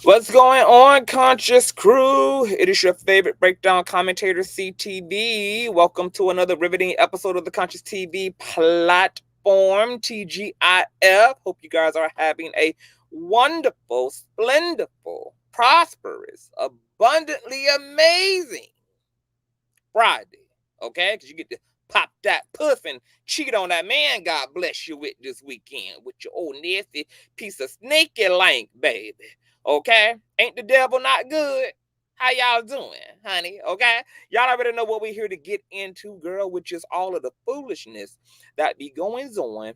What's going on, Conscious Crew? It is your favorite breakdown commentator, CTV. Welcome to another riveting episode of the Conscious TV platform, TGIF. Hope you guys are having a wonderful, splendidful, prosperous, abundantly amazing Friday. Okay? Because you get to pop that puff and cheat on that man God bless you with this weekend with your old nasty piece of sneaky link, baby. Okay? Ain't the devil not good? How y'all doing, honey? Okay? Y'all already know what we're here to get into, girl, which is all of the foolishness that be going on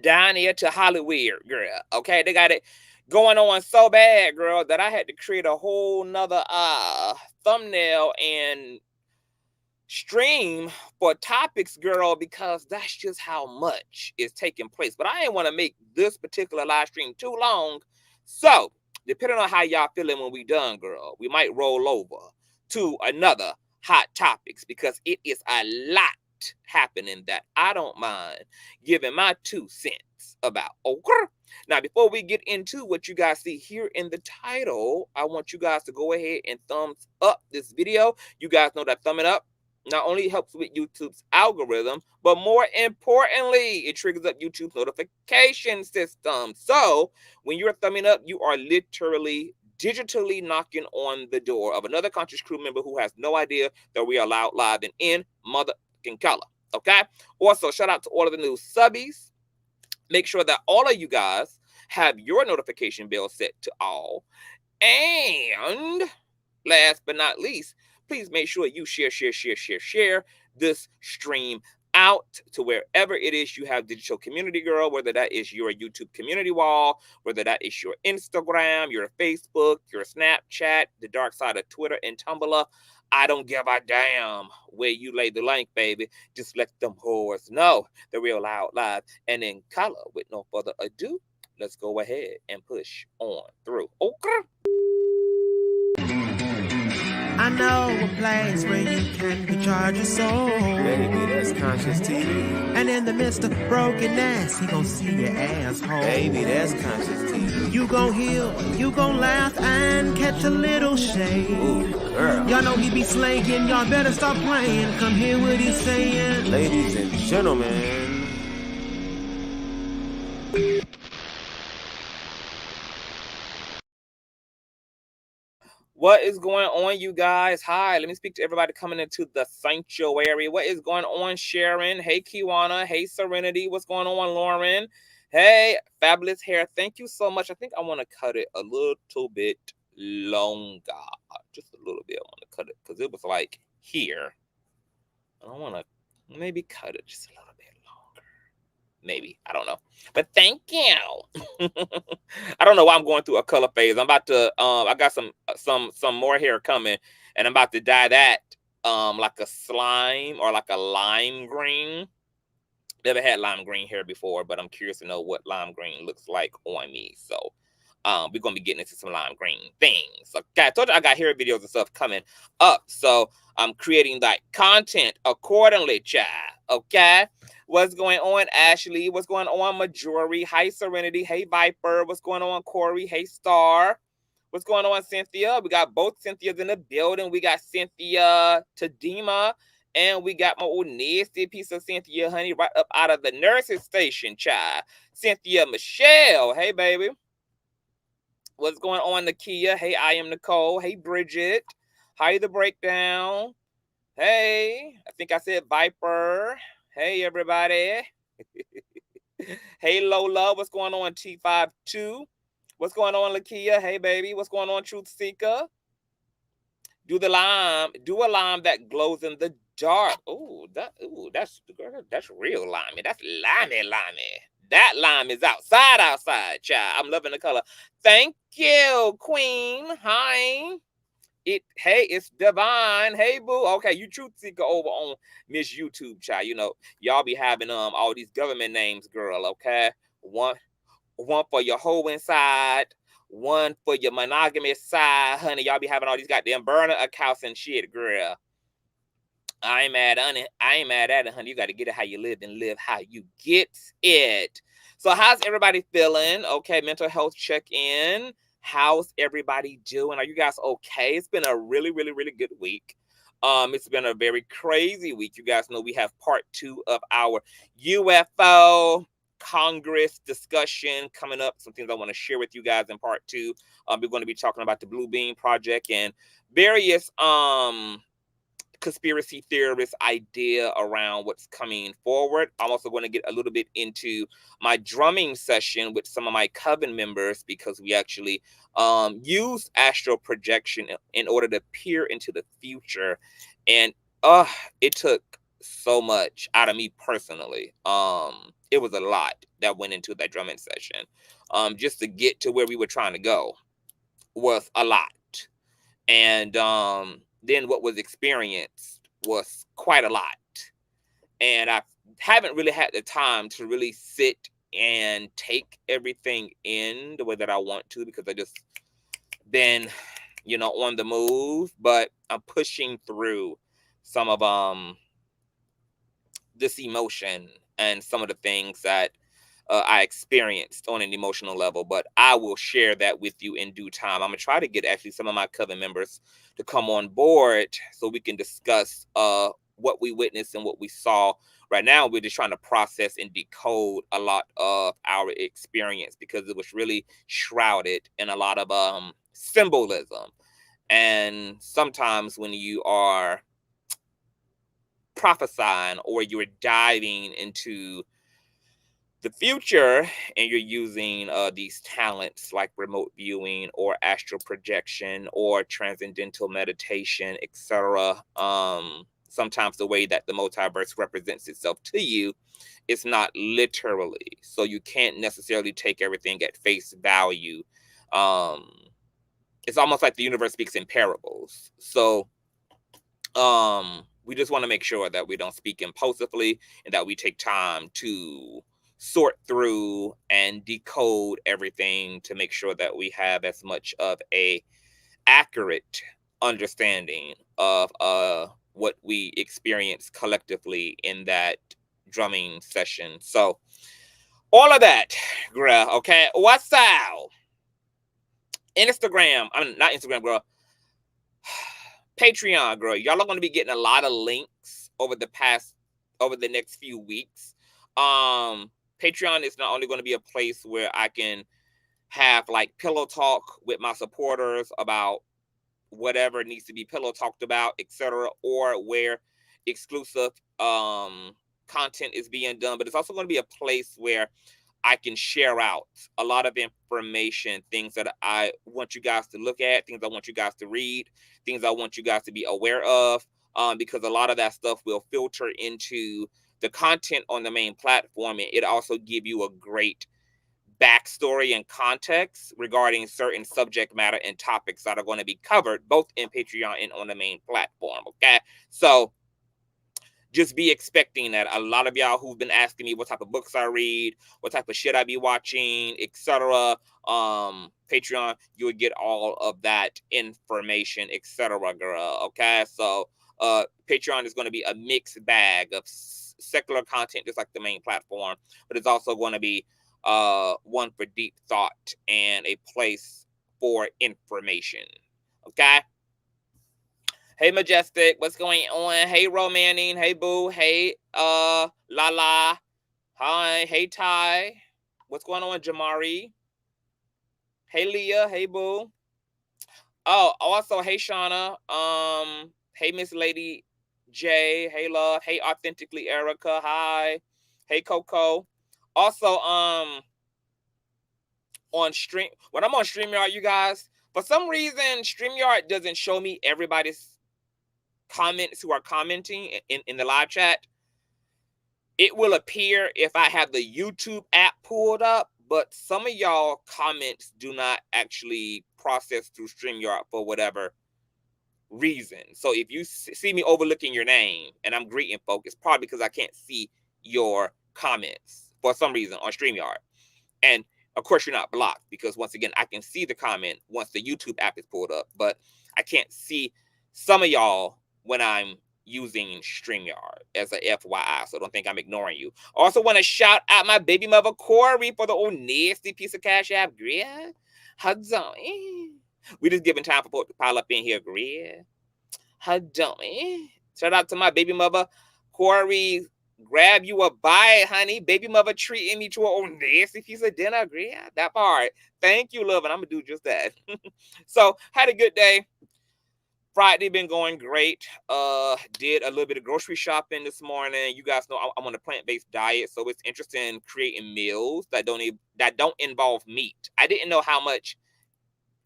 down here to Hollywood, girl. Okay? They got it going on so bad, girl, that I had to create a whole nother thumbnail and stream for topics, girl, because that's just how much is taking place. But I didn't want to make this particular live stream too long. So, depending on how y'all feeling when we done, girl, we might roll over to another hot topics because it is a lot happening that I don't mind giving my 2 cents about. Okay? Now, before we get into what you guys see here in the title, I want you guys to go ahead and thumbs up this video. You guys know that thumbing up not only helps with YouTube's algorithm, but more importantly, it triggers up YouTube's notification system. So when you're thumbing up, you are literally digitally knocking on the door of another conscious crew member who has no idea that we are live and in motherfucking color. Okay? Also, shout out to all of the new subbies. Make sure that all of you guys have your notification bell set to all. And last but not least, please make sure you share this stream out to wherever it is you have digital community, girl, whether that is your YouTube community wall, whether that is your Instagram, your Facebook, your Snapchat, the dark side of Twitter and Tumblr. I don't give a damn where you lay the link, baby. Just let them whores know the real out live and in color. With no further ado, let's go ahead and push on through. Okay. I know a place where you can recharge your soul. Baby, that's Consciouztv. And in the midst of brokenness, he gon' see your asshole. Baby, that's Consciouztv. You gon' heal, you gon' laugh and catch a little shade. Ooh, girl. Y'all know he be slaying, y'all better stop playing. Come hear what he's saying. Ladies and gentlemen. What is going on, you guys? Hi, let me speak to everybody coming into the sanctuary. What is going on, Sharon? Hey, Kiwana. Hey, Serenity. What's going on, Lauren? Hey, fabulous hair. Thank you so much. I think I want to cut it a little bit longer. Just a little bit. I want to cut it because it was like here. I don't want to maybe cut it just a little bit longer. Maybe. I don't know. But thank you. I don't know why I'm going through a color phase. I'm about to I got some more hair coming and I'm about to dye that like a slime or like a lime green. Never had lime green hair before, but I'm curious to know what lime green looks like on me. So we're gonna be getting into some lime green things. Okay, I told you I got hair videos and stuff coming up. So I'm creating that content accordingly, child. Okay. What's going on, Ashley? What's going on, Majori? Hi, Serenity. Hey, Viper. What's going on, Corey? Hey, Star. What's going on, Cynthia? We got both Cynthias in the building. We got Cynthia Tadima, and we got my old nasty piece of Cynthia, honey, right up out of the nurse's station, child. Cynthia Michelle. Hey, baby. What's going on, Nakia? Hey, I am Nicole. Hey, Bridget. Hi, the breakdown. Hey, I think I said Viper. Hey, everybody. Hey, Lola. What's going on, T52? What's going on, Lakia? Hey, baby. What's going on, Truth Seeker? Do a lime that glows in the dark. That's real limey. That's limey. That lime is outside, child. I'm loving the color. Thank you, Queen. Hi. It's Divine. Hey, boo. Okay, you truth seeker over on Miss YouTube, child. You know, y'all be having all these government names, girl. Okay, one for your hoe inside, one for your monogamous side, honey. Y'all be having all these goddamn burner accounts and shit, girl. I ain't mad at it, honey. You got to get it how you live and live how you get it. So how's everybody feeling? Okay, mental health check-in. How's everybody doing? Are you guys okay? It's been a really, really, really good week. It's been a very crazy week. You guys know we have part 2 of our UFO Congress discussion coming up. Some things I want to share with you guys in part 2. We're going to be talking about the Blue Beam Project and various conspiracy theorist idea around what's coming forward. I'm also going to get a little bit into my drumming session with some of my coven members because we actually use astral projection in order to peer into the future, and it took so much out of me personally. It was a lot that went into that drumming session. Just to get to where we were trying to go was a lot. And then what was experienced was quite a lot. And I haven't really had the time to really sit and take everything in the way that I want to because I just been, on the move. But I'm pushing through some of this emotion and some of the things that I experienced on an emotional level, but I will share that with you in due time. I'm gonna try to get actually some of my coven members to come on board so we can discuss what we witnessed and what we saw. Right now, we're just trying to process and decode a lot of our experience because it was really shrouded in a lot of symbolism. And sometimes when you are prophesying or you're diving into the future and you're using these talents like remote viewing or astral projection or transcendental meditation, etc., sometimes the way that the multiverse represents itself to you is not literally, so you can't necessarily take everything at face value. It's almost like the universe speaks in parables, so we just want to make sure that we don't speak impulsively and that we take time to sort through and decode everything to make sure that we have as much of a accurate understanding of what we experience collectively in that drumming session. So all of that, girl. Okay, what's up? Instagram. I mean, not Instagram, girl. Patreon, girl. Y'all are going to be getting a lot of links over the next few weeks. Patreon is not only going to be a place where I can have like pillow talk with my supporters about whatever needs to be pillow talked about, etc., or where exclusive content is being done, but it's also going to be a place where I can share out a lot of information, things that I want you guys to look at, things I want you guys to read, things I want you guys to be aware of, because a lot of that stuff will filter into the content on the main platform, and it also give you a great backstory and context regarding certain subject matter and topics that are going to be covered both in Patreon and on the main platform. Okay, so just be expecting that. A lot of y'all who've been asking me what type of books I read, what type of shit I be watching, etc. Patreon, you would get all of that information, etc. girl. Okay, so Patreon is going to be a mixed bag of secular content, just like the main platform, but it's also going to be one for deep thought and a place for information. Okay. Hey Majestic, what's going on? Hey Romanine, hey Boo, hey Lala, hi, hey Ty, what's going on Jamari? Hey Leah, hey Boo. Oh, also hey Shauna, hey Miss Lady J, hey Love, hey Authentically Erykah, hi, hey Coco. Also on stream, when I'm on StreamYard, you guys, for some reason StreamYard doesn't show me everybody's comments who are commenting in the live chat. It will appear if I have the YouTube app pulled up, but some of y'all comments do not actually process through StreamYard for whatever reason. So if you see me overlooking your name and I'm greeting folks, it's probably because I can't see your comments for some reason on StreamYard. And of course you're not blocked because once again, I can see the comment once the YouTube app is pulled up, but I can't see some of y'all when I'm using StreamYard as a FYI, so don't think I'm ignoring you. Also want to shout out my baby mother Corey for the old nasty piece of Cash App. Yeah. Hadami. We just giving time for folks to pile up in here, Gworl. Hadami. Shout out to my baby mother, Corey. Grab you a bite, honey. Baby mother treating me to a nasty piece of dinner, Gworl. That part. Thank you, love, and I'm gonna do just that. So had a good day. Friday been going great. Did a little bit of grocery shopping this morning. You guys know I'm on a plant-based diet, so it's interesting creating meals that don't involve meat. I didn't know how much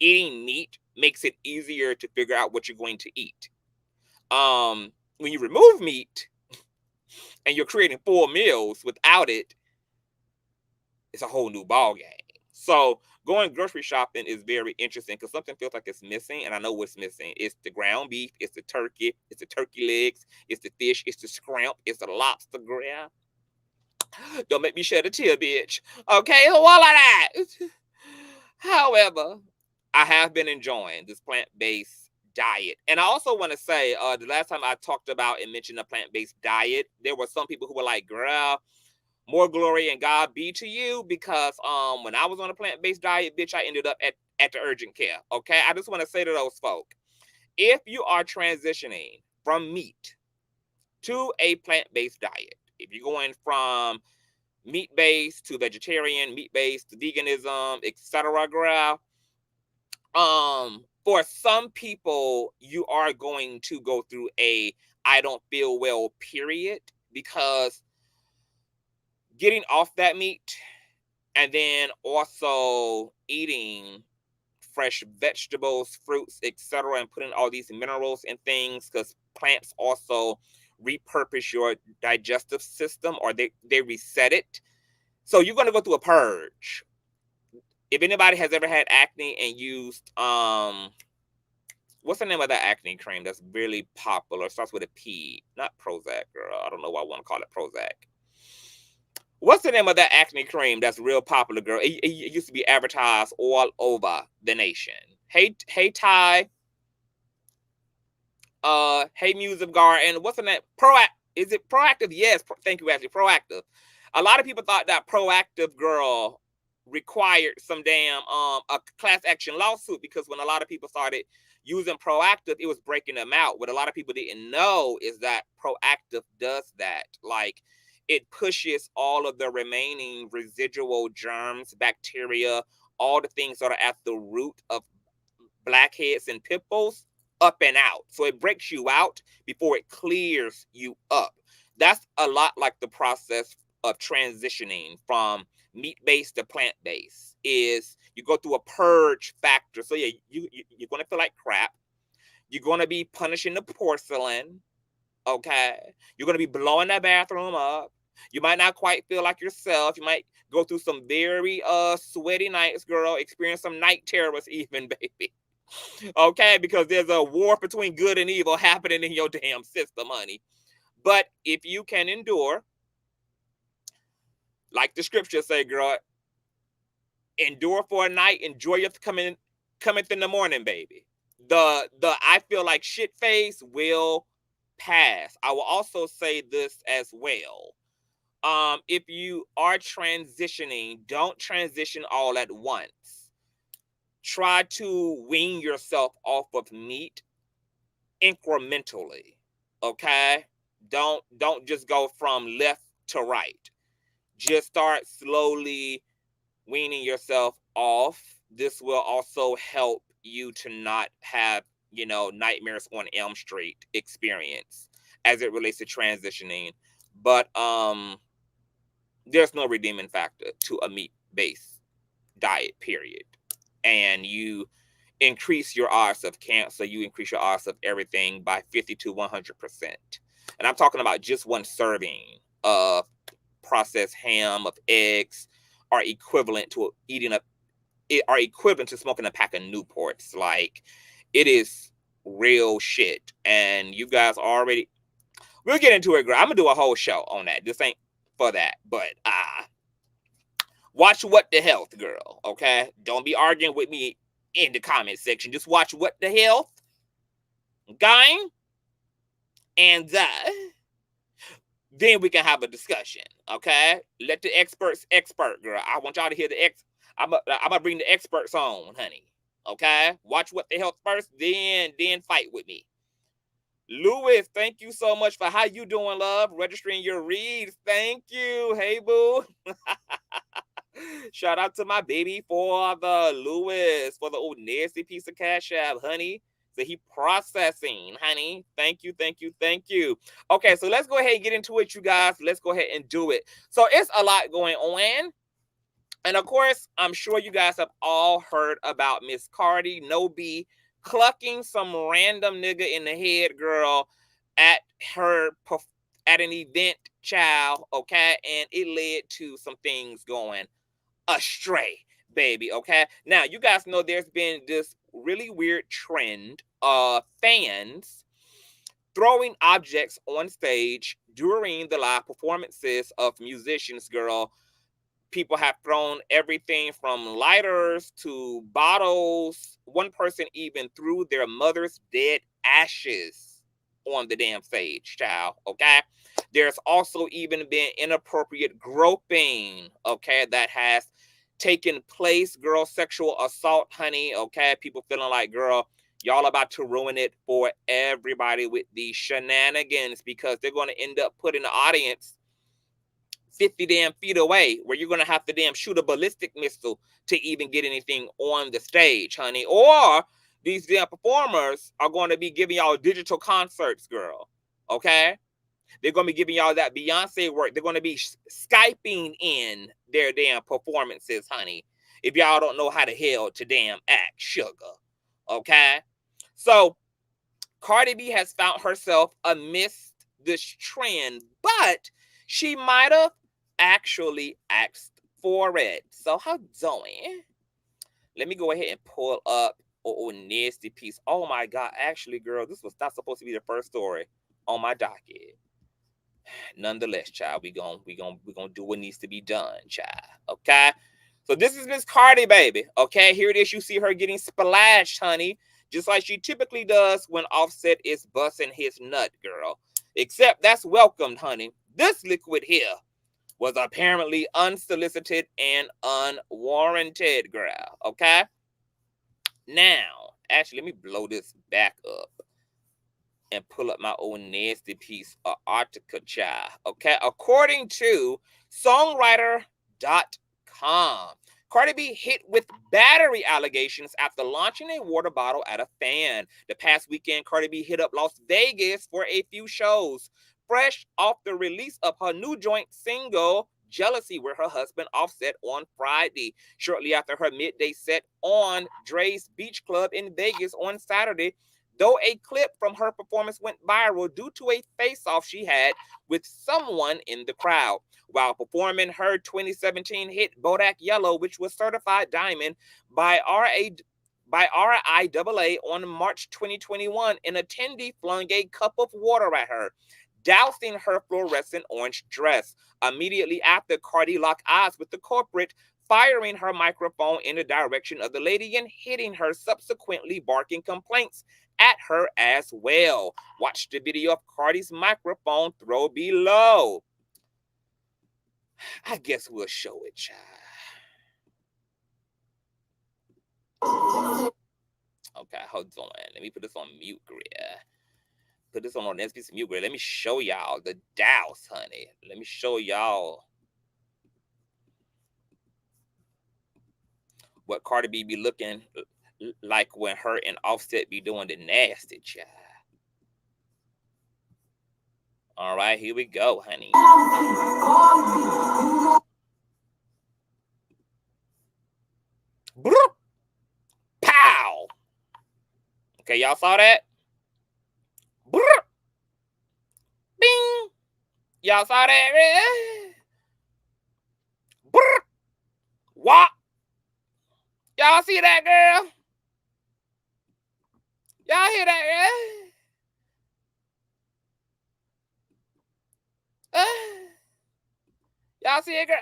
eating meat makes it easier to figure out what you're going to eat. When you remove meat and you're creating full meals without it, it's a whole new ball game. So going grocery shopping is very interesting because something feels like it's missing, and I know what's missing. It's the ground beef, it's the turkey legs, it's the fish, it's the scrimp, it's the lobster, Gworl. Don't make me shed a tear, bitch. Okay, so all of that. However, I have been enjoying this plant-based diet. And I also want to say, the last time I talked about and mentioned a plant-based diet, there were some people who were like, girl, more glory and God be to you, because when I was on a plant-based diet, bitch, I ended up at the urgent care. Okay, I just want to say to those folk, if you are transitioning from meat to a plant-based diet, if you're going from meat-based to vegetarian, meat-based to veganism, etc., girl, for some people, you are going to go through a I don't feel well period, because getting off that meat and then also eating fresh vegetables, fruits, etc., and putting all these minerals and things, because plants also repurpose your digestive system, or they reset it. So you're going to go through a purge. If anybody has ever had acne and used what's the name of that acne cream that's really popular? It starts with a P. Not Prozac, girl. I don't know why I want to call it Prozac. What's the name of that acne cream that's real popular, girl? It used to be advertised all over the nation. Hey Ty. Hey Music Garden. What's the name? Is it Proactive? Yes. Thank you, Ashley. Proactive. A lot of people thought that Proactive, girl, required some damn a class action lawsuit, because when a lot of people started using Proactive, it was breaking them out. What a lot of people didn't know is that Proactive does that. Like, it pushes all of the remaining residual germs, bacteria, all the things that are at the root of blackheads and pimples up and out. So it breaks you out before it clears you up. That's a lot like the process of transitioning from meat-based to plant-based. Is you go through a purge factor. So yeah, you're going to feel like crap. You're going to be punishing the porcelain. Okay. You're going to be blowing that bathroom up. You might not quite feel like yourself. You might go through some very sweaty nights, girl. Experience some night terrors even, baby. Okay, because there's a war between good and evil happening in your damn system, honey. But if you can endure, like the scriptures say, girl, endure for a night, enjoy your cometh in the morning, baby. The I feel like shit phase will pass. I will also say this as well. If you are transitioning, don't transition all at once. Try to wean yourself off of meat incrementally. Okay? Don't just go from left to right. Just start slowly weaning yourself off. This will also help you to not have, Nightmares on Elm Street experience as it relates to transitioning. But there's no redeeming factor to a meat-based diet, period. And you increase your odds of cancer, you increase your odds of everything by 50 to 100%. And I'm talking about just one serving of processed ham, of eggs, are equivalent to smoking a pack of Newports. Like, it is real shit. And you guys already, we'll get into it, girl. I'm gonna do a whole show on that. This ain't for that, but watch What the Health, girl. Okay, don't be arguing with me in the comment section. Just watch What the Health, gang, and then we can have a discussion. Okay, let the experts expert, girl. I want y'all to hear I'm gonna bring the experts on, honey. Okay, watch what the health first, then fight with me. Lewis, thank you so much for how you doing, love. Registering your reads. Thank you. Hey, boo. Shout out to my baby for the Lewis, for the old nasty piece of cash app, honey. So he processing, honey. Thank you, thank you, thank you. Okay, so let's go ahead and get into it, you guys. Let's go ahead and do it. So it's a lot going on. And of course, I'm sure you guys have all heard about Miss Cardi B clucking some random nigga in the head, girl, at at an event, child, okay? And it led to some things going astray, baby, okay? Now, you guys know there's been this really weird trend of fans throwing objects on stage during the live performances of musicians, girl. People have thrown everything from lighters to bottles. One person even threw their mother's dead ashes on the damn stage, child, okay? There's also even been inappropriate groping, okay, that has taken place, girl, sexual assault, honey, okay? People feeling like, girl, y'all about to ruin it for everybody with these shenanigans because they're going to end up putting the audience 50 damn feet away where you're going to have to damn shoot a ballistic missile to even get anything on the stage, honey. Or these damn performers are going to be giving y'all digital concerts, girl. Okay? They're going to be giving y'all that Beyonce work. They're going to be Skyping in their damn performances, honey. If y'all don't know how the hell to damn act, sugar. Okay? So, Cardi B has found herself amidst this trend, but she might have actually asked for it. So how doing? Let me go ahead and pull up nasty piece. Oh my god, actually, girl, this was not supposed to be the first story on my docket. Nonetheless, child, we gonna do what needs to be done, child. Okay. So this is Miss Cardi, baby. Okay, here it is. You see her getting splashed, honey, just like she typically does when Offset is busting his nut, girl. Except that's welcomed, honey. This liquid here was apparently unsolicited and unwarranted, girl. Okay? Now, actually, let me blow this back up and pull up my own nasty piece of Artica, child. Okay? According to songwriter.com, Cardi B hit with battery allegations after launching a water bottle at a fan. The past weekend, Cardi B hit up Las Vegas for a few shows, fresh off the release of her new joint single, Jealousy, with her husband Offset on Friday. Shortly after her midday set on Dre's Beach Club in Vegas on Saturday, though a clip from her performance went viral due to a face-off she had with someone in the crowd while performing her 2017 hit Bodak Yellow, which was certified diamond by RIAA on March 2021. An attendee flung a cup of water at her, dousing her fluorescent orange dress. Immediately after, Cardi locked eyes with the culprit, firing her microphone in the direction of the lady and hitting her, subsequently barking complaints at her as well. Watch the video of Cardi's microphone throw below. I guess we'll show it, child. Okay, hold on. Let me put this on mute, Greer. Put this on this piece of mute, Greer. Let me show y'all the douse, honey. Let me show y'all what Cardi B be looking like when her and Offset be doing the nasty, child. All right, here we go, honey. Pow! Okay, y'all saw that? Bing! Y'all saw that? What? Y'all see that, girl? Y'all hear that, girl? Y'all see it, girl?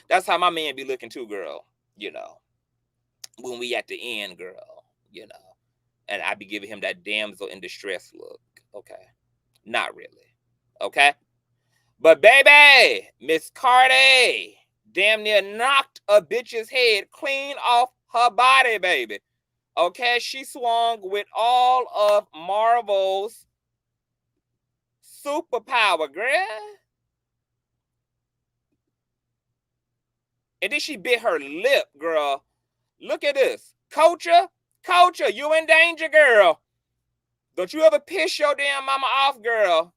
That's how my man be looking too, girl. You know, when we at the end, girl, you know, and I be giving him that damsel in distress look. Okay. Not really. Okay. But baby, Miss Cardi damn near knocked a bitch's head clean off her body, baby. Okay, she swung with all of Marvel's superpower, girl. And then she bit her lip, girl. Look at this. Culture, you in danger, girl. Don't you ever piss your damn mama off, girl.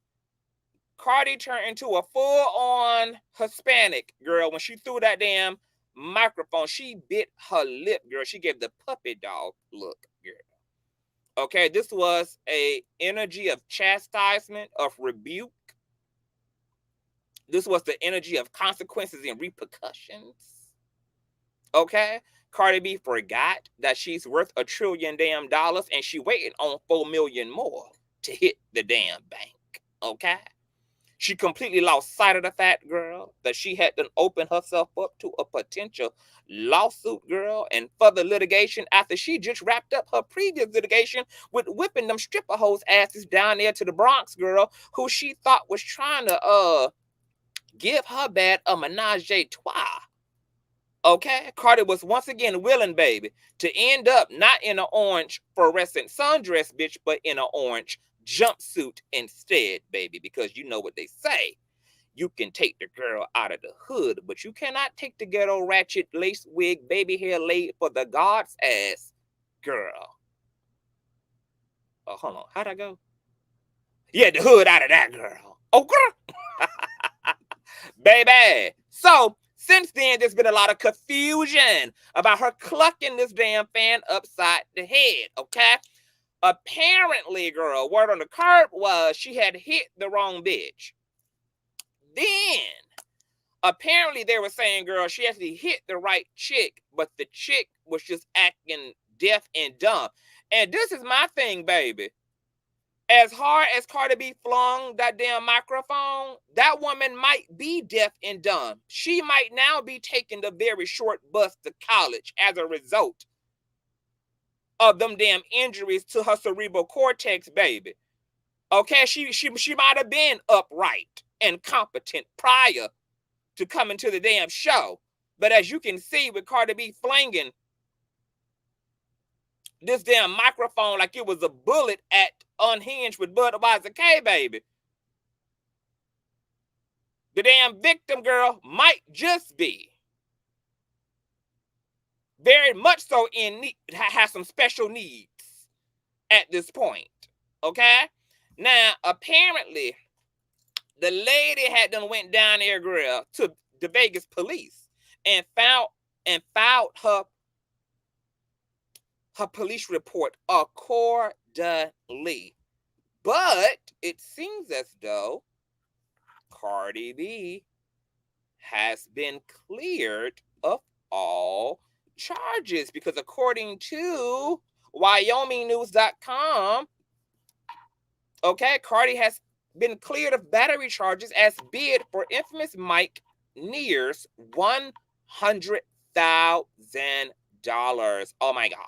Cardi turned into a full-on Hispanic girl when she threw that damn microphone. She bit her lip, girl. She gave the puppy dog look, girl. Okay, this was a energy of chastisement, of rebuke. This was the energy of consequences and repercussions. Okay, Cardi B forgot that she's worth $1 trillion damn and she waiting on 4 million more to hit the damn bank. Okay, she completely lost sight of the fact, girl, that she had to open herself up to a potential lawsuit, girl, and further litigation after she just wrapped up her previous litigation with whipping them stripper hoes asses down there to the Bronx, girl, who she thought was trying to give her bad a menage a trois. Okay, Cardi was once again willing, baby, to end up not in an orange fluorescent sundress, bitch, but in an orange jumpsuit instead, baby, because you know what they say. You can take the girl out of the hood, but you cannot take the ghetto ratchet lace wig, baby hair laid for the God's ass girl. Oh, hold on. How'd I go? Yeah, the hood out of that girl. Oh, girl. Baby. So, since then, there's been a lot of confusion about her clucking this damn fan upside the head, okay? Apparently, girl, word on the curb was she had hit the wrong bitch. Then, apparently they were saying, girl, she actually hit the right chick, but the chick was just acting deaf and dumb. And this is my thing, baby. As hard as Cardi B flung that damn microphone, that woman might be deaf and dumb. She might now be taking the very short bus to college as a result of them damn injuries to her cerebral cortex, baby. Okay, she might have been upright and competent prior to coming to the damn show. But as you can see with Cardi B flinging this damn microphone like it was a bullet at Unhinged with Budweiser K, baby. The damn victim, girl, might just be very much so in need, has some special needs at this point, okay? Now, apparently, the lady had done went down there, girl, to the Vegas police and filed her police report accordingly. But it seems as though Cardi B has been cleared of all charges because according to WyomingNews.com, okay, Cardi has been cleared of battery charges as bid for infamous Mike Near's $100,000. Oh my God.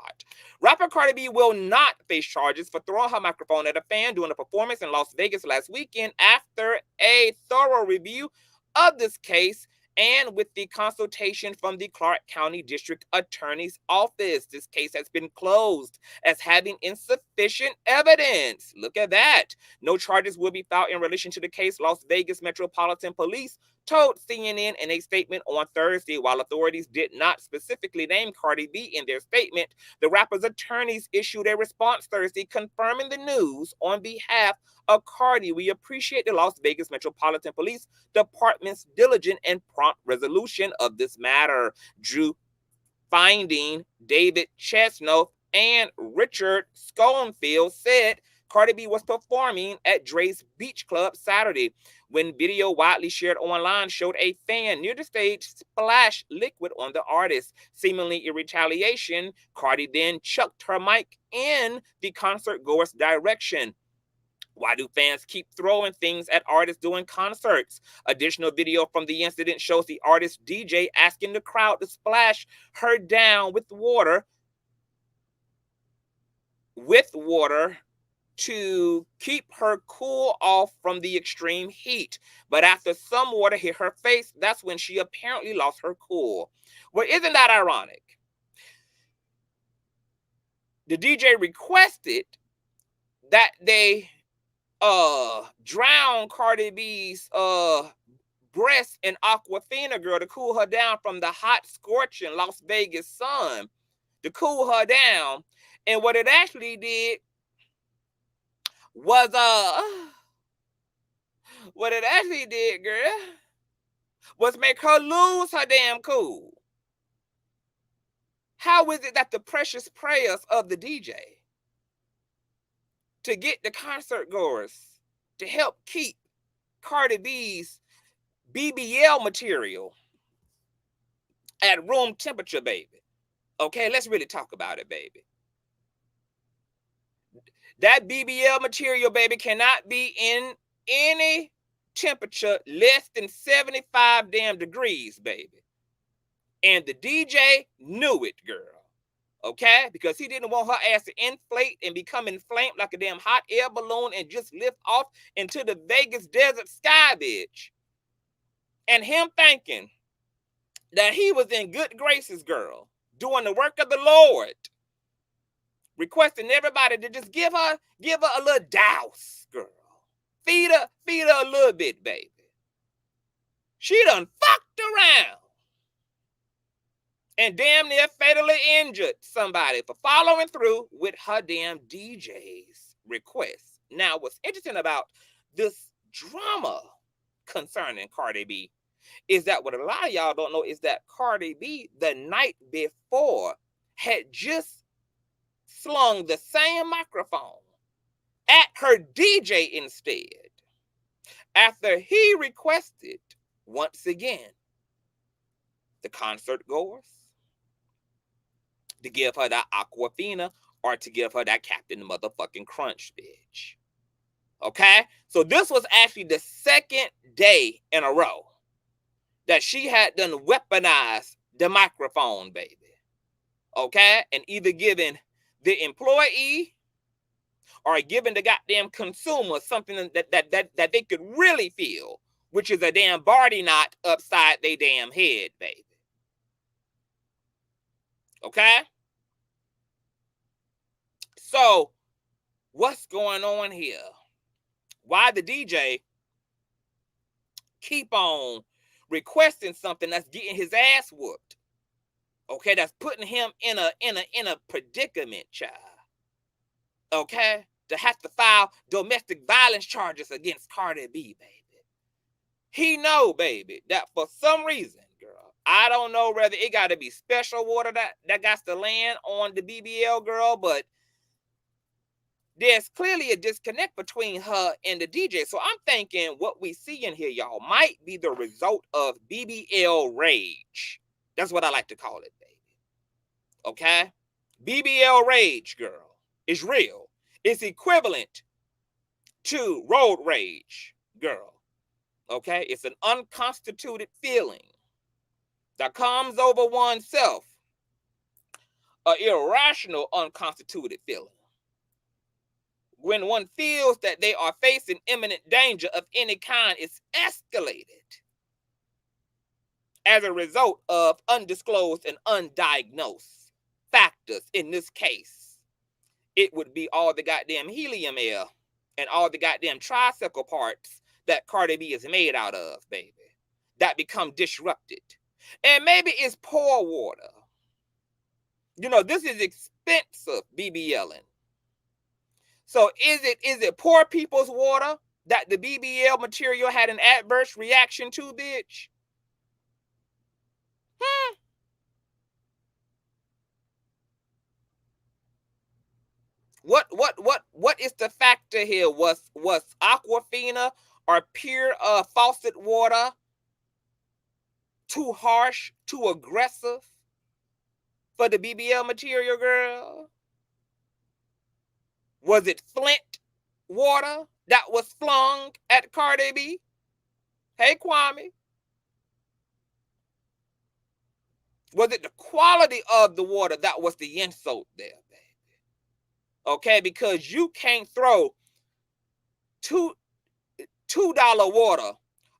Rapper Cardi B will not face charges for throwing her microphone at a fan during a performance in Las Vegas last weekend after a thorough review of this case and with the consultation from the Clark County District Attorney's Office. This case has been closed as having insufficient evidence. Look at that. No charges will be filed in relation to the case, Las Vegas Metropolitan Police told CNN in a statement on Thursday. While authorities did not specifically name Cardi B in their statement, the rapper's attorneys issued a response Thursday confirming the news on behalf of Cardi. We appreciate the Las Vegas Metropolitan Police Department's diligent and prompt resolution of this matter. Drew Finding, David Chesnoff, and Richard Schoenfield said Cardi B was performing at Dre's Beach Club Saturday when video widely shared online showed a fan near the stage splash liquid on the artist. Seemingly in retaliation, Cardi then chucked her mic in the concert goer's direction. Why do fans keep throwing things at artists during concerts? Additional video from the incident shows the artist DJ asking the crowd to splash her down with water to keep her cool off from the extreme heat. But after some water hit her face, that's when she apparently lost her cool. Well, isn't that ironic? The DJ requested that they drown Cardi B's breast in Aquafina, girl, to cool her down from the hot, scorching Las Vegas sun, to cool her down. And what it actually did was girl, was make her lose her damn cool. How is it that the precious prayers of the DJ to get the concert goers to help keep Cardi B's BBL material at room temperature, baby? Okay, let's really talk about it, baby. That BBL material, baby, cannot be in any temperature less than 75 damn degrees, baby. And the DJ knew it, girl. Okay? Because he didn't want her ass to inflate and become inflamed like a damn hot air balloon and just lift off into the Vegas desert sky, bitch. And him thinking that he was in good graces, girl, doing the work of the Lord, requesting everybody to just give her a little douse, girl. Feed her a little bit, baby. She done fucked around and damn near fatally injured somebody for following through with her damn DJ's request. Now, what's interesting about this drama concerning Cardi B is that what a lot of y'all don't know is that Cardi B, the night before, had just slung the same microphone at her DJ instead, after he requested, once again, the concert goers to give her that Aquafina or to give her that Captain motherfucking Crunch, bitch. Okay? So this was actually the second day in a row that she had done weaponized the microphone, baby. Okay? And either giving the employee or giving the goddamn consumer something that they could really feel, which is a damn Barty knot upside their damn head, baby. Okay? So, what's going on here? Why the DJ keep on requesting something that's getting his ass whooped? Okay, that's putting him in a predicament, child. Okay? To have to file domestic violence charges against Cardi B, baby. He know, baby, that for some reason, girl, I don't know whether it got to be special water that got to land on the BBL, girl, but there's clearly a disconnect between her and the DJ. So I'm thinking what we see in here, y'all, might be the result of BBL rage. That's what I like to call it, baby. Okay? BBL rage, girl, is real. It's equivalent to road rage, girl. Okay? It's an unconstituted feeling that comes over oneself. An irrational, unconstituted feeling. When one feels that they are facing imminent danger of any kind, it's escalated as a result of undisclosed and undiagnosed factors. In this case, it would be all the goddamn helium air and all the goddamn tricycle parts that Cardi B is made out of, baby, that become disrupted. And maybe it's poor water. You know, this is expensive BBLing. So is it poor people's water that the BBL material had an adverse reaction to, bitch? What is the factor here? Was Aquafina or pure faucet water too harsh, too aggressive for the BBL material, girl? Was it Flint water that was flung at Cardi B? Hey, Kwame. Was it the quality of the water that was the insult there, baby? Okay, because you can't throw $2 water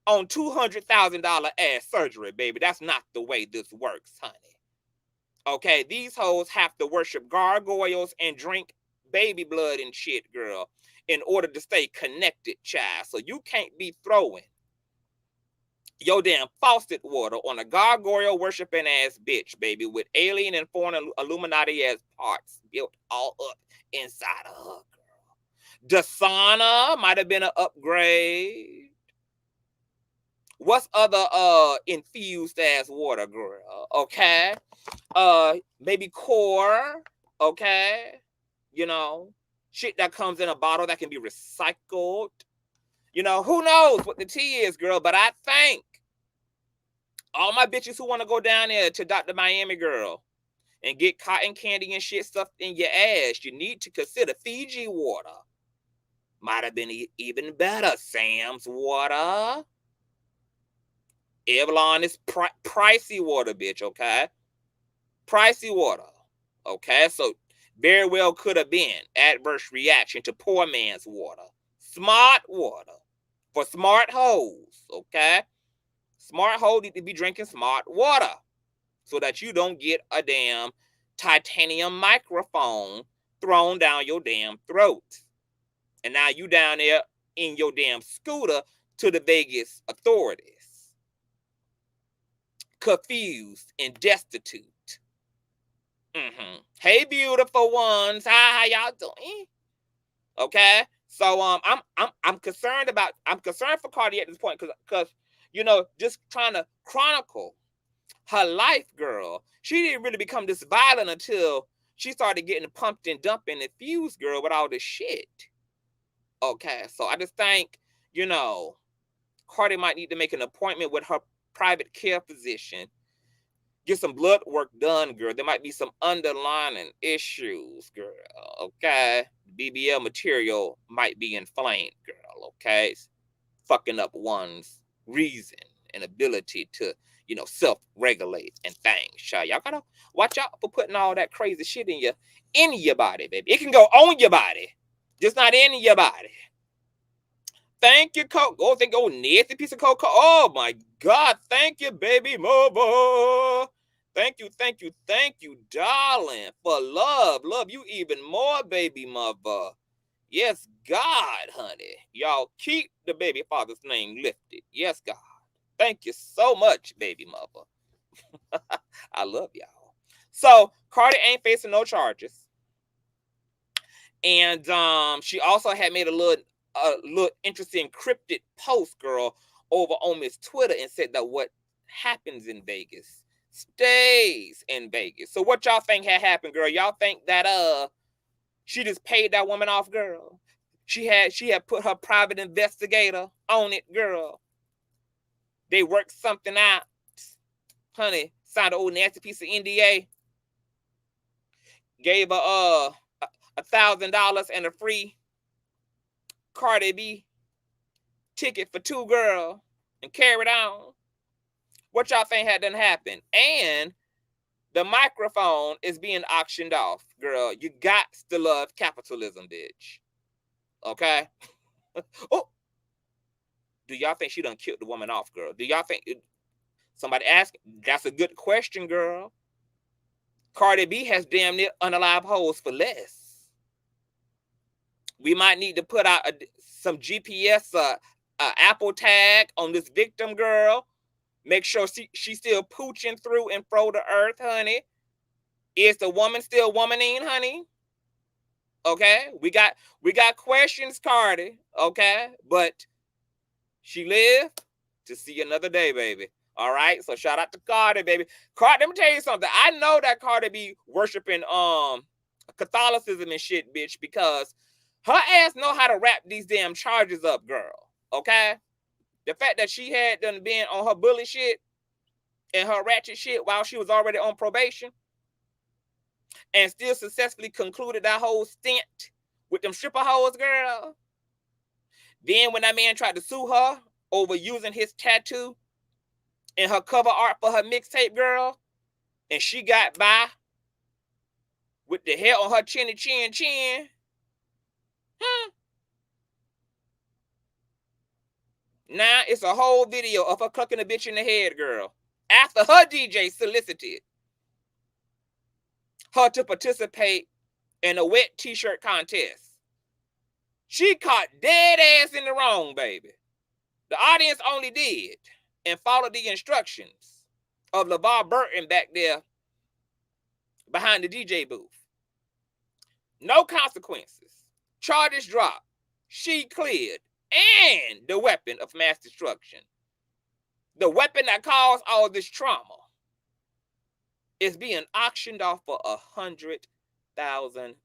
on $200,000 ass surgery, baby. That's not the way this works, honey. Okay, these hoes have to worship gargoyles and drink baby blood and shit, girl, in order to stay connected, child. So you can't be throwing your damn faucet water on a gargoyle worshiping ass bitch, baby, with alien and foreign Illuminati ass parts built all up inside of her, girl. Dasana might have been an upgrade. What's other infused ass water, girl? Okay. Maybe core, okay? You know, shit that comes in a bottle that can be recycled. You know, who knows what the tea is, girl, but I think all my bitches who want to go down there to Dr. Miami, girl, and get cotton candy and shit stuffed in your ass, you need to consider Fiji water. Might have been even better, Sam's water. Avalon is pricey water, bitch, okay? Pricey water, okay? So very well could have been adverse reaction to poor man's water. Smart water for smart hoes, okay? Smart hoes need to be drinking smart water so that you don't get a damn titanium microphone thrown down your damn throat. And now you down there in your damn scooter to the Vegas authorities. Confused and destitute. Hey, beautiful ones. How y'all doing? Okay. So I'm concerned for Cardi at this point because you know, just trying to chronicle her life, girl. She didn't really become this violent until she started getting pumped and dumping and fused, girl, with all this shit. Okay, so I just think, you know, Cardi might need to make an appointment with her private care physician. Get some blood work done, girl. There might be some underlying issues, girl. Okay, BBL material might be inflamed, girl. Okay, fucking up one's reason and ability to, you know, self-regulate and things. Child, y'all gotta watch out for putting all that crazy shit in your body, baby. It can go on your body, just not in your body. Thank you, Coke. Oh, thank you, nasty piece of Coke. Oh my God, thank you, baby mother. Thank you, darling, for love. Love you even more, baby mother. Yes, God, honey. Y'all keep the baby father's name lifted. Yes, God. Thank you so much, baby mother. I love y'all. So Cardi ain't facing no charges. And she also had made a little interesting encrypted post, girl, over on Miss Twitter and said that what happens in Vegas stays in Vegas. So what y'all think had happened, girl? Y'all think that she just paid that woman off, girl? She had put her private investigator on it, girl. They worked something out. Honey, signed an old nasty piece of NDA. Gave her $1,000 and a free Cardi B ticket for 2, girl, and carried on. What y'all think had done happened? And the microphone is being auctioned off, girl. You got to love capitalism, bitch. Okay? Oh, do y'all think she done killed the woman off, girl? Do y'all think somebody asked? That's a good question, girl. Cardi B has damn near unalive hoes for less. We might need to put out some GPS Apple tag on this victim, girl. Make sure she's still pooching through and fro the earth, honey. Is the woman still womaning, honey? Okay, we got questions, Cardi. Okay, but she lived to see another day, baby. All right, so shout out to Cardi, baby. Cardi, let me tell you something. I know that Cardi be worshiping Catholicism and shit, bitch, because her ass know how to wrap these damn charges up, girl. Okay, the fact that she had done been on her bully shit and her ratchet shit while she was already on probation and still successfully concluded that whole stint with them stripper hoes, girl. Then when that man tried to sue her over using his tattoo in her cover art for her mixtape, girl, and she got by with the hair on her chin. Now it's a whole video of her clucking a bitch in the head, girl. After her DJ solicited her to participate in a wet t-shirt contest. She caught dead ass in the wrong, baby. The audience only did and followed the instructions of LeVar Burton back there behind the DJ booth. No consequences. Charges dropped. She cleared. And the weapon of mass destruction. The weapon that caused all this trauma is being auctioned off for $100,000, baby.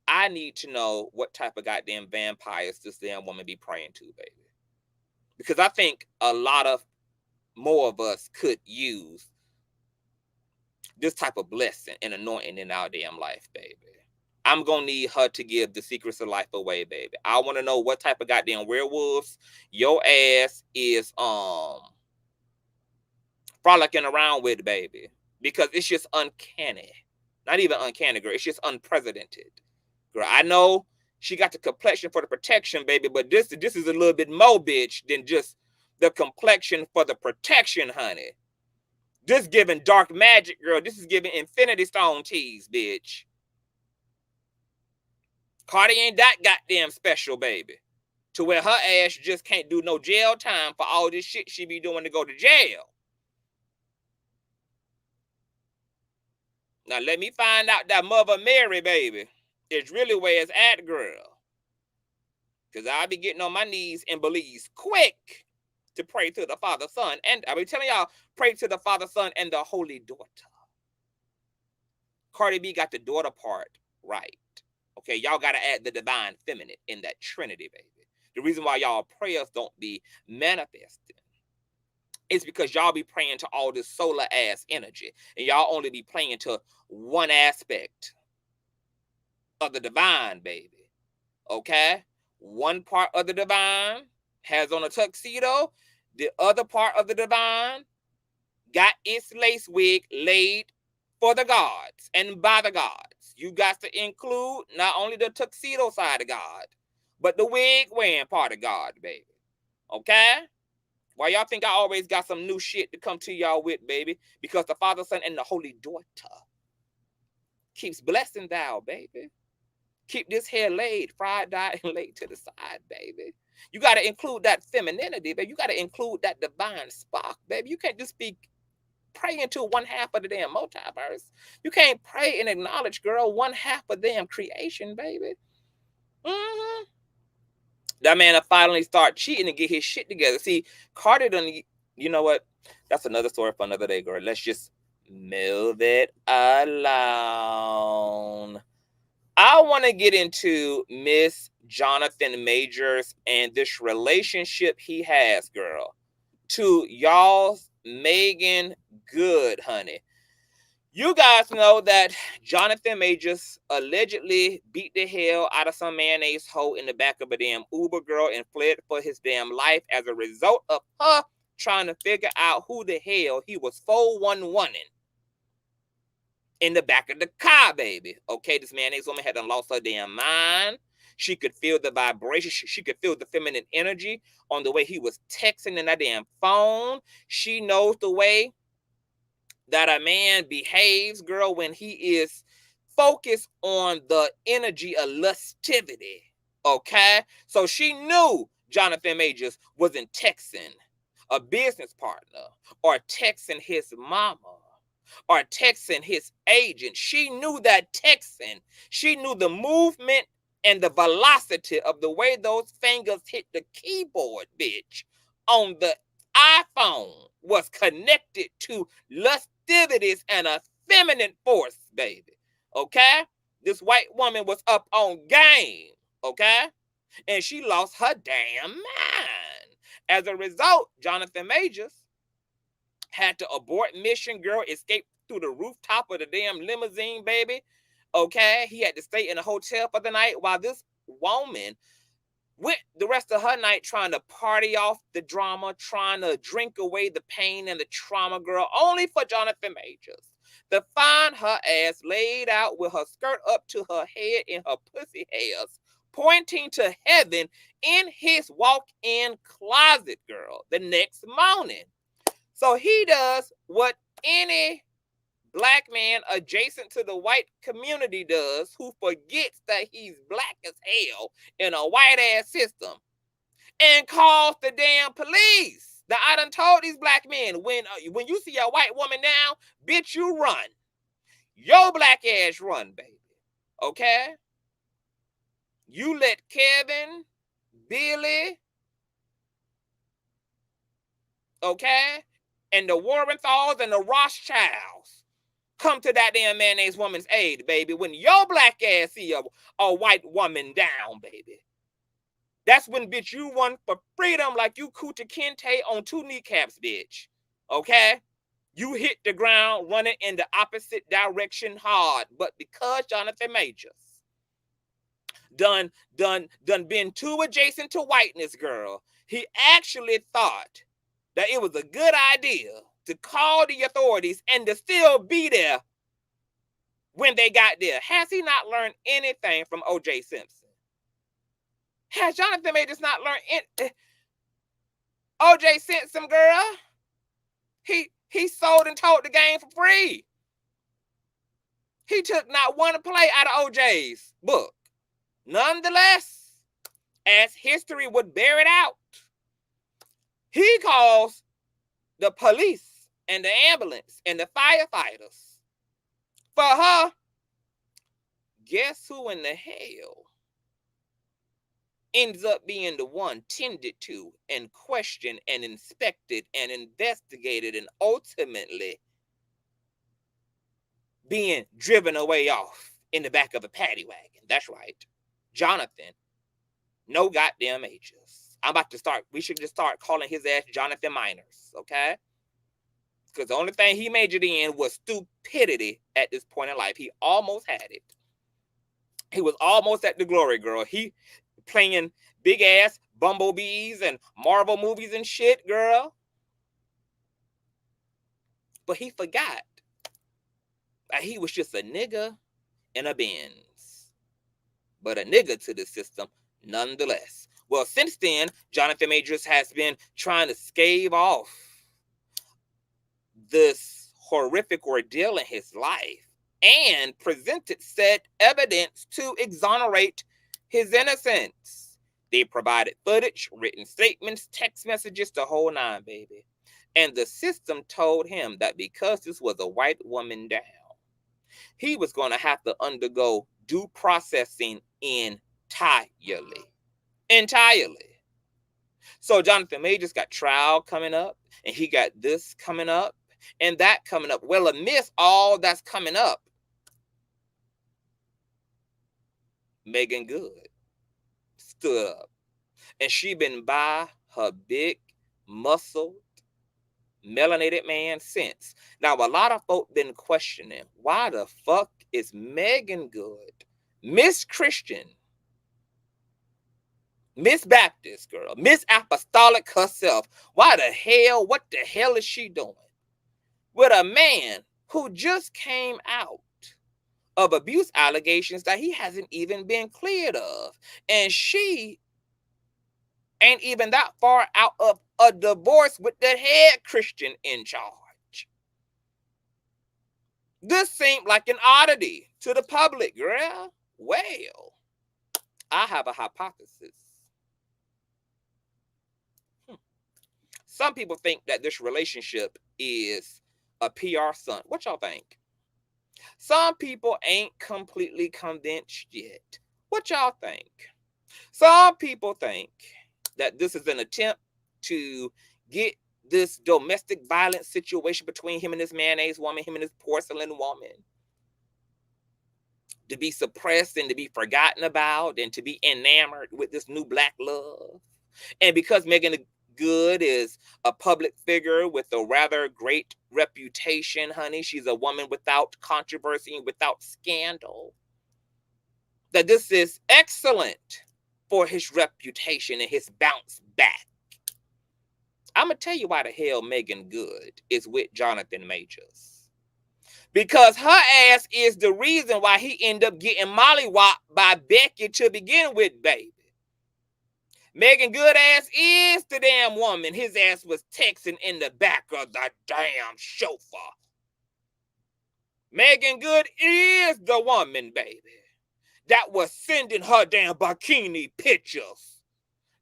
I need to know what type of goddamn vampires this damn woman be praying to, baby. Because I think a lot of more of us could use this type of blessing and anointing in our damn life, baby. I'm going to need her to give the secrets of life away, baby. I want to know what type of goddamn werewolves your ass is frolicking around with, baby. Because it's just uncanny. Not even uncanny, girl. It's just unprecedented. Girl, I know she got the complexion for the protection, baby, but this is a little bit more, bitch, than just the complexion for the protection, honey. This giving dark magic, girl. This is giving Infinity Stone teas, bitch. Cardi ain't that goddamn special, baby. To where her ass just can't do no jail time for all this shit she be doing to go to jail. Now let me find out that Mother Mary, baby, is really where it's at, girl. Because I'll be getting on my knees and Belize quick to pray to the Father, Son, and I'll be telling y'all, pray to the Father, Son, and the Holy Daughter. Cardi B got the daughter part right. Okay, y'all got to add the divine feminine in that trinity, baby. The reason why y'all prayers don't be manifesting is because y'all be praying to all this solar ass energy and y'all only be praying to one aspect of the divine, baby. Okay? One part of the divine has on a tuxedo. The other part of the divine got its lace wig laid for the gods and by the gods. You got to include not only the tuxedo side of God, but the wig wearing part of God, baby. Okay? Why y'all think I always got some new shit to come to y'all with, baby? Because the Father, Son, and the Holy Daughter keeps blessing thou, baby. Keep this hair laid, fried, dyed, and laid to the side, baby. You got to include that femininity, baby. You got to include that divine spark, baby. You can't just speak pray into one half of the damn multiverse. You can't pray and acknowledge, girl, one half of damn creation, baby. That man will finally start cheating and get his shit together. See, Cardi done, you know what? That's another story for another day, girl. Let's just move it along. I want to get into Miss Jonathan Majors and this relationship he has, girl, to y'all's Megan Good, honey. You guys know that Jonathan Majors allegedly beat the hell out of some mayonnaise hoe in the back of a damn Uber, girl, and fled for his damn life as a result of her trying to figure out who the hell he was 411ing in the back of the car, baby. Okay, this mayonnaise woman had lost her damn mind. She could feel the vibration. She could feel the feminine energy on the way he was texting in that damn phone. She knows the way that a man behaves, girl, when he is focused on the energy of lustivity. Okay? So she knew Jonathan Majors wasn't texting a business partner or texting his mama or texting his agent. She knew that texting. She knew the movement and the velocity of the way those fingers hit the keyboard, bitch, on the iPhone was connected to lustivities and a feminine force, baby. Okay? This white woman was up on game. Okay? And she lost her damn mind. As a result, Jonathan Majors had to abort mission, girl, escape through the rooftop of the damn limousine, baby. Okay? He had to stay in a hotel for the night while this woman went the rest of her night trying to party off the drama, trying to drink away the pain and the trauma, girl, only for Jonathan Majors to find her ass laid out with her skirt up to her head and her pussy hairs pointing to heaven in his walk-in closet, girl, the next morning. So he does what any black man adjacent to the white community does, who forgets that he's black as hell in a white-ass system, and calls the damn police. Now, I done told these black men, when you see a white woman now, bitch, you run. Your black ass run, baby. Okay? You let Kevin, Billy, okay, and the Warrenthals and the Rothschilds come to that damn mayonnaise woman's aid, baby. When your black ass see a white woman down, baby. That's when, bitch, you run for freedom like you Kuta Kinte on 2 kneecaps, bitch. Okay? You hit the ground running in the opposite direction hard. But because Jonathan Majors done been too adjacent to whiteness, girl, he actually thought that it was a good idea to call the authorities and to still be there when they got there. Has he not learned anything from O.J. Simpson? Has Jonathan Majors not learned it? O.J. Simpson, girl, he sold and told the game for free. He took not one play out of O.J.'s book. Nonetheless, as history would bear it out, he calls the police and the ambulance and the firefighters for her. Guess who in the hell ends up being the one tended to and questioned and inspected and investigated and ultimately being driven away off in the back of a paddy wagon? That's right. Jonathan, no goddamn Majors. We should just start calling his ass Jonathan Minors, okay? Because the only thing he majored in was stupidity at this point in life. He almost had it. He was almost at the glory, girl. He playing big ass bumblebees and Marvel movies and shit, girl. But he forgot that he was just a nigga in a Benz. But a nigga to the system nonetheless. Well, since then, Jonathan Majors has been trying to stave off this horrific ordeal in his life and presented said evidence to exonerate his innocence. They provided footage, written statements, text messages, the whole nine, baby. And the system told him that because this was a white woman down, he was going to have to undergo due processing entirely. So Jonathan Majors got trial coming up, and he got this coming up, and that coming up. Well, amidst all that's coming up, Megan Good stood up, and she been by her big, muscled, melanated man since. Now, a lot of folk been questioning, why the fuck is Megan Good, Miss Christian, Miss Baptist girl, Miss Apostolic herself, what the hell is she doing with a man who just came out of abuse allegations that he hasn't even been cleared of? And she ain't even that far out of a divorce with the head Christian in charge. This seemed like an oddity to the public, girl. Well, I have a hypothesis. Some people think that this relationship is a PR stunt. What y'all think? Some people ain't completely convinced yet. What y'all think? Some people think that this is an attempt to get this domestic violence situation between him and this mayonnaise woman, him and this porcelain woman, to be suppressed and to be forgotten about and to be enamored with this new black love. And because Megan Good is a public figure with a rather great reputation, honey, she's a woman without controversy and without scandal, that this is excellent for his reputation and his bounce back. I'm going to tell you why the hell Megan Good is with Jonathan Majors. Because her ass is the reason why he ended up getting mollywopped by Becky to begin with, baby. Megan Good ass is the damn woman. His ass was texting in the back of the damn chauffeur. Megan Good is the woman, baby, that was sending her damn bikini pictures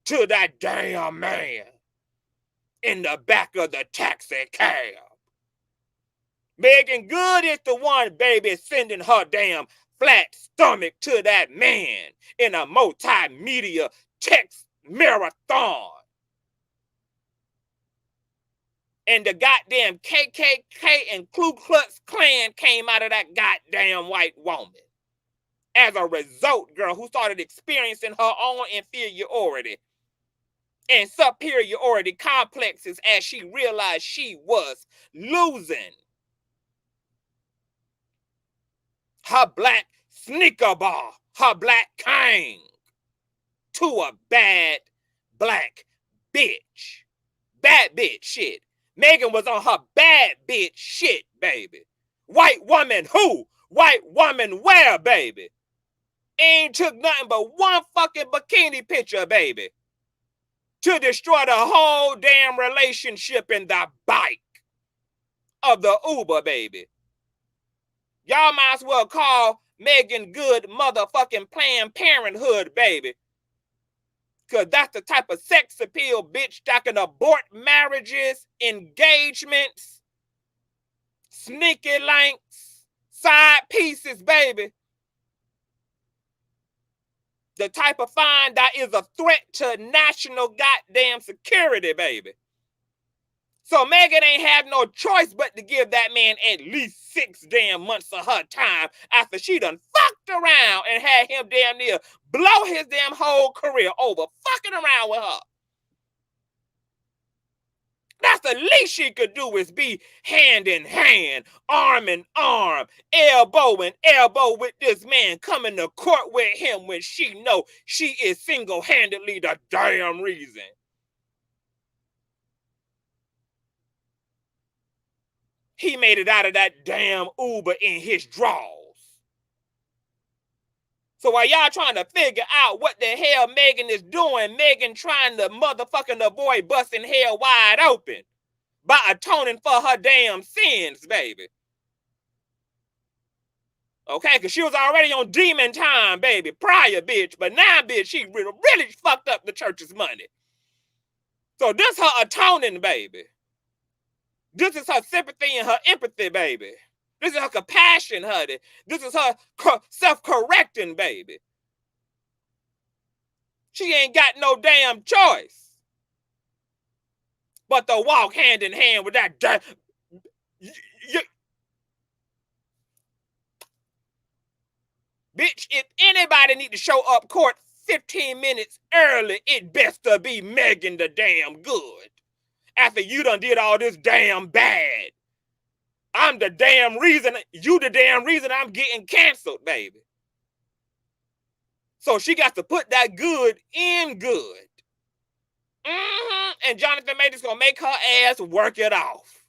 to that damn man in the back of the taxi cab. Megan Good is the one, baby, sending her damn flat stomach to that man in a multimedia text marathon. And the goddamn KKK and Ku Klux Klan came out of that goddamn white woman. As a result, girl, who started experiencing her own inferiority and superiority complexes as she realized she was losing her black sneaker bar, her black king, to a bad black bitch. Bad bitch shit. Megan was on her bad bitch shit, baby. White woman who? White woman where, baby? Ain't took nothing but one fucking bikini picture, baby, to destroy the whole damn relationship in the bike of the Uber, baby. Y'all might as well call Megan Good motherfucking Planned Parenthood, baby. Because that's the type of sex appeal bitch that can abort marriages, engagements, sneaky links, side pieces, baby. The type of fine that is a threat to national goddamn security, baby. So Megan ain't have no choice but to give that man at least 6 damn months of her time after she done fucked around and had him damn near blow his damn whole career over, fucking around with her. That's the least she could do is be hand in hand, arm in arm, elbow in elbow with this man, coming to court with him when she know she is single-handedly the damn reason. He made it out of that damn Uber in his drawers. So while y'all trying to figure out what the hell Megan is doing, Megan trying to motherfucking avoid busting hell wide open by atoning for her damn sins, baby. Okay, because she was already on demon time, baby, prior, bitch. But now, bitch, she really fucked up the church's money. So this her atoning, baby. This is her sympathy and her empathy, baby. This is her compassion, honey. This is her self-correcting, baby. She ain't got no damn choice but to walk hand in hand with that damn... Bitch, if anybody need to show up court 15 minutes early, it best to be Megan the damn Good. After you done did all this damn bad. I'm the damn reason, you the damn reason I'm getting canceled, baby. So she got to put that good in good. And Jonathan Majors gonna make her ass work it off.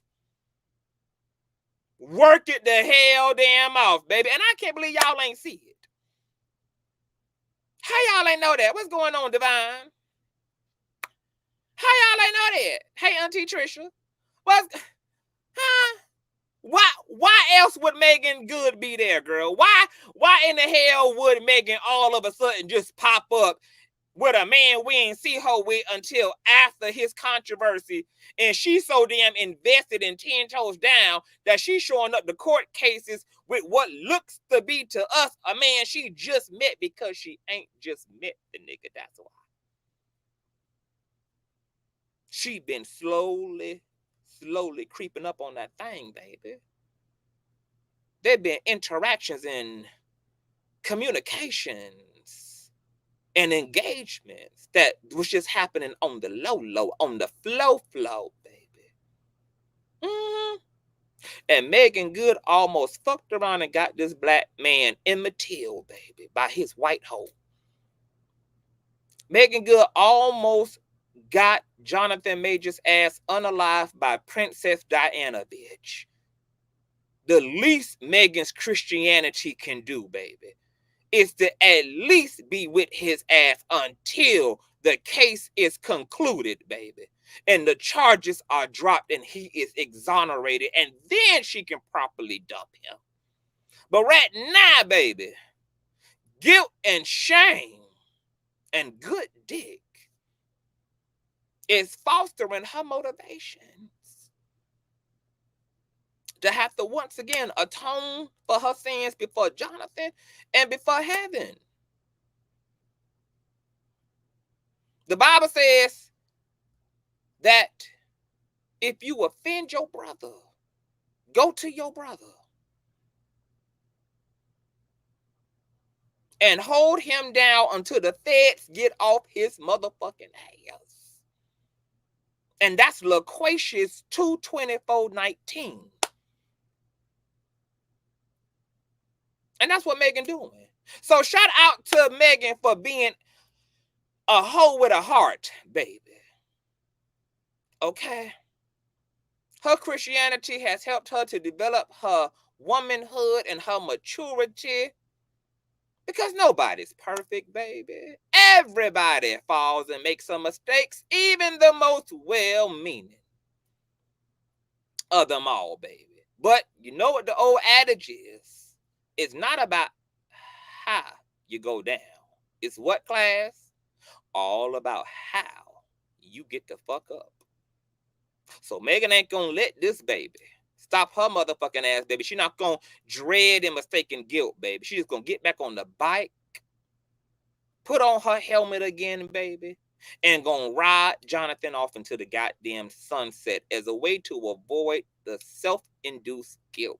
Work it the hell damn off, baby. And I can't believe y'all ain't see it. How y'all ain't know that? What's going on, Divine? How y'all ain't know that? Hey, Auntie Trisha. What's... Huh? Why else would Megan Good be there, girl? Why in the hell would Megan all of a sudden just pop up with a man we ain't see her with until after his controversy, and she's so damn invested in 10 toes down that she's showing up to court cases with what looks to be to us a man she just met, because she ain't just met the nigga, that's why. She been slowly creeping up on that thing, baby. There been interactions and communications and engagements that was just happening on the low, on the flow, baby. And Megan Good almost fucked around and got this black man Emmett Till, baby, by his white hole. Megan Good almost got Jonathan Majors' ass unalived by Princess Diana, bitch. the least Megan's Christianity can do, baby, is to at least be with his ass until the case is concluded, baby, and the charges are dropped and he is exonerated, and then she can properly dump him. But right now, baby, guilt and shame and good dick is fostering her motivations to have to once again atone for her sins before Jonathan and before heaven. The Bible says that if you offend your brother, go to your brother and hold him down until the feds get off his motherfucking ass. And that's Loquacious 2:24:19. And that's what Megan doing. So shout out to Megan for being a hoe with a heart, baby. Okay? Her Christianity has helped her to develop her womanhood and her maturity. Because nobody's perfect, baby. Everybody falls and makes some mistakes, even the most well-meaning of them all, baby. But you know what the old adage is? It's not about how you go down. It's what, class? All about how you get the fuck up. So Megan ain't gonna let this baby stop her motherfucking ass, baby. She not gonna dread and mistaken guilt, baby. She just gonna get back on the bike, put on her helmet again, baby, and gonna ride Jonathan off into the goddamn sunset as a way to avoid the self-induced guilt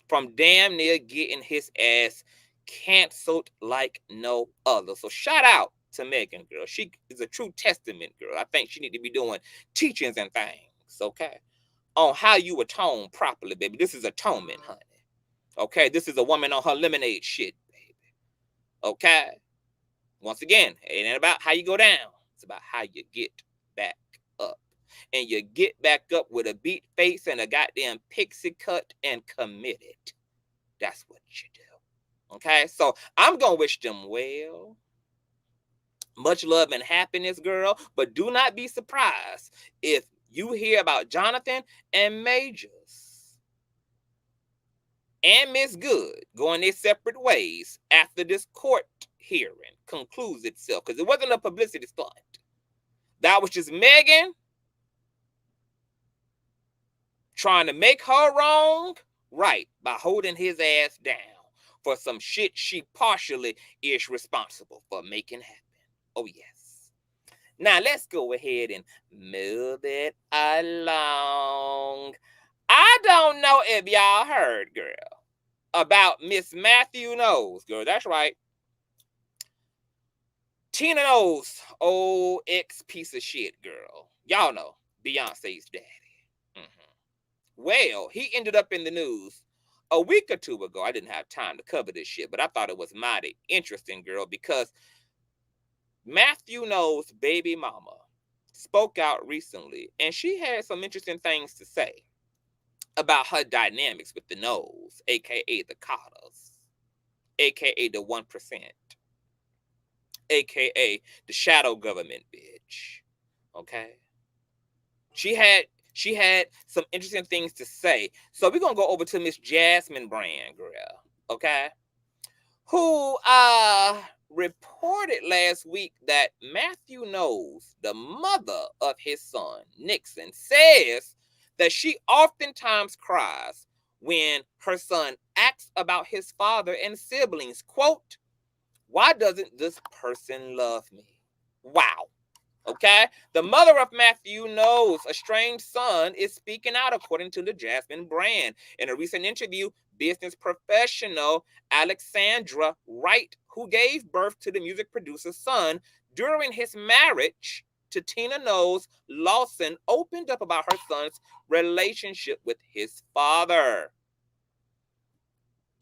from damn near getting his ass canceled like no other. So shout out to Megan, girl. She is a true testament, girl. I think she need to be doing teachings and things, okay, on how you atone properly, baby. This is atonement, honey. Okay, this is a woman on her lemonade shit, baby. Okay? Once again, it ain't about how you go down. It's about how you get back up. And you get back up with a beat face and a goddamn pixie cut and committed. That's what you do. Okay? So I'm going to wish them well. Much love and happiness, girl. But do not be surprised if you hear about Jonathan and Majors and Miss Good going their separate ways after this court hearing concludes itself. Because it wasn't a publicity stunt. That was just Megan trying to make her wrong right by holding his ass down for some shit she partially is responsible for making happen. Oh, yes. Now, let's go ahead and move it along. I don't know if y'all heard, girl, about Miss Matthew Knowles, girl. That's right. Tina Knowles, old ex piece of shit, girl. Y'all know, Beyonce's daddy. Well, he ended up in the news a week or two ago. I didn't have time to cover this shit, but I thought it was mighty interesting, girl, because Matthew Knowles' baby mama spoke out recently, and she had some interesting things to say about her dynamics with the Knowles, a.k.a. the Carters, a.k.a. the 1%, a.k.a. the shadow government bitch, okay? She had some interesting things to say. So we're going to go over to Miss Jasmine Brand, girl, okay? Who reported last week that Matthew Knowles, the mother of his son, Nixon, says that she oftentimes cries when her son asks about his father and siblings. Quote, "Why doesn't this person love me?" Wow. Okay? The mother of Matthew Knowles' estranged son is speaking out, according to the Jasmine Brand. In a recent interview, business professional Alexandra Wright, who gave birth to the music producer's son during his marriage to Tina Knowles Lawson, opened up about her son's relationship with his father.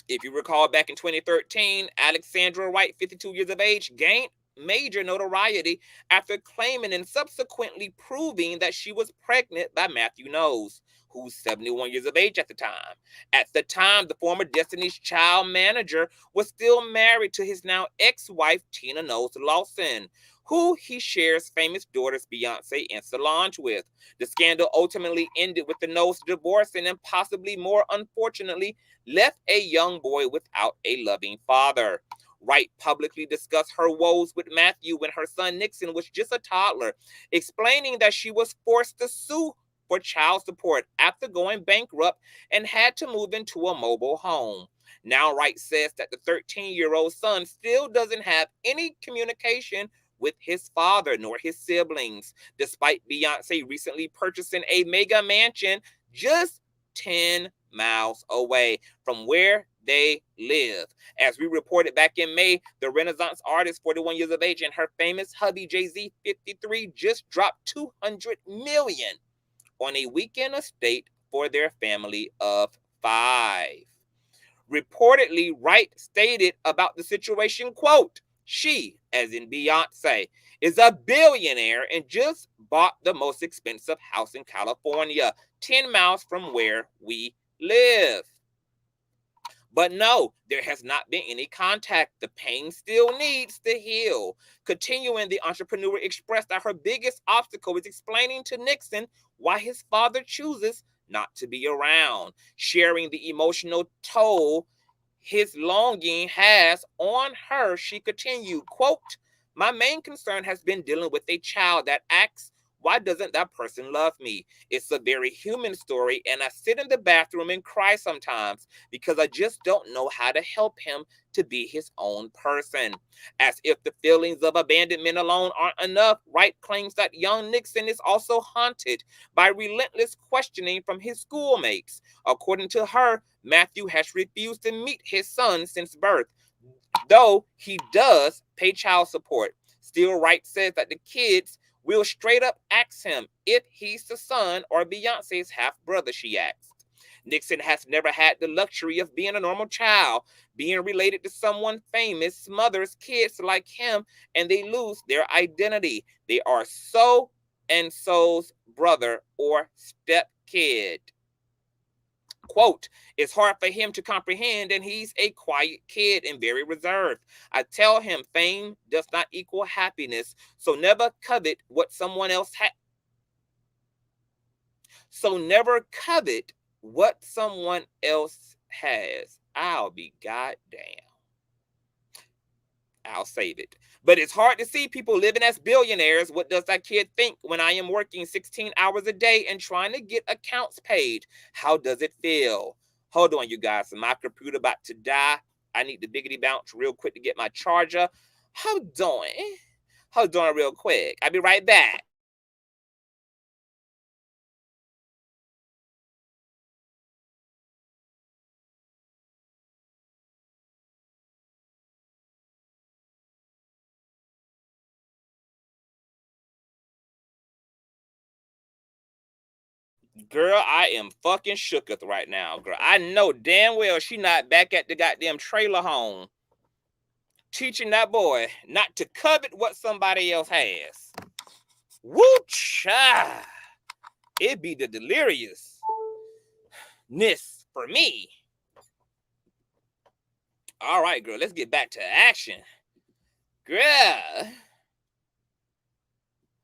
If you recall, back in 2013, Alexandra Wright, 52 years of age, gained major notoriety after claiming and subsequently proving that she was pregnant by Matthew Knowles, who's 71 years of age at the time. At the time, the former Destiny's Child manager was still married to his now ex-wife, Tina Knowles Lawson, who he shares famous daughters Beyonce and Solange with. The scandal ultimately ended with the Knowles divorcing and possibly more unfortunately left a young boy without a loving father. Wright publicly discussed her woes with Matthew when her son Nixon was just a toddler, explaining that she was forced to sue for child support after going bankrupt and had to move into a mobile home. Now Wright says that the 13-year-old son still doesn't have any communication with his father nor his siblings, despite Beyonce recently purchasing a mega mansion just 10 miles away from where they live. As we reported back in May, the Renaissance artist, 41 years of age, and her famous hubby, Jay-Z, 53, just dropped $200 million on a weekend estate for their family of 5. Reportedly, Wright stated about the situation, quote, "She, as in Beyonce, is a billionaire and just bought the most expensive house in California, 10 miles from where we live. But no, there has not been any contact. The pain still needs to heal." Continuing, the entrepreneur expressed that her biggest obstacle is explaining to Nixon why his father chooses not to be around, sharing the emotional toll his longing has on her. She continued, quote, "My main concern has been dealing with a child that asks, why doesn't that person love me? It's a very human story, and I sit in the bathroom and cry sometimes because I just don't know how to help him to be his own person." As if the feelings of abandonment alone aren't enough, Wright claims that young Nixon is also haunted by relentless questioning from his schoolmates. According to her, Matthew has refused to meet his son since birth, though he does pay child support. Still, Wright says that the kids will straight up ask him if he's the son or Beyonce's half brother, she asked. Nixon has never had the luxury of being a normal child. Being related to someone famous smothers kids like him and they lose their identity. They are so and so's brother or step kid. Quote, "It's hard for him to comprehend, and he's a quiet kid and very reserved. I tell him fame does not equal happiness, so never covet what someone else has. So never covet what someone else has. I'll be goddamn. I'll save it. But it's hard to see people living as billionaires. What does that kid think when I am working 16 hours a day and trying to get accounts paid? How does it feel?" Hold on, you guys. My computer about to die. I need the biggity bounce real quick to get my charger. Hold on. Hold on real quick. I'll be right back. Girl, I am fucking shooketh right now, girl. I know damn well she not back at the goddamn trailer home teaching that boy not to covet what somebody else has. Woo cha! It be the deliriousness for me. All right, girl, let's get back to action. Girl.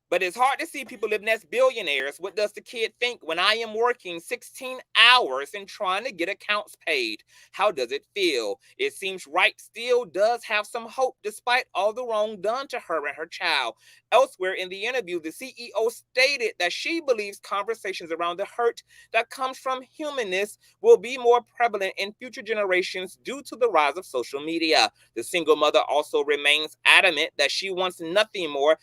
But it's hard to see people living as billionaires. What does the kid think when I am working 16 hours and trying to get accounts paid? How does it feel? It seems Wright still does have some hope despite all the wrong done to her and her child. Elsewhere in the interview, the CEO stated that she believes conversations around the hurt that comes from humanness will be more prevalent in future generations due to the rise of social media. The single mother also remains adamant that she wants nothing more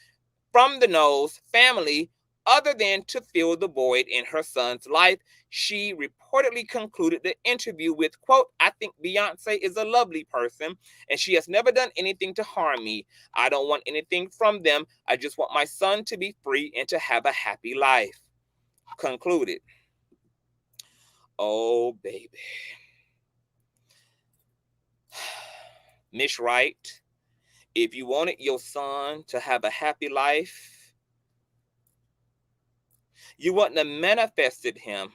from the Knowles family other than to fill the void in her son's life. She reportedly concluded the interview with, quote, "I think Beyonce is a lovely person and she has never done anything to harm me. I don't want anything from them. I just want my son to be free and to have a happy life." Concluded. Oh, baby. Miss Wright, If you wanted your son to have a happy life, you wouldn't have manifested him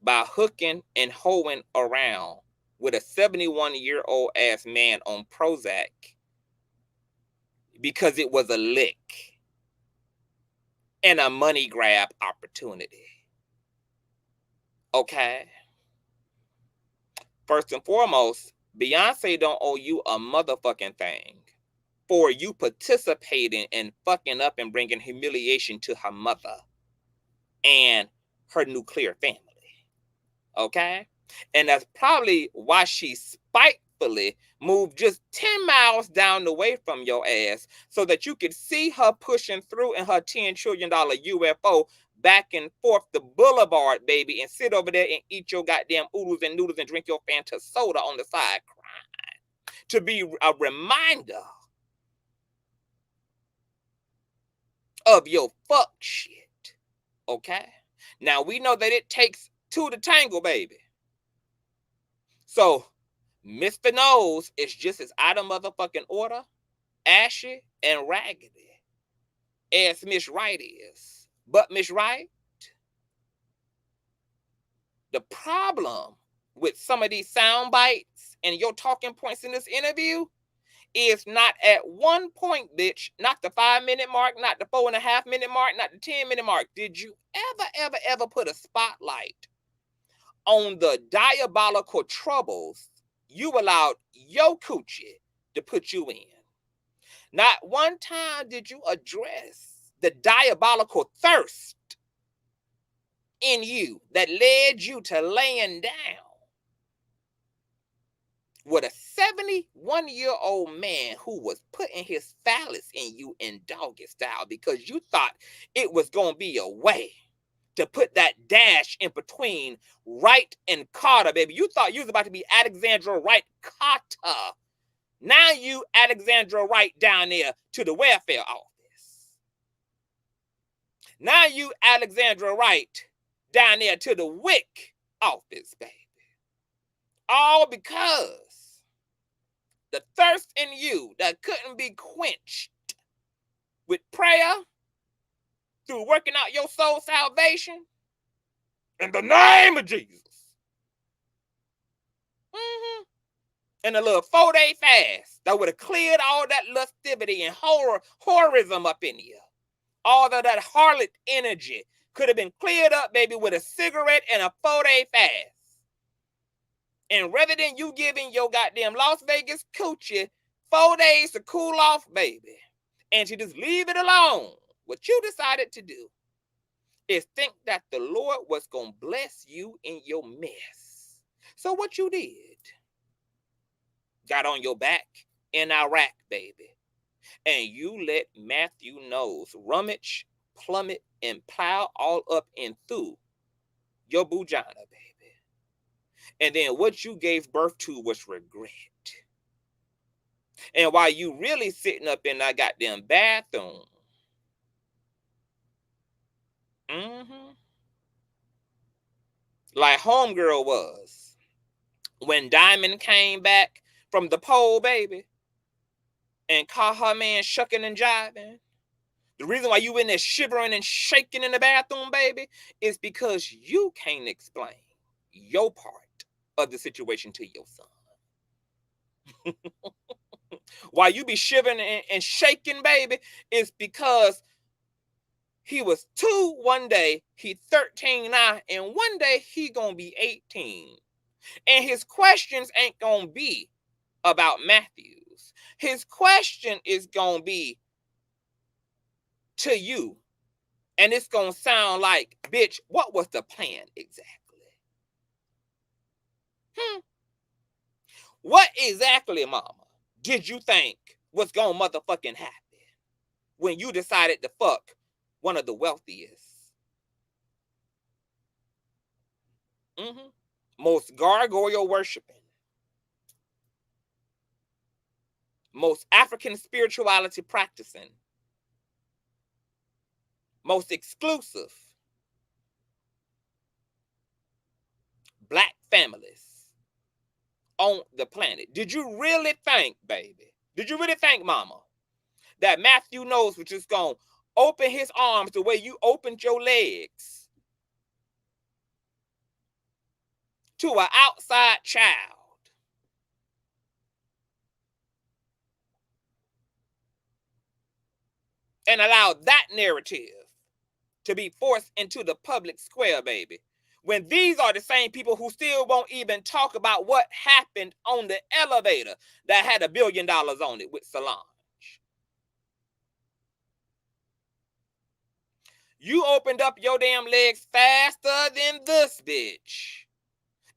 by hooking and hoeing around with a 71-year-old ass man on Prozac because it was a lick and a money grab opportunity. Okay? First and foremost, Beyonce don't owe you a motherfucking thing for you participating in fucking up and bringing humiliation to her mother and her nuclear family. Okay? And that's probably why she spitefully moved just 10 miles down the way from your ass so that you could see her pushing through in her $10 trillion UFO back and forth the boulevard, baby, and sit over there and eat your goddamn oodles and noodles and drink your Fanta soda on the side crying. To be a reminder of your fuck shit. Okay? Now, we know that it takes two to tangle, baby. So, Mr. Knowles is just as out of motherfucking order, ashy, and raggedy as Miss Wright is. But Miss Wright, the problem with some of these sound bites and your talking points in this interview is not at one point, bitch, not the 5-minute mark, not the 4.5-minute mark, not the 10-minute mark. Did you ever put a spotlight on the diabolical troubles you allowed your coochie to put you in? Not one time did you address the diabolical thirst in you that led you to laying down with a 71-year-old man who was putting his phallus in you in doggy style because you thought it was going to be a way to put that dash in between Wright and Carter, baby. You thought you was about to be Alexandra Wright Carter. Now you Alexandra Wright down there to the welfare office. Now you Alexandra Wright down there to the WIC office, baby. All because the thirst in you that couldn't be quenched with prayer through working out your soul salvation in the name of Jesus. And a little 4-day fast that would have cleared all that lustivity and horrorism up in you. All of that harlot energy could have been cleared up, baby, with a cigarette and a 4-day fast. And rather than you giving your goddamn Las Vegas coochie 4 days to cool off, baby, and to just leave it alone, what you decided to do is think that the Lord was going to bless you in your mess. So what you did, got on your back in Iraq, baby, and you let Matthew Knowles rummage, plummet, and plow all up and through your bujana, baby. And then what you gave birth to was regret. And while you really sitting up in that goddamn bathroom, like homegirl was, when Diamond came back from the pole, baby, and caught her man shucking and jiving, the reason why you in there shivering and shaking in the bathroom, baby, is because you can't explain your part of the situation to your son. Why you be shivering and shaking, baby, is because he was 2 one day, he 13 now, and one day he gonna be 18. And his questions ain't gonna be about Matthews. His question is gonna be to you. And it's gonna sound like, bitch, what was the plan exactly? What exactly, mama, did you think was gonna motherfucking happen when you decided to fuck one of the wealthiest, most gargoyle worshiping, most African spirituality practicing, most exclusive Black families on the planet. Did you really think, baby? Did you really think, mama, that Matthew Knowles was just going to open his arms the way you opened your legs to an outside child and allow that narrative to be forced into the public square, baby? When these are the same people who still won't even talk about what happened on the elevator that had $1 billion on it with Solange. You opened up your damn legs faster than this bitch.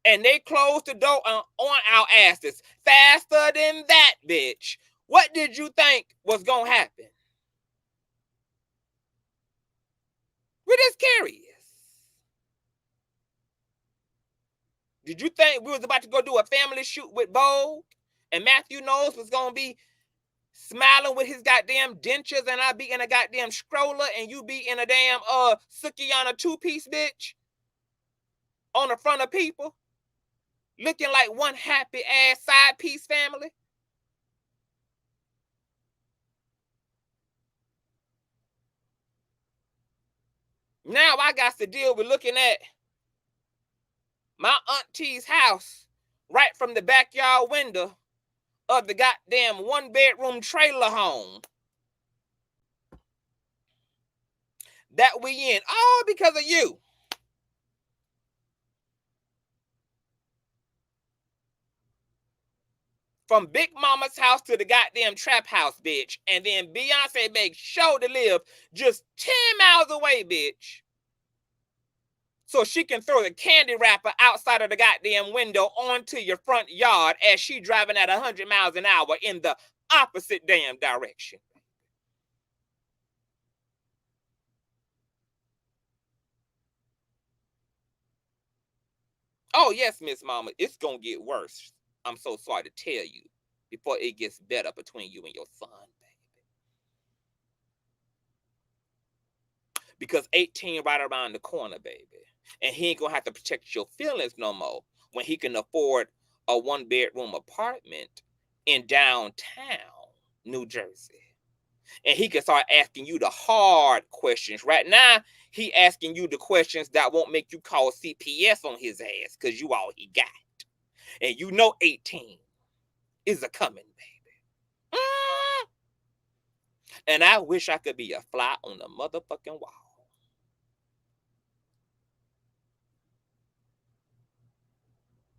And they closed the door on our asses faster than that bitch. What did you think was going to happen? We're just curious. Did you think we was about to go do a family shoot with Vogue and Matthew Knowles was going to be smiling with his goddamn dentures and I be in a goddamn stroller and you be in a damn Sukiyana two-piece bitch on the front of people looking like one happy ass side piece family? Now I got to deal with looking at my auntie's house right from the backyard window of the goddamn one-bedroom trailer home that we in, all because of you. From Big Mama's house to the goddamn trap house, bitch. And then Beyonce makes sure to live just 10 miles away, bitch. So she can throw the candy wrapper outside of the goddamn window onto your front yard as she driving at 100 miles an hour in the opposite damn direction. Oh, yes, Miss Mama, it's going to get worse. I'm so sorry to tell you before it gets better between you and your son, baby. Because 18 right around the corner, baby. And he ain't going to have to protect your feelings no more when he can afford a one-bedroom apartment in downtown New Jersey. And he can start asking you the hard questions. Right now, he asking you the questions that won't make you call CPS on his ass because you all he got. And you know 18 is a coming, baby. And I wish I could be a fly on the motherfucking wall.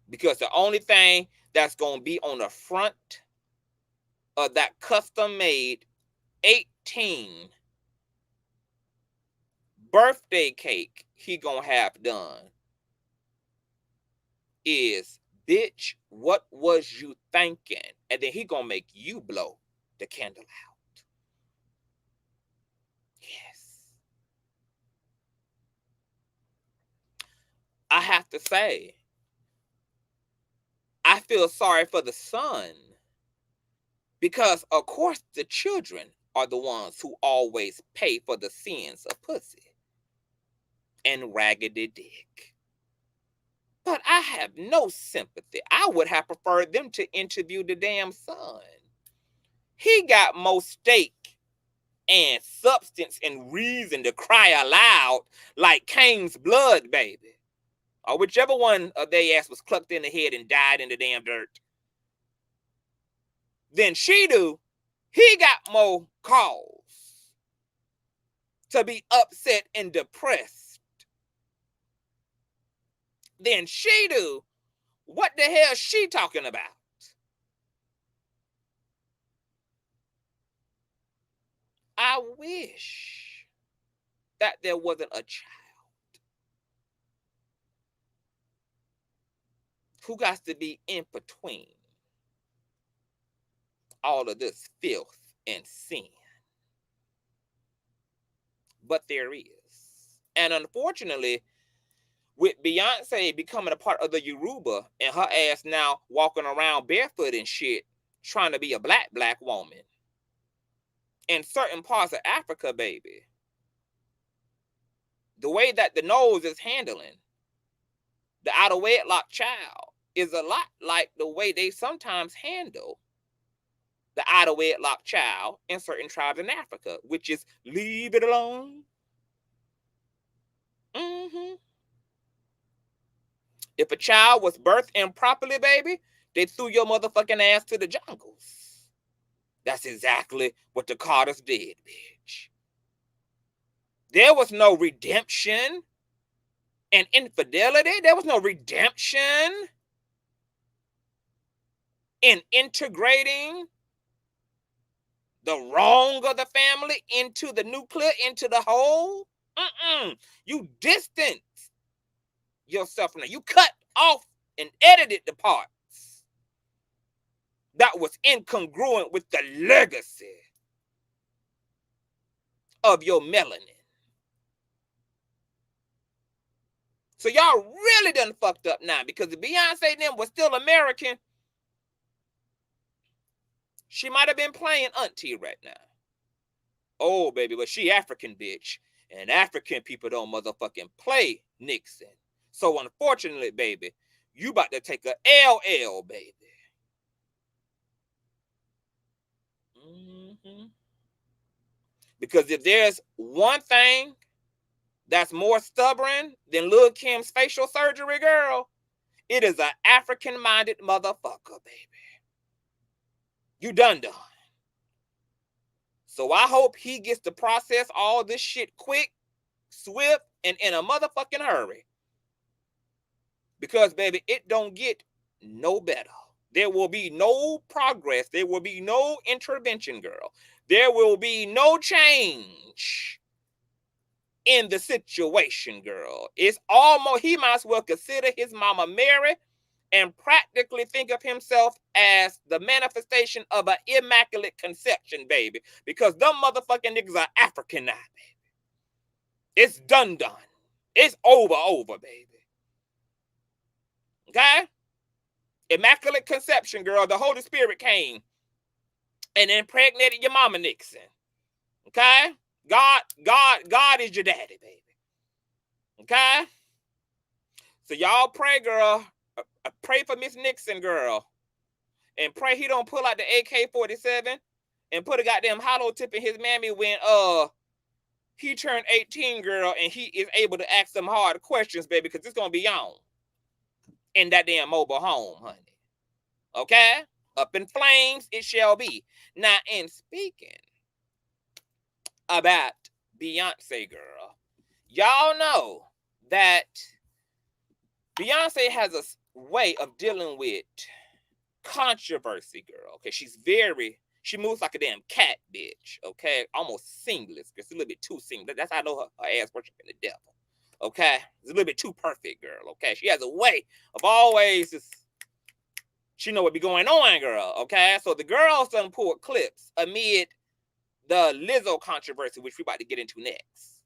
Because the only thing that's going to be on the front of that custom-made 18 birthday cake he going to have done is, bitch, what was you thinking? And then he going to make you blow the candle out. Yes. I have to say, I feel sorry for the son because, of course, the children are the ones who always pay for the sins of pussy and raggedy dick. But I have no sympathy. I would have preferred them to interview the damn son. He got more stake and substance and reason to cry aloud like Cain's blood, baby. Or whichever one of their ass was clucked in the head and died in the damn dirt. Than she do. He got more cause to be upset and depressed than she do. What the hell is she talking about? I wish that there wasn't a child who got to be in between all of this filth and sin. But there is. And unfortunately, with Beyonce becoming a part of the Yoruba and her ass now walking around barefoot and shit, trying to be a black woman, in certain parts of Africa, baby, the way that the nose is handling the out of wedlock child is a lot like the way they sometimes handle the out of wedlock child in certain tribes in Africa, which is leave it alone. Mm-hmm. If a child was birthed improperly, baby, they threw your motherfucking ass to the jungles. That's exactly what the Carters did, bitch. There was no redemption in infidelity. There was no redemption in integrating the wrong of the family into the nuclear, into the whole. You distance yourself from that. You cut off and edited the parts that was incongruent with the legacy of your melanin. So y'all really done fucked up now, because if Beyonce and them was still American, she might have been playing auntie right now. Oh, baby, but she African, bitch. And African people don't motherfucking play Nixon. So unfortunately, baby, you about to take a LL, baby. Mm-hmm. Because if there's one thing that's more stubborn than Lil' Kim's facial surgery, girl, it is an African-minded motherfucker, baby. You done. So I hope he gets to process all this shit quick, swift, and in a motherfucking hurry. Because, baby, it don't get no better. There will be no progress. There will be no intervention, girl. There will be no change in the situation, girl. It's almost, he might as well consider his mama Mary and practically think of himself as the manifestation of an immaculate conception, baby. Because them motherfucking niggas are African now, baby. It's done. It's over, baby. Okay? Immaculate conception, girl. The Holy Spirit came and impregnated your mama Nixon. Okay? God is your daddy, baby. Okay? So y'all pray, girl. Pray for Miss Nixon, girl. And pray he don't pull out the AK-47 and put a goddamn hollow tip in his mammy when he turned 18, girl, and he is able to ask some hard questions, baby, because it's gonna be on in that damn mobile home, honey. Okay? Up in flames it shall be. Now, in speaking about Beyonce, girl, y'all know that Beyonce has a way of dealing with controversy, girl. Okay, she moves like a damn cat, bitch. Okay, almost seamless. It's a little bit too seamless. That's how I know her ass worshiping the devil. Okay, it's a little bit too perfect, girl. Okay, she has a way of always just, she know what be going on, girl. Okay, so the girls done pulled clips amid the Lizzo controversy, which we about to get into next,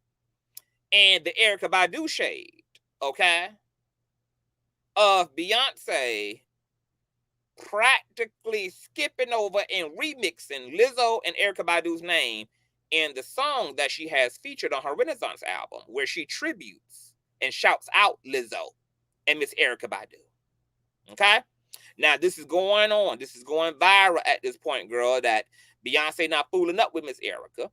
and the Erykah Badu shade, okay, of Beyonce practically skipping over and remixing Lizzo and Erykah Badu's name in the song that she has featured on her Renaissance album, where she tributes and shouts out Lizzo and Miss Erykah Badu. Okay? Now, this is going on. This is going viral at this point, girl, that Beyonce not fooling up with Miss Erykah,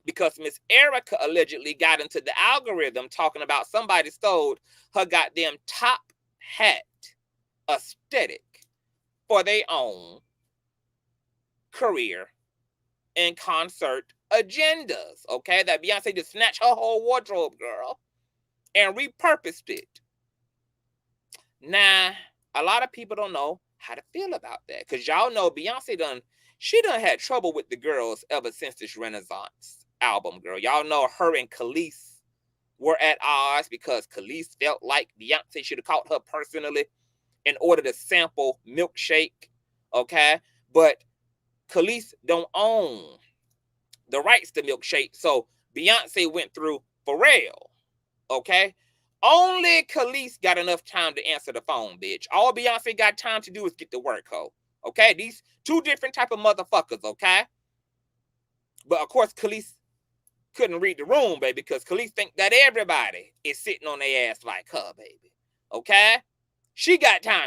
because Miss Erykah allegedly got into the algorithm talking about somebody stole her goddamn top hat aesthetic for their own career and concert agendas, okay? That Beyonce just snatched her whole wardrobe, girl, and repurposed it. Now, a lot of people don't know how to feel about that, because y'all know Beyonce done had trouble with the girls ever since this Renaissance album, girl. Y'all know her and Khalees were at odds because Khalees felt like Beyonce should have caught her personally in order to sample Milkshake, okay? But Khalees don't own the rights to Milkshake, so Beyonce went through Pharrell, okay? Only Khalees got enough time to answer the phone, bitch. All Beyonce got time to do is get to work, ho. Okay? These two different type of motherfuckers, okay? But, of course, Khalees couldn't read the room, baby, because Khalees think that everybody is sitting on their ass like her, baby. Okay? She got time.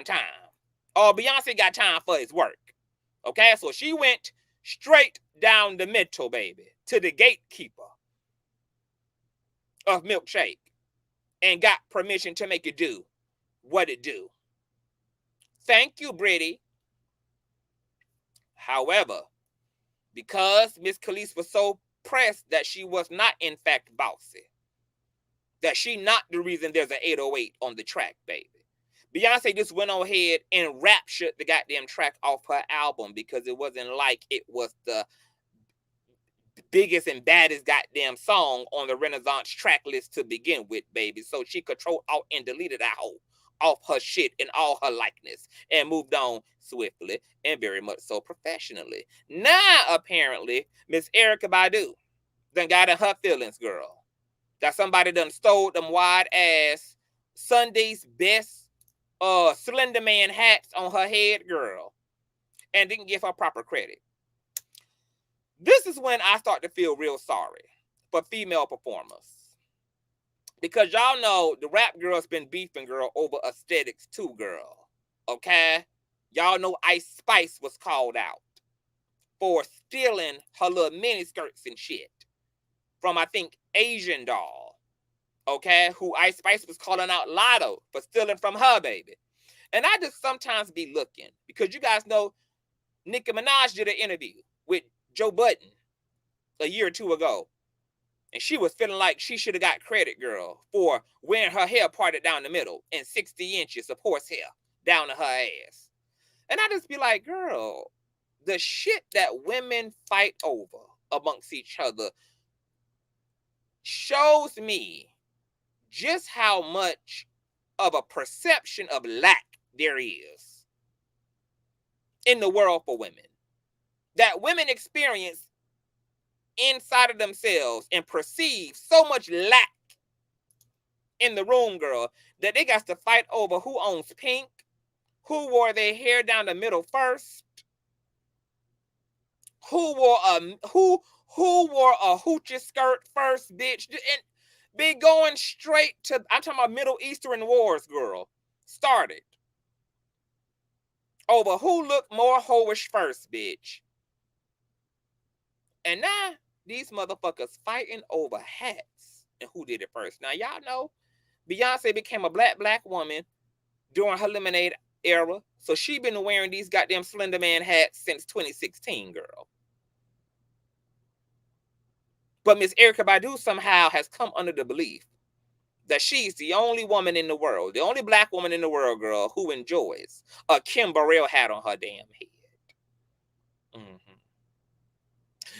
Beyonce got time for his work. Okay, so she went straight down the middle, baby, to the gatekeeper of Milkshake and got permission to make it do what it do. Thank you, Britty. However, because Miss Khalees was so pressed that she was not, in fact, bossy, that she not the reason there's an 808 on the track, baby. Beyonce just went on ahead and raptured the goddamn track off her album because it wasn't like it was the biggest and baddest goddamn song on the Renaissance track list to begin with, baby. So she controlled out and deleted that whole off her shit and all her likeness and moved on swiftly and very much so professionally. Now, apparently, Miss Erykah Badu done got in her feelings, girl. That somebody done stole them wide ass Sunday's best Slender Man hats on her head, girl, and didn't give her proper credit. This is when I start to feel real sorry for female performers. Because y'all know the rap girl's been beefing, girl, over aesthetics too, girl. Okay? Y'all know Ice Spice was called out for stealing her little mini skirts and shit from, I think, Asian Doll. Okay? Who Ice Spice was calling out Lotto for stealing from her, baby. And I just sometimes be looking, because you guys know Nicki Minaj did an interview with Joe Budden a year or two ago. And she was feeling like she should have got credit, girl, for wearing her hair parted down the middle and 60 inches of horsehair down to her ass. And I just be like, girl, the shit that women fight over amongst each other shows me just how much of a perception of lack there is in the world for women. That women experience inside of themselves and perceive so much lack in the room, girl, that they got to fight over who owns pink, who wore their hair down the middle first, who wore a hoochie skirt first, bitch, and be going straight to, I'm talking about Middle Eastern wars, girl, started over who looked more hoish first, bitch. And now these motherfuckers fighting over hats and who did it first. Now y'all know Beyonce became a black woman during her Lemonade era, so she been wearing these goddamn Slender Man hats since 2016, girl. But Miss Erykah Badu somehow has come under the belief that she's the only woman in the world, the only black woman in the world, girl, who enjoys a Kim Burrell hat on her damn head.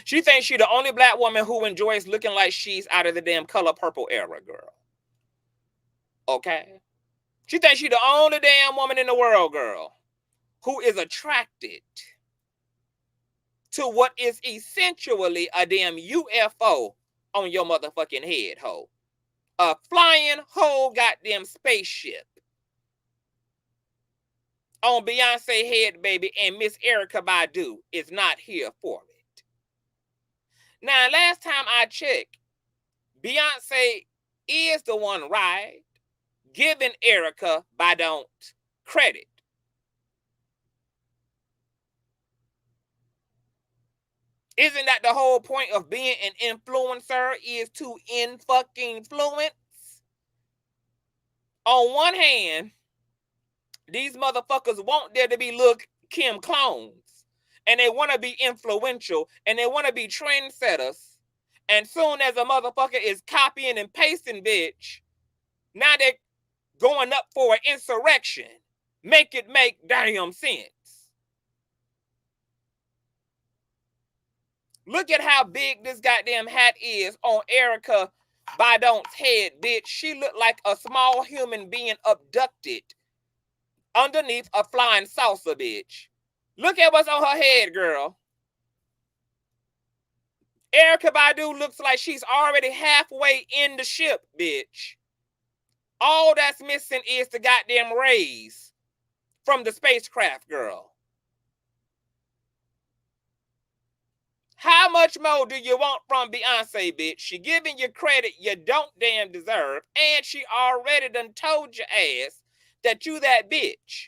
She thinks she's the only black woman who enjoys looking like she's out of the damn Color Purple era, girl. Okay? She thinks she's the only damn woman in the world, girl, who is attracted to what is essentially a damn UFO on your motherfucking head, ho. A flying whole goddamn spaceship on Beyonce head, baby, and Miss Erykah Badu is not here for it. Now, last time I checked, Beyonce is the one, right, giving Erykah Badu credit. Isn't that the whole point of being an influencer, is to influence? On one hand, these motherfuckers want there to be little Kim clones, and they want to be influential, and they want to be trendsetters. And soon as a motherfucker is copying and pasting, bitch, now they're going up for an insurrection. Make it make damn sense. Look at how big this goddamn hat is on Erykah Badu's head, bitch. She looked like a small human being abducted underneath a flying saucer, bitch. Look at what's on her head, girl. Erykah Badu looks like she's already halfway in the ship, bitch. All that's missing is the goddamn rays from the spacecraft, girl. How much more do you want from Beyonce, bitch? She giving you credit you don't damn deserve, and she already done told your ass that you that bitch.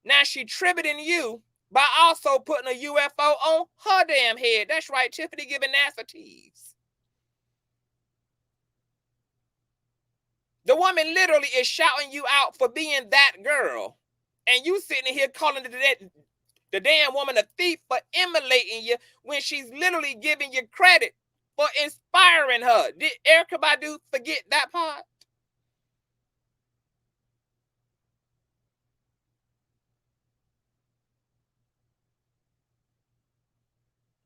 Now she tributing you by also putting a UFO on her damn head. That's right, Tiffany giving NASA tease. The woman literally is shouting you out for being that girl. And you sitting here calling the damn woman a thief for emulating you when she's literally giving you credit for inspiring her. Did Erykah Badu forget that part?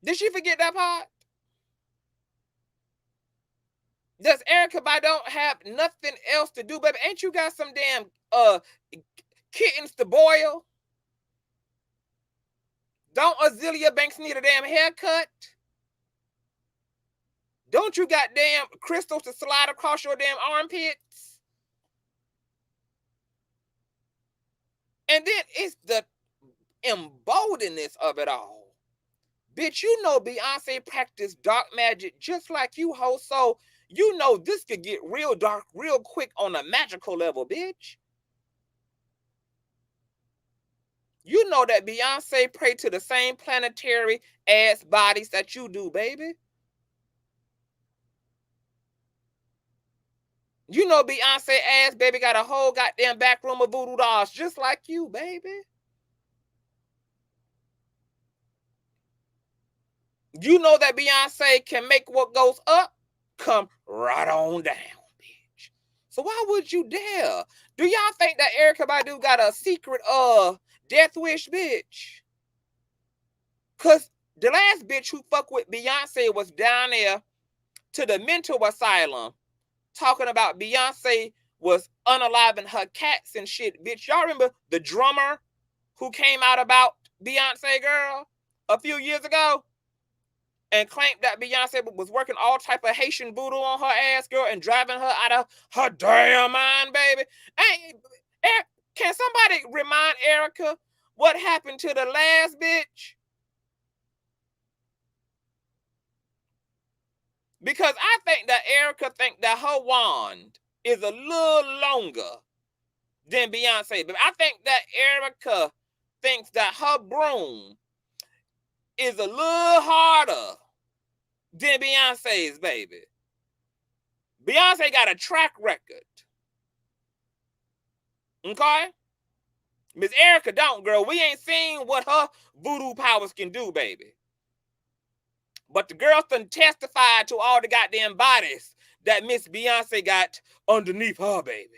Did she forget that part? Does Erykah Badu have nothing else to do, baby? Ain't you got some damn kittens to boil? Don't Azealia Banks need a damn haircut? Don't you got damn crystals to slide across your damn armpits? And then it's the emboldenedness of it all. Bitch, you know Beyonce practiced dark magic just like you, ho. So you know this could get real dark real quick on a magical level, bitch. You know that Beyonce pray to the same planetary ass bodies that you do, baby. You know Beyonce ass, baby, got a whole goddamn back room of voodoo dolls just like you, baby. You know that Beyonce can make what goes up come right on down, bitch. So why would you dare? Do y'all think that Erykah Badu got a secret death wish, bitch? Cause the last bitch who fucked with Beyonce was down there to the mental asylum talking about Beyonce was unaliving her cats and shit, bitch. Y'all remember the drummer who came out about Beyonce, girl, a few years ago? And claimed that Beyonce was working all type of Haitian voodoo on her ass, girl, and driving her out of her damn mind, baby. Hey, can somebody remind Erykah what happened to the last bitch? Because I think that Erykah think that her wand is a little longer than Beyonce. But I think that Erykah thinks that her broom is a little harder than Beyonce's, baby. Beyonce got a track record. Okay? Miss Erykah don't, girl. We ain't seen what her voodoo powers can do, baby. But the girl done testified to all the goddamn bodies that Miss Beyonce got underneath her, baby.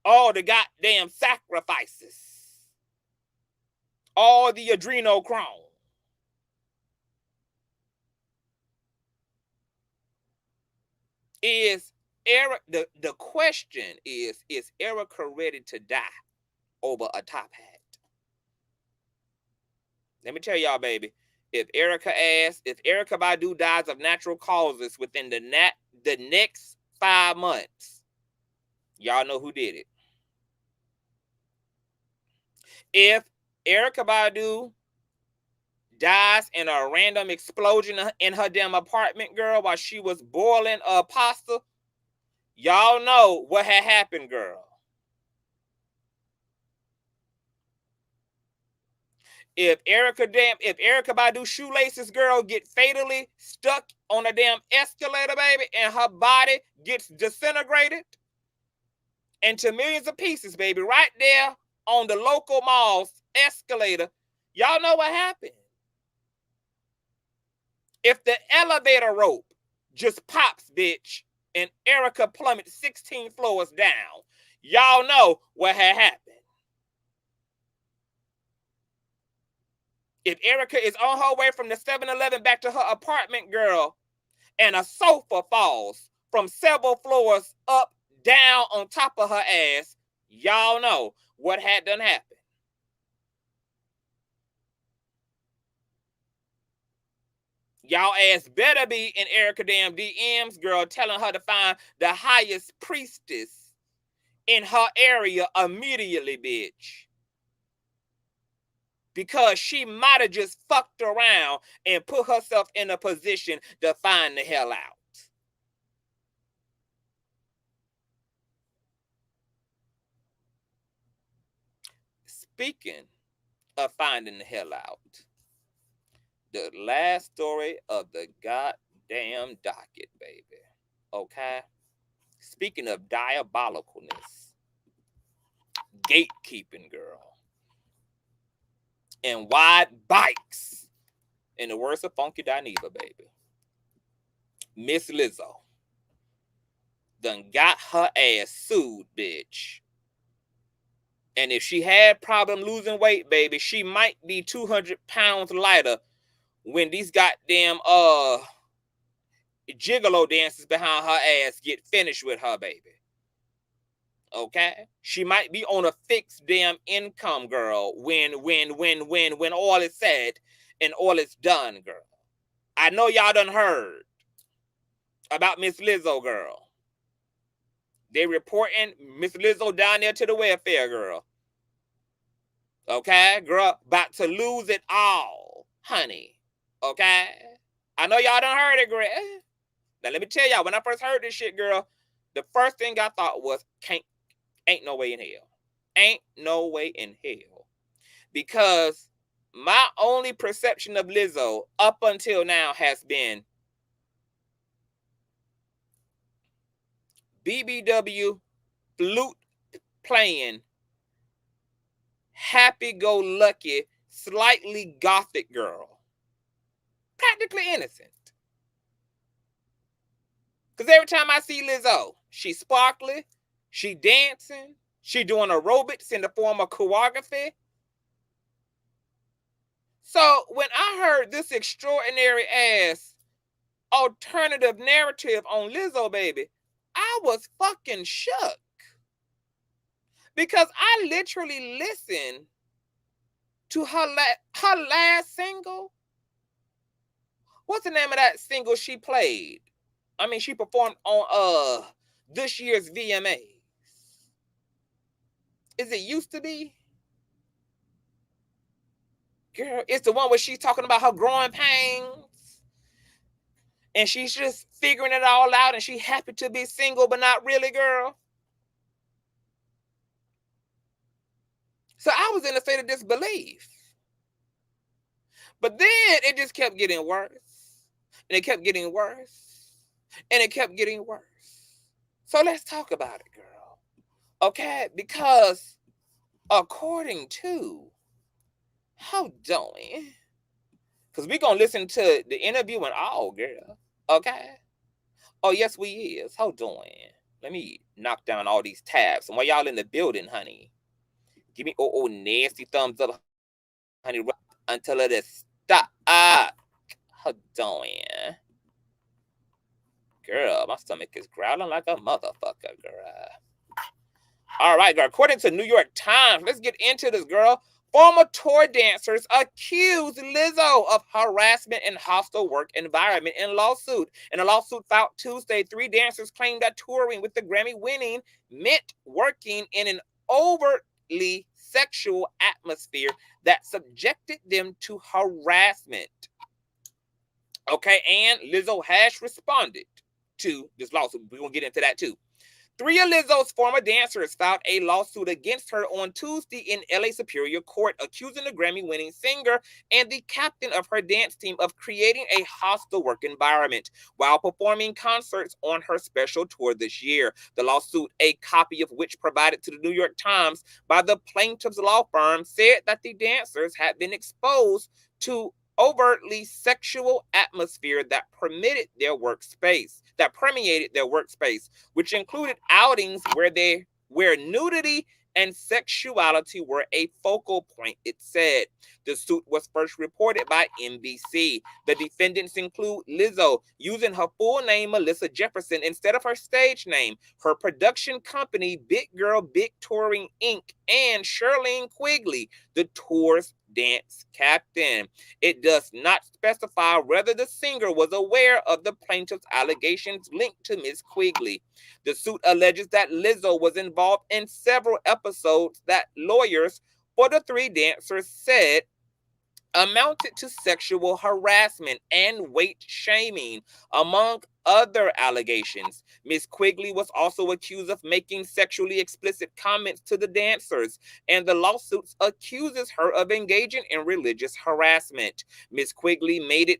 All the goddamn sacrifices. All the adrenochrome. The question is Erykah ready to die over a top hat? Let me tell y'all, baby. If Erykah Badu dies of natural causes within the next 5 months, y'all know who did it. If Erykah Badu dies in a random explosion in her damn apartment, girl, while she was boiling pasta, y'all know what had happened, girl. If Erykah Badu shoelaces, girl, get fatally stuck on a damn escalator, baby, and her body gets disintegrated into millions of pieces, baby, right there on the local mall's escalator, y'all know what happened. If the elevator rope just pops, bitch, and Erykah plummets 16 floors down, y'all know what had happened. If Erykah is on her way from the 7-Eleven back to her apartment, girl, and a sofa falls from several floors up, down, on top of her ass, y'all know what had done happened. Y'all ass better be in Erykah damn DMs, girl, telling her to find the highest priestess in her area immediately, bitch. Because she might have just fucked around and put herself in a position to find the hell out. Speaking of finding the hell out, the last story of the goddamn docket, baby. Okay? Speaking of diabolicalness, gatekeeping, girl, and wide bikes, in the words of Funky Dineva, baby, Miss Lizzo done got her ass sued, bitch. And if she had problem losing weight, baby, she might be 200 pounds lighter when these goddamn gigolo dances behind her ass get finished with her, baby. Okay? She might be on a fixed damn income, girl, when all is said and all is done, girl. I know y'all done heard about Miss Lizzo, girl. They reporting Miss Lizzo down there to the welfare, girl. Okay, girl, about to lose it all, honey. Okay? I know y'all done heard it, girl. Now, let me tell y'all, when I first heard this shit, girl, the first thing I thought was, ain't no way in hell. Ain't no way in hell. Because my only perception of Lizzo up until now has been BBW flute playing, happy-go-lucky, slightly gothic girl. Practically innocent. Because every time I see Lizzo, she's sparkly, she dancing, she doing aerobics in the form of choreography. So when I heard this extraordinary ass alternative narrative on Lizzo, baby, I was fucking shook. Because I literally listened to her last single. What's the name of that single she played? I mean, she performed on this year's VMAs. Is it Used to Be? Girl, it's the one where she's talking about her growing pains. And she's just figuring it all out and she's happy to be single, but not really, girl. So I was in a state of disbelief. But then it just kept getting worse. And it kept getting worse. And it kept getting worse. So let's talk about it, girl. Okay? Because according to, hold on, because we're going to listen to the interview and all, girl. Okay? Oh, yes, we is. Hold on. Let me knock down all these tabs. And while y'all in the building, honey, give me nasty thumbs up, honey, until it is stop. Hold on. Girl, my stomach is growling like a motherfucker, girl. All right, girl. According to New York Times, let's get into this, girl. Former tour dancers accuse Lizzo of harassment and hostile work environment in lawsuit. In a lawsuit filed Tuesday, 3 dancers claimed that touring with the Grammy-winning meant working in an overtly sexual atmosphere that subjected them to harassment. Okay, and Lizzo has responded to this lawsuit. We're going to get into that too. 3 of Lizzo's former dancers filed a lawsuit against her on Tuesday in LA Superior Court, accusing the Grammy-winning singer and the captain of her dance team of creating a hostile work environment while performing concerts on her special tour this year. The lawsuit, a copy of which provided to the New York Times by the plaintiff's law firm, said that the dancers had been exposed to overtly sexual atmosphere that permeated their workspace, which included outings where nudity and sexuality were a focal point, it said. The suit was first reported by NBC. The defendants include Lizzo using her full name, Melissa Jefferson, instead of her stage name, her production company, Big Girl Big Touring Inc., and Shirlene Quigley, the tour's dance captain. It does not specify whether the singer was aware of the plaintiff's allegations linked to Ms. Quigley. The suit alleges that Lizzo was involved in several episodes that lawyers for the 3 dancers said amounted to sexual harassment and weight shaming, among other allegations. Miss Quigley was also accused of making sexually explicit comments to the dancers, and the lawsuit accuses her of engaging in religious harassment. Miss Quigley made it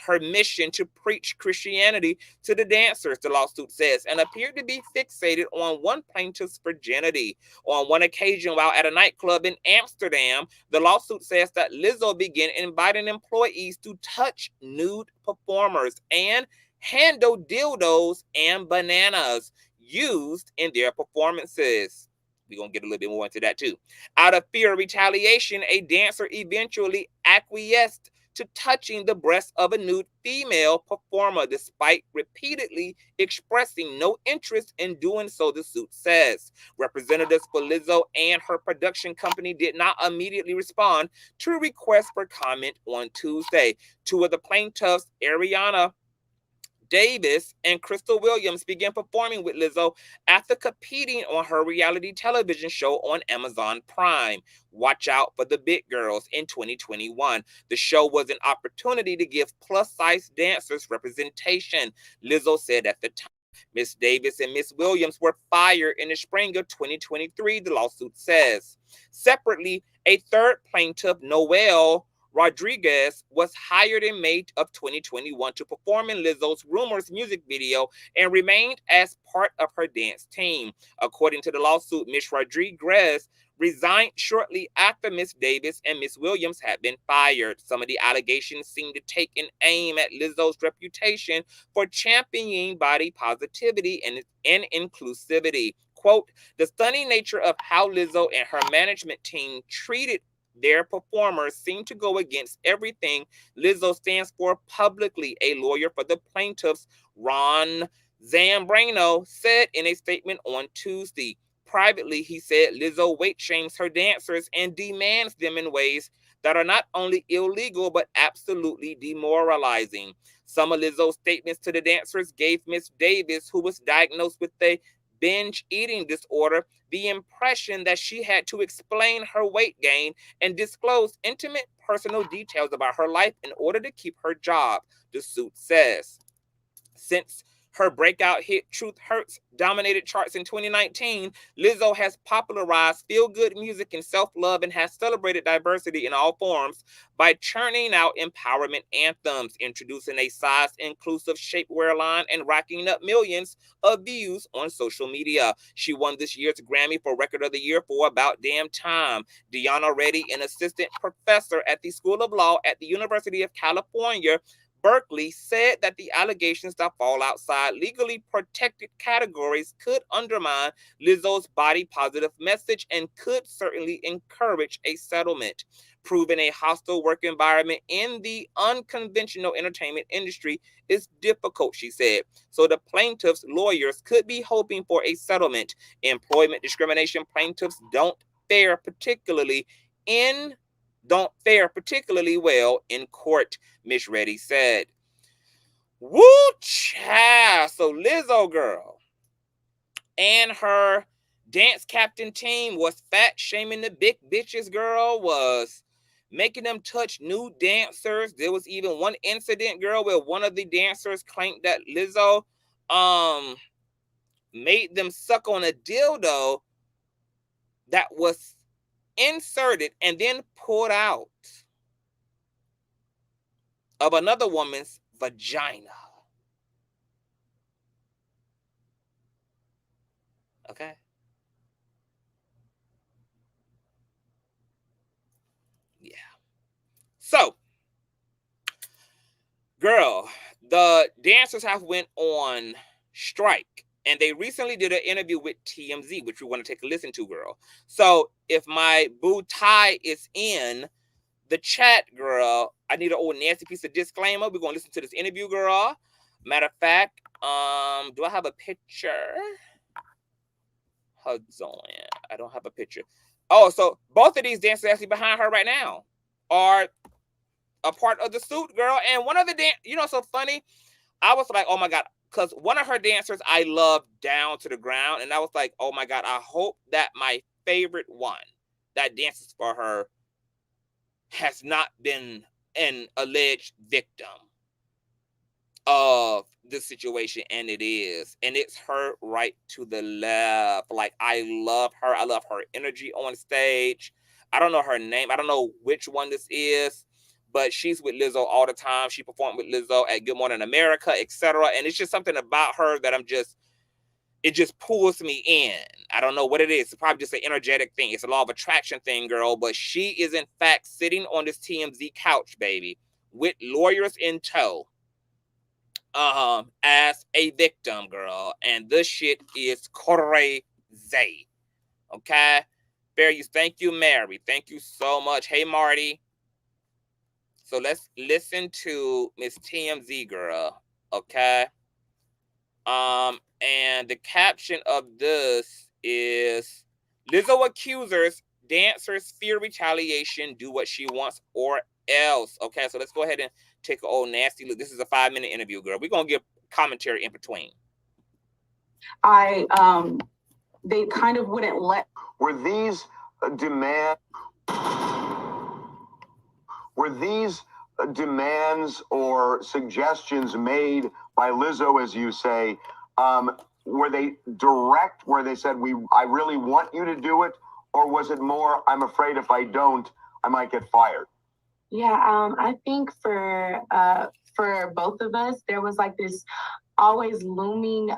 her mission to preach Christianity to the dancers, the lawsuit says, and appeared to be fixated on one plaintiff's virginity. On one occasion, while at a nightclub in Amsterdam, the lawsuit says that Lizzo began inviting employees to touch nude performers and handle dildos and bananas used in their performances. We're going to get a little bit more into that too. Out of fear of retaliation, a dancer eventually acquiesced to touching the breast of a nude female performer, despite repeatedly expressing no interest in doing so, the suit says. Representatives for Lizzo and her production company did not immediately respond to requests for comment on Tuesday. Two of the plaintiffs, Ariana Davis and Crystal Williams, began performing with Lizzo after competing on her reality television show on Amazon Prime, Watch Out for the Big Girls, in 2021. The show was an opportunity to give plus-size dancers representation, Lizzo said at the time. Miss Davis and Miss Williams were fired in the spring of 2023, the lawsuit says. Separately, a third plaintiff, Noelle Rodriguez, was hired in May of 2021 to perform in Lizzo's Rumors music video and remained as part of her dance team. According to the lawsuit, Ms. Rodriguez resigned shortly after Ms. Davis and Ms. Williams had been fired. Some of the allegations seem to take an aim at Lizzo's reputation for championing body positivity and inclusivity. Quote, the stunning nature of how Lizzo and her management team treated their performers seem to go against everything Lizzo stands for publicly, a lawyer for the plaintiffs, Ron Zambrano, said in a statement on Tuesday. Privately, he said Lizzo weight shames her dancers and demands them in ways that are not only illegal but absolutely demoralizing. Some of Lizzo's statements to the dancers gave Miss Davis, who was diagnosed with a binge eating disorder, the impression that she had to explain her weight gain and disclose intimate personal details about her life in order to keep her job, the suit says. Since her breakout hit Truth Hurts dominated charts in 2019, Lizzo has popularized feel-good music and self-love and has celebrated diversity in all forms by churning out empowerment anthems, introducing a size-inclusive shapewear line, and racking up millions of views on social media. She won this year's Grammy for Record of the Year for About Damn Time. Deanna Reddy, an assistant professor at the School of Law at the University of California, Berkeley, said that the allegations that fall outside legally protected categories could undermine Lizzo's body positive message and could certainly encourage a settlement. Proving a hostile work environment in the unconventional entertainment industry is difficult, she said. So the plaintiffs' lawyers could be hoping for a settlement. Employment discrimination plaintiffs don't fare particularly well in court, Miss Reddy said. Woo child. So Lizzo girl and her dance captain team was fat shaming the big bitches, girl, was making them touch nude dancers. There was even one incident, girl, where one of the dancers claimed that Lizzo made them suck on a dildo that was inserted and then pulled out of another woman's vagina. Okay? Yeah. So, girl, the dancers have went on strike, and they recently did an interview with TMZ, which we want to take a listen to, girl. So, if my boo Ty is in the chat, girl, I need an old nasty piece of disclaimer. We're going to listen to this interview, girl. Matter of fact, do I have a picture? Hold on. I don't have a picture. Oh, so both of these dancers actually behind her right now are a part of the suit, girl. And one of the so funny. I was like, oh my God, because one of her dancers I love down to the ground. And I was like, oh my God, I hope that my favorite one that dances for her has not been an alleged victim of this situation, and it is, and it's her right to the left. Like, I love her. I love her energy on stage. I don't know her name. I don't know which one this is, but she's with Lizzo all the time. She performed with Lizzo at Good Morning America, etc. And it's just something about her that it just pulls me in. I don't know what it is. It's probably just an energetic thing. It's a law of attraction thing, girl. But she is, in fact, sitting on this TMZ couch, baby, with lawyers in tow, as a victim, girl. And this shit is crazy. Okay? Fair use. Thank you, Mary. Thank you so much. Hey, Marty. So let's listen to Miss TMZ, girl. Okay? And the caption of this is, Lizzo accusers dancers fear retaliation, do what she wants or else. Okay, so let's go ahead and take an old nasty look. This is a 5-minute interview, girl. We're gonna give commentary in between. They kind of wouldn't let. Were these demands or suggestions made by Lizzo, as you say, were they direct, where they said, I really want you to do it, or was it more, I'm afraid if I don't, I might get fired? Yeah, I think for both of us, there was like this always looming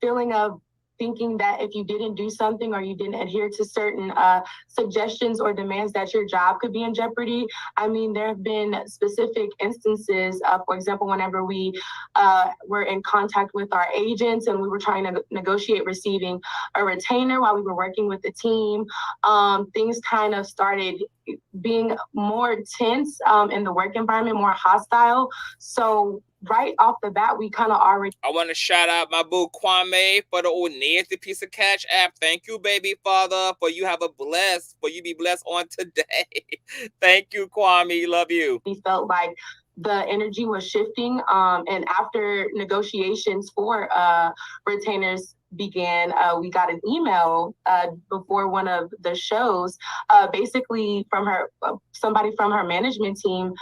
feeling of thinking that if you didn't do something or you didn't adhere to certain suggestions or demands, that your job could be in jeopardy. I mean, there have been specific instances, for example, whenever we were in contact with our agents and we were trying to negotiate receiving a retainer while we were working with the team, things kind of started being more tense in the work environment, more hostile. So right off the bat, we kind of already... I want to shout out my boo Kwame for the old nasty piece of cash app. Thank you, baby father, for you be blessed on today. Thank you, Kwame. Love you. We felt like the energy was shifting. And after negotiations for retainers began, we got an email before one of the shows, basically from somebody from her management team,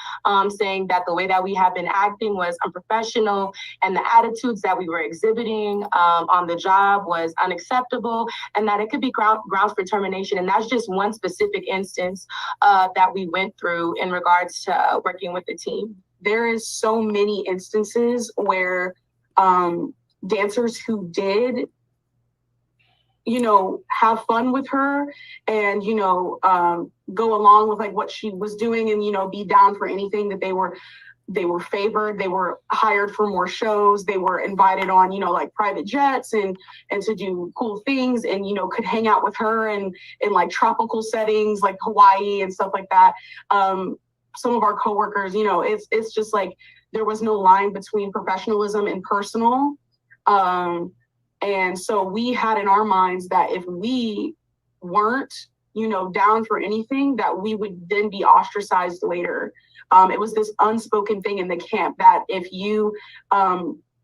saying that the way that we have been acting was unprofessional and the attitudes that we were exhibiting on the job was unacceptable, and that it could be grounds for termination. And that's just one specific instance that we went through in regards to working with the team. There is so many instances where dancers who did, have fun with her and, go along with like what she was doing and, be down for anything, that they were favored, they were hired for more shows, they were invited on, like private jets and to do cool things and, could hang out with her in like tropical settings like Hawaii and stuff like that. Some of our coworkers, it's just like there was no line between professionalism and personal. And so we had in our minds that if we weren't, down for anything, that we would then be ostracized later. It was this unspoken thing in the camp that if you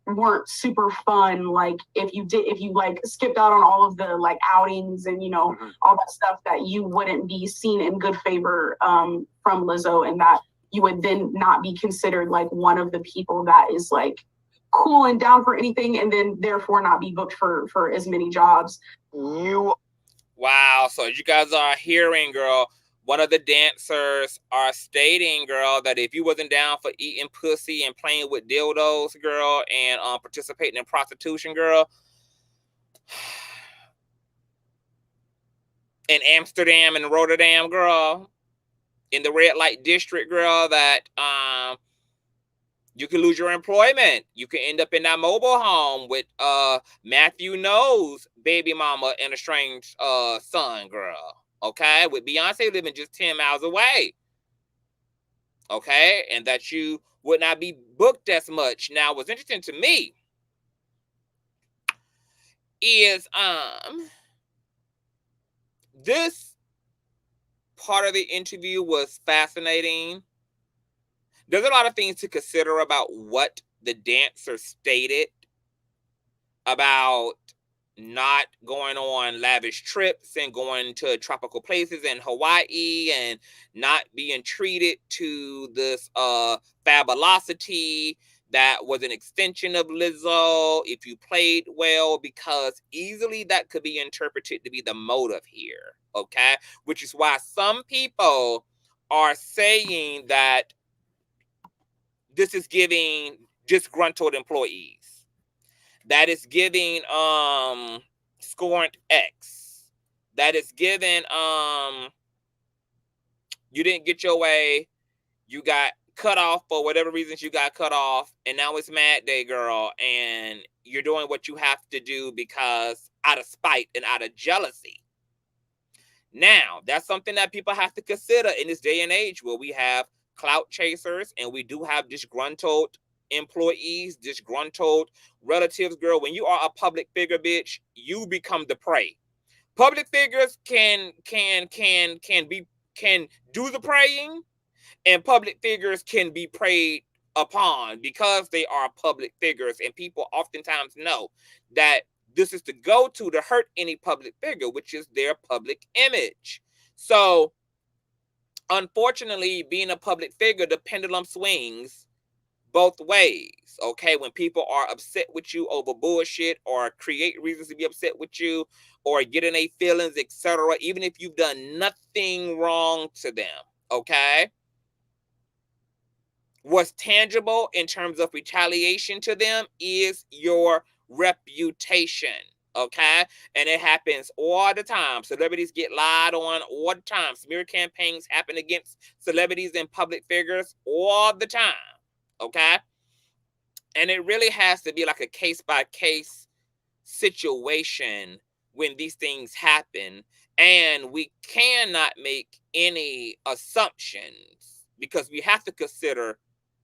weren't super fun, like if you like skipped out on all of the like outings and, all that stuff, that you wouldn't be seen in good favor from Lizzo, and that you would then not be considered like one of the people that is like cool and down for anything, and then therefore not be booked for as many jobs. Wow. So you guys are hearing, girl, one of the dancers are stating, girl, that if you wasn't down for eating pussy and playing with dildos, girl, and participating in prostitution, girl, in Amsterdam and Rotterdam, girl, in the red light district, girl, that you can lose your employment. You can end up in that mobile home with Matthew Knowles' baby mama and a strange son, girl. Okay? With Beyonce living just 10 miles away. Okay? And that you would not be booked as much. Now, what's interesting to me is this part of the interview was fascinating. There's a lot of things to consider about what the dancer stated about not going on lavish trips and going to tropical places in Hawaii and not being treated to this fabulosity that was an extension of Lizzo if you played well, because easily that could be interpreted to be the motive here, okay? Which is why some people are saying that this is giving disgruntled employees. That is giving scorned X. That is giving you didn't get your way, you got cut off for whatever reasons you got cut off, and now it's Mad Day, girl, and you're doing what you have to do because out of spite and out of jealousy. Now, that's something that people have to consider in this day and age where we have clout chasers and we do have disgruntled employees, disgruntled relatives, girl. When you are a public figure, bitch, you become the prey. Public figures can do the preying, and public figures can be preyed upon because they are public figures, and people oftentimes know that this is the go-to to hurt any public figure, which is their public image. So, unfortunately, being a public figure, the pendulum swings both ways, okay? When people are upset with you over bullshit or create reasons to be upset with you or get in their feelings, etc., even if you've done nothing wrong to them, okay? What's tangible in terms of retaliation to them is your reputation, okay? And it happens all the time. Celebrities get lied on all the time. Smear campaigns happen against celebrities and public figures all the time, okay? And it really has to be like a case-by-case situation when these things happen. And we cannot make any assumptions because we have to consider,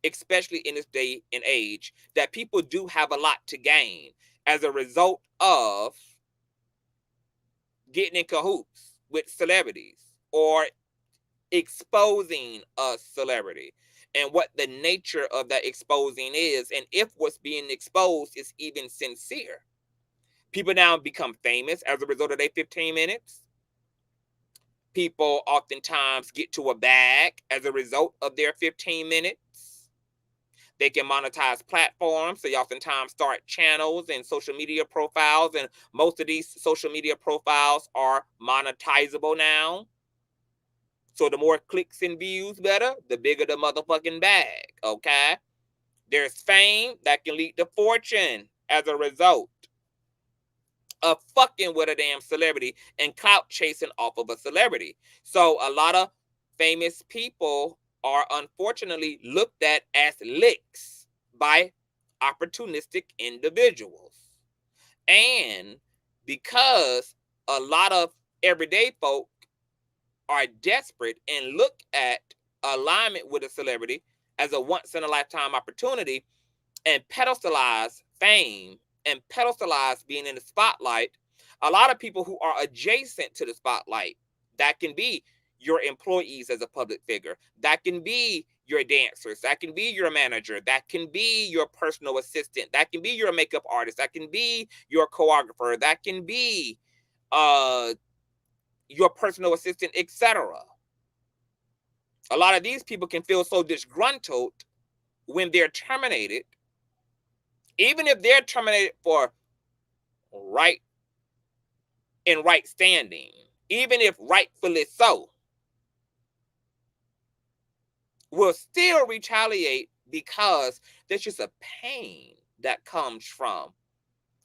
especially in this day and age, that people do have a lot to gain as a result of getting in cahoots with celebrities or exposing a celebrity and what the nature of that exposing is, and if what's being exposed is even sincere. People now become famous as a result of their 15 minutes. People oftentimes get to a bag as a result of their 15 minutes. They can monetize platforms. They oftentimes start channels and social media profiles, and most of these social media profiles are monetizable now. So the more clicks and views, better, the bigger the motherfucking bag, okay? There's fame that can lead to fortune as a result of fucking with a damn celebrity and clout chasing off of a celebrity. So a lot of famous people are unfortunately looked at as licks by opportunistic individuals. And because a lot of everyday folk are desperate and look at alignment with a celebrity as a once-in-a-lifetime opportunity and pedestalize fame and pedestalize being in the spotlight, a lot of people who are adjacent to the spotlight, that can be your employees as a public figure, that can be your dancers, that can be your manager, that can be your personal assistant, that can be your makeup artist, that can be your choreographer, that can be your personal assistant, etc. A lot of these people can feel so disgruntled when they're terminated, even if they're terminated for right standing, even if rightfully so, will still retaliate because there's just a pain that comes from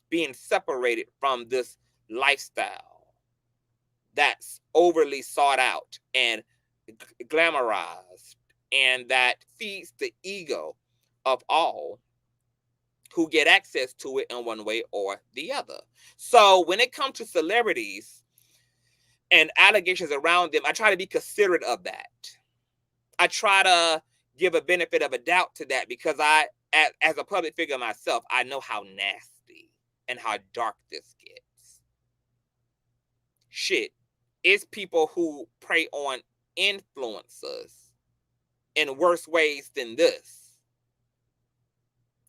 being separated from this lifestyle that's overly sought out and glamorized, and that feeds the ego of all who get access to it in one way or the other. So when it comes to celebrities and allegations around them, I try to be considerate of that. I try to give a benefit of a doubt to that because I, as a public figure myself, I know how nasty and how dark this gets. Shit, it's people who prey on influencers in worse ways than this.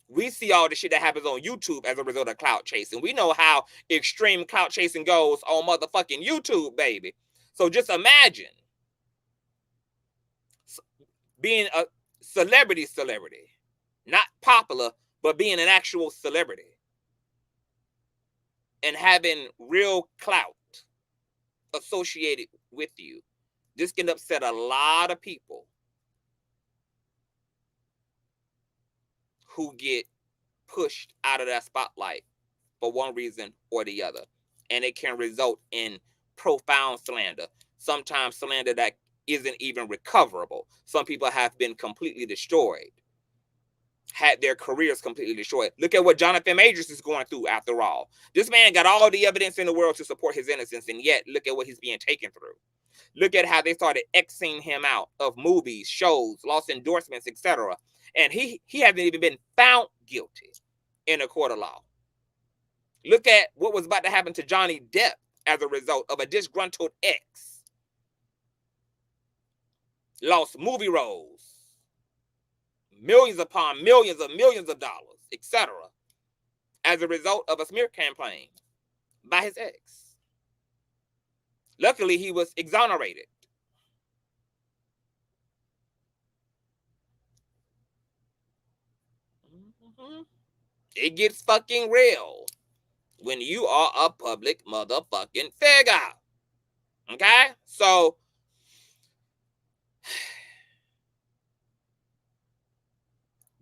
We see all the shit that happens on YouTube as a result of clout chasing. We know how extreme clout chasing goes on motherfucking YouTube, baby. So just imagine being a celebrity, not popular, but being an actual celebrity and having real clout associated with you. This can upset a lot of people who get pushed out of that spotlight for one reason or the other. And it can result in profound slander. Sometimes slander that isn't even recoverable. Some people have been completely destroyed, had their careers completely destroyed. Look at what Jonathan Majors is going through after all. This man got all the evidence in the world to support his innocence, and yet look at what he's being taken through. Look at how they started Xing him out of movies, shows, lost endorsements, etc. And he hasn't even been found guilty in a court of law. Look at what was about to happen to Johnny Depp as a result of a disgruntled ex. Lost movie roles, millions upon millions of dollars, etc. as a result of a smear campaign by his ex. Luckily, he was exonerated. It gets fucking real when you are a public motherfucking figure. Okay? So,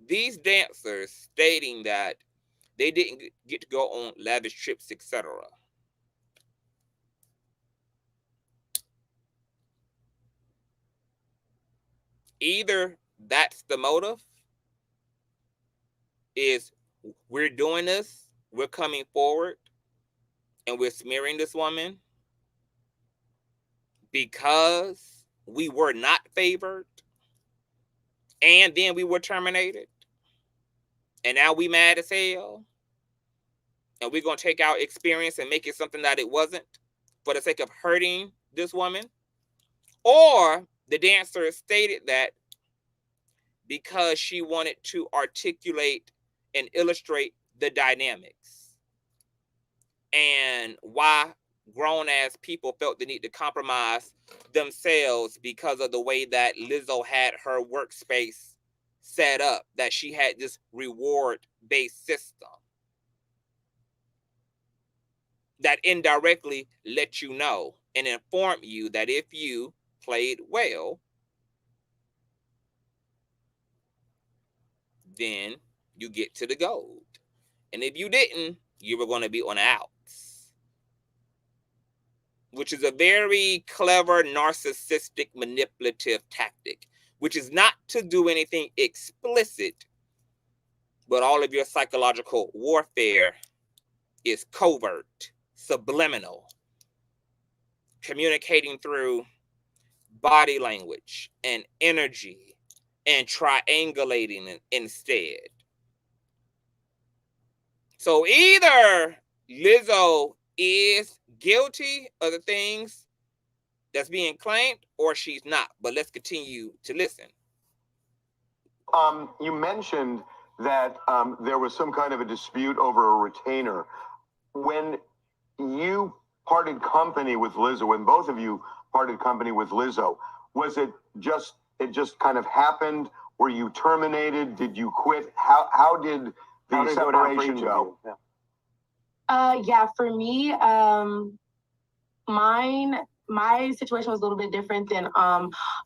these dancers stating that they didn't get to go on lavish trips, etc. Either that's the motive, is we're doing this, we're coming forward, and we're smearing this woman because we were not favored, and then we were terminated, and now we mad as hell, and we're going to take our experience and make it something that it wasn't for the sake of hurting this woman. Or the dancer stated that because she wanted to articulate and illustrate the dynamics and why grown-ass people felt the need to compromise themselves because of the way that Lizzo had her workspace set up, that she had this reward-based system that indirectly let you know and inform you that if you played well, then you get to the gold. And if you didn't, you were going to be on the outs. Which is a very clever, narcissistic, manipulative tactic, which is not to do anything explicit, but all of your psychological warfare is covert, subliminal, communicating through body language and energy and triangulating instead. So either Lizzo is guilty of the things that's being claimed, or she's not. But let's continue to listen. You mentioned that there was some kind of a dispute over a retainer. When you parted company with Lizzo, when both of you parted company with Lizzo, was it just kind of happened? Were you terminated? Did you quit? How did the separation go? Yeah, for me, my situation was a little bit different than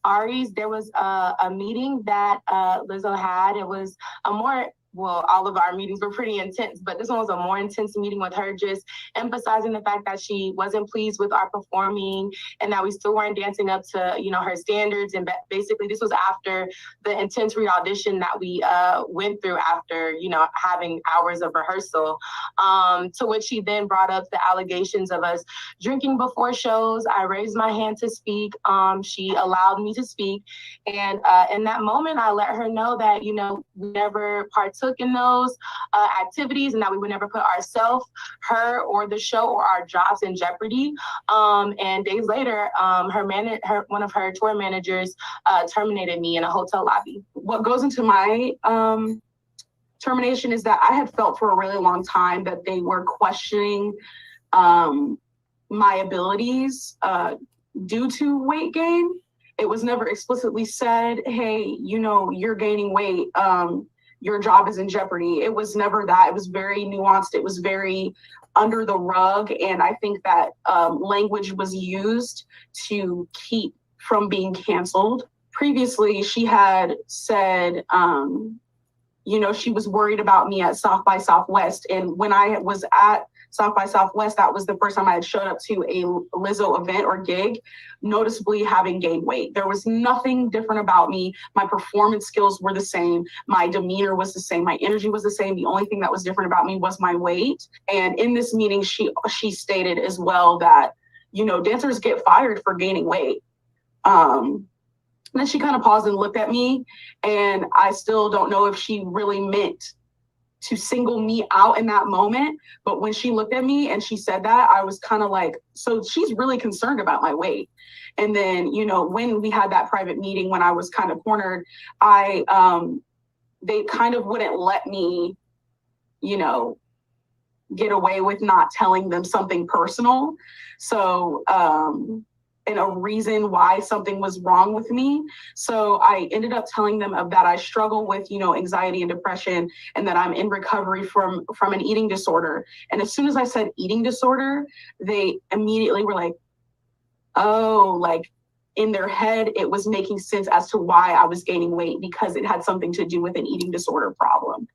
Ari's. There was a meeting that Lizzo had. It was a more, well, all of our meetings were pretty intense, but this one was a more intense meeting with her, just emphasizing the fact that she wasn't pleased with our performing and that we still weren't dancing up to, you know, her standards. And basically this was after the intense re-audition that we went through after, you know, having hours of rehearsal, to which she then brought up the allegations of us drinking before shows. I raised my hand to speak. She allowed me to speak. And in that moment, I let her know that, you know, we never partook in those activities and that we would never put ourselves, her, or the show or our jobs in jeopardy. And days later, one of her tour managers terminated me in a hotel lobby. What goes into my termination is that I had felt for a really long time that they were questioning my abilities due to weight gain. It was never explicitly said, hey, you know, you're gaining weight, your job is in jeopardy. It was never that. It was very nuanced. It was very under the rug. And I think that language was used to keep from being canceled. Previously, she had said, you know, she was worried about me at South by Southwest. And when I was at South by Southwest, that was the first time I had showed up to a Lizzo event or gig, noticeably having gained weight. There was nothing different about me. My performance skills were the same. My demeanor was the same. My energy was the same. The only thing that was different about me was my weight. And in this meeting, she stated as well that, you know, dancers get fired for gaining weight. And then she kind of paused and looked at me, and I still don't know if she really meant to single me out in that moment. But when she looked at me and she said that, I was kind of like, so she's really concerned about my weight. And then, you know, when we had that private meeting, when I was kind of cornered, they kind of wouldn't let me, you know, get away with not telling them something personal. So, and a reason why something was wrong with me. So I ended up telling them that I struggle with, you know, anxiety and depression, and that I'm in recovery from an eating disorder. And as soon as I said eating disorder, they immediately were like, oh, like in their head, it was making sense as to why I was gaining weight, because it had something to do with an eating disorder problem.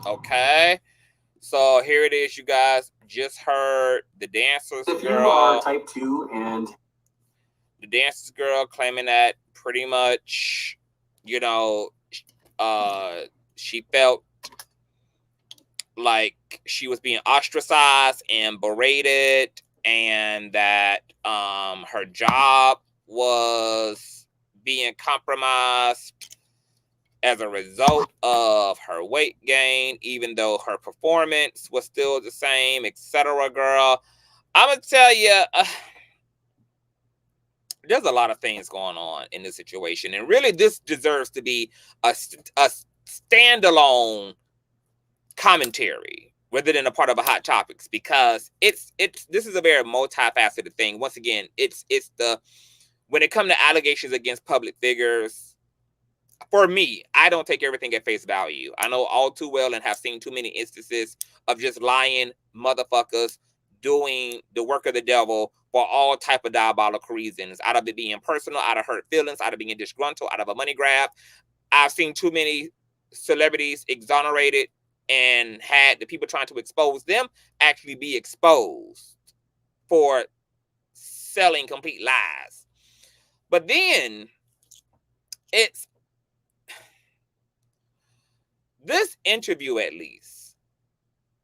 Okay. So here it is, you guys. Just heard the dancers If girl. you are type 2 and the dancers girl claiming that pretty much, you know, she felt like she was being ostracized and berated, and that her job was being compromised as a result of her weight gain, even though her performance was still the same, etc. Girl, I'm gonna tell you, there's a lot of things going on in this situation, and really, this deserves to be a standalone commentary rather than a part of a hot topics, because this is a very multifaceted thing. Once again, it's the when it comes to allegations against public figures. For me, I don't take everything at face value. I know all too well and have seen too many instances of just lying motherfuckers doing the work of the devil for all type of diabolical reasons, out of it being personal, out of hurt feelings, out of being disgruntled, out of a money grab. I've seen too many celebrities exonerated and had the people trying to expose them actually be exposed for selling complete lies. But then it's this interview, at least,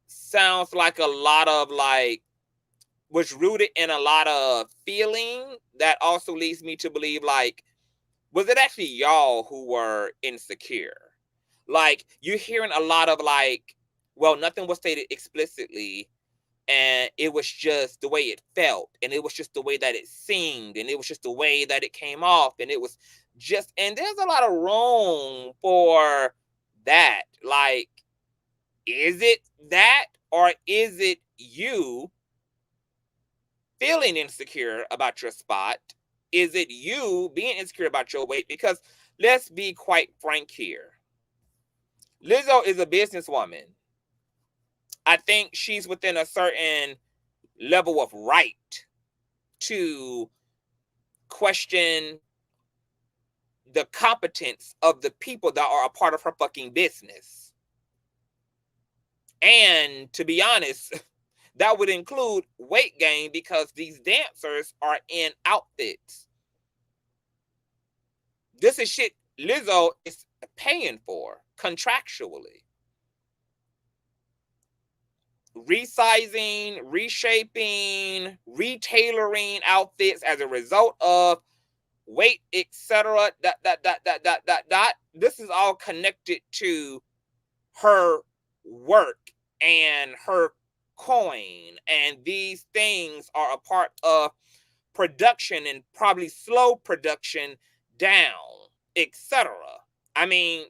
sounds like a lot of was rooted in a lot of feeling that also leads me to believe, like, was it actually y'all who were insecure? Like, you're hearing a lot of like, well, nothing was stated explicitly, and it was just the way it felt, and it was just the way that it seemed, and it was just the way that it came off, and it was just, and there's a lot of room for that. Like, is it that, or is it you feeling insecure about your spot? Is it you being insecure about your weight? Because let's be quite frank here. Lizzo is a businesswoman. I think she's within a certain level of right to question the competence of the people that are a part of her fucking business. And to be honest, that would include weight gain, because these dancers are in outfits. This is shit Lizzo is paying for contractually. Resizing, reshaping, retailoring outfits as a result of weight, etc. This is all connected to her work and her coin, and these things are a part of production, and probably slow production down, etc. I mean,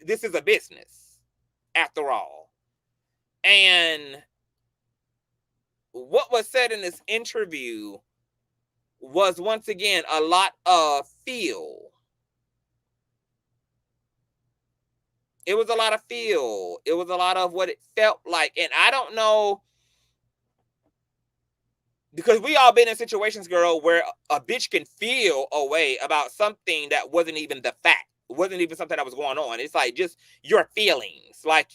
this is a business. after all. And what was said in this interview was, once again, a lot of feel. It was a lot of feel. It was a lot of what it felt like. And I don't know, because we all been in situations, girl, where a bitch can feel a way about something that wasn't even the fact. It wasn't even something that was going on. It's like just your feelings. Like,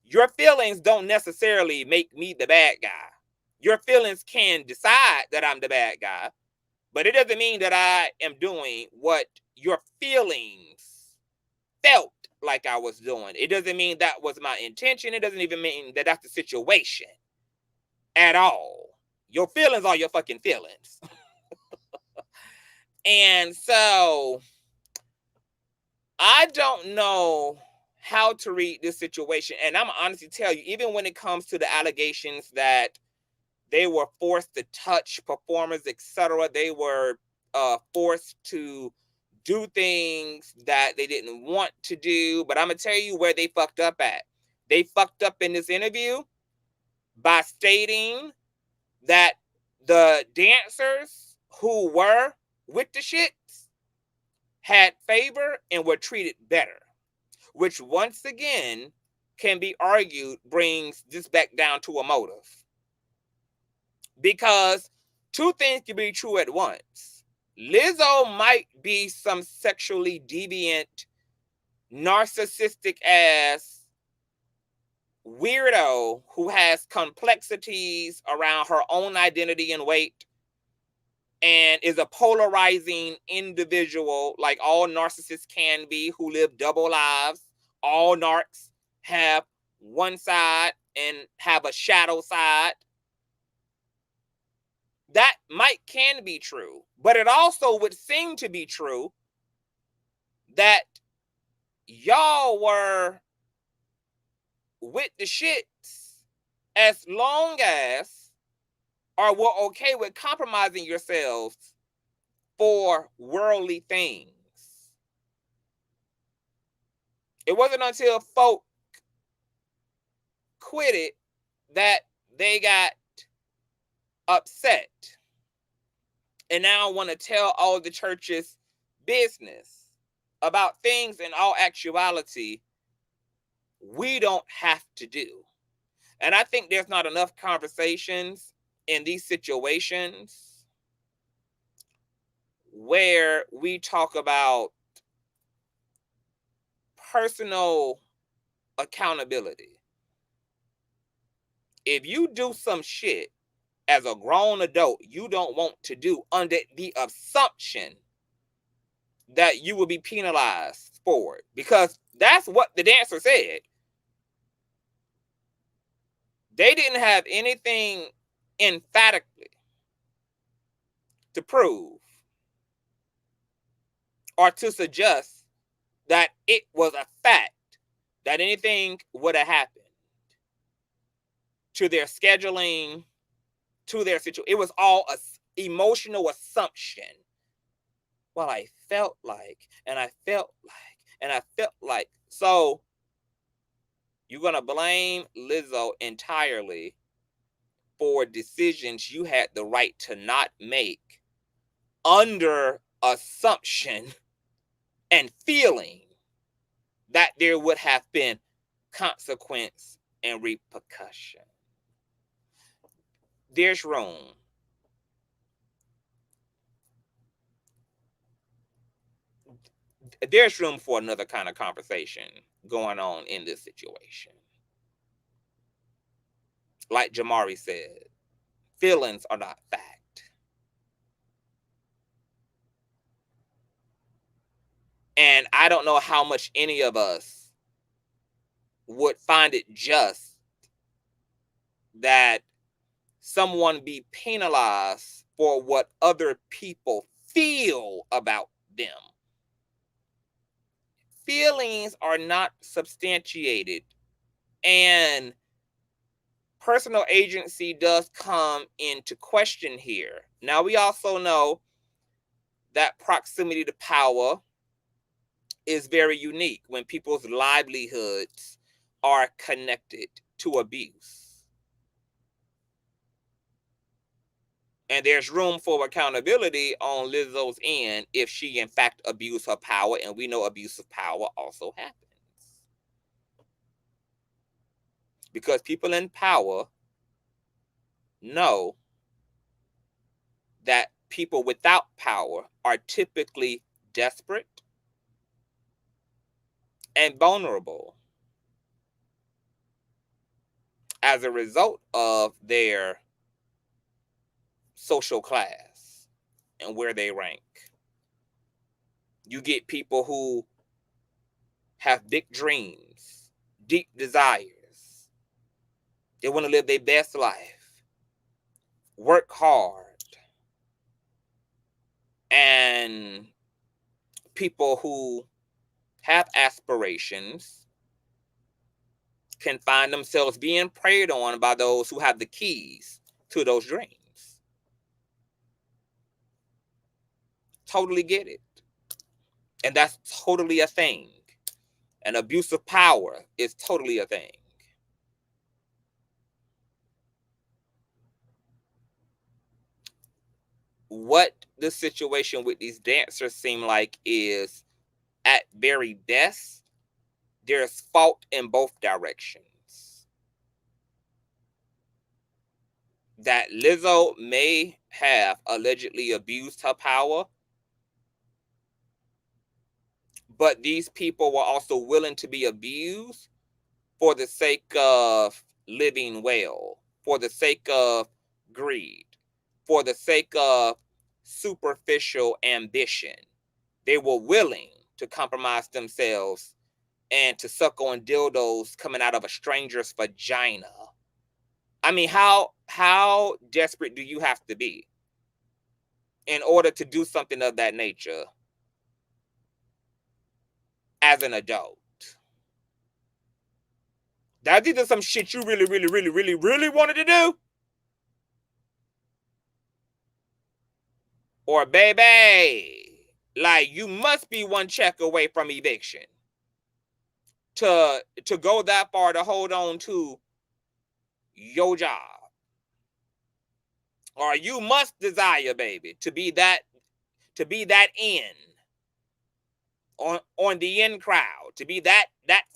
your feelings don't necessarily make me the bad guy. Your feelings can decide that I'm the bad guy, but it doesn't mean that I am doing what your feelings felt like I was doing. It doesn't mean that was my intention. It doesn't even mean that that's the situation at all. Your feelings are your fucking feelings. And so I don't know how to read this situation. And I'm honestly tell you, even when it comes to the allegations that they were forced to touch performers, etc., they were forced to do things that they didn't want to do. But I'm going to tell you where they fucked up at. They fucked up in this interview by stating that the dancers who were with the shits had favor and were treated better, which once again can be argued brings this back down to a motive. Because two things can be true at once. Lizzo might be some sexually deviant, narcissistic ass weirdo who has complexities around her own identity and weight and is a polarizing individual, like all narcissists can be, who live double lives. All narcs have one side and have a shadow side. That can be true, but it also would seem to be true that y'all were with the shits as long as, or were okay with compromising yourselves for worldly things. It wasn't until folk quit it that they got upset and now want to tell all the churches business about things in all actuality we don't have to do. And I think there's not enough conversations in these situations where we talk about personal accountability. If you do some shit as a grown adult you don't want to do, under the assumption that you will be penalized for it, because that's what the dancer said. They didn't have anything emphatically to prove or to suggest that it was a fact that anything would have happened to their scheduling, to their situation. It was all an emotional assumption. Well, I felt like, and I felt like, and I felt like. So you're going to blame Lizzo entirely for decisions you had the right to not make under assumption and feeling that there would have been consequence and repercussion. There's room. There's room for another kind of conversation going on in this situation. Like Jamari said, feelings are not fact. And I don't know how much any of us would find it just that someone be penalized for what other people feel about them. Feelings are not substantiated, and personal agency does come into question here. Now, we also know that proximity to power is very unique when people's livelihoods are connected to abuse. And there's room for accountability on Lizzo's end if she in fact abused her power, and we know abuse of power also happens. Because people in power know that people without power are typically desperate and vulnerable as a result of their social class and where they rank. You get people who have big dreams, deep desires. They want to live their best life, work hard, and people who have aspirations can find themselves being preyed on by those who have the keys to those dreams. Totally get it. And that's totally a thing. And abuse of power is totally a thing. What the situation with these dancers seem like is, at very best, there's fault in both directions. That Lizzo may have allegedly abused her power, but these people were also willing to be abused for the sake of living well, for the sake of greed, for the sake of superficial ambition. They were willing to compromise themselves and to suck on dildos coming out of a stranger's vagina. I mean, how desperate do you have to be in order to do something of that nature as an adult? That's either some shit you really, really, really, really, really wanted to do, or baby, like you must be one check away from eviction to go that far to hold on to your job. Or you must desire, baby, to be that in on the in crowd, to be that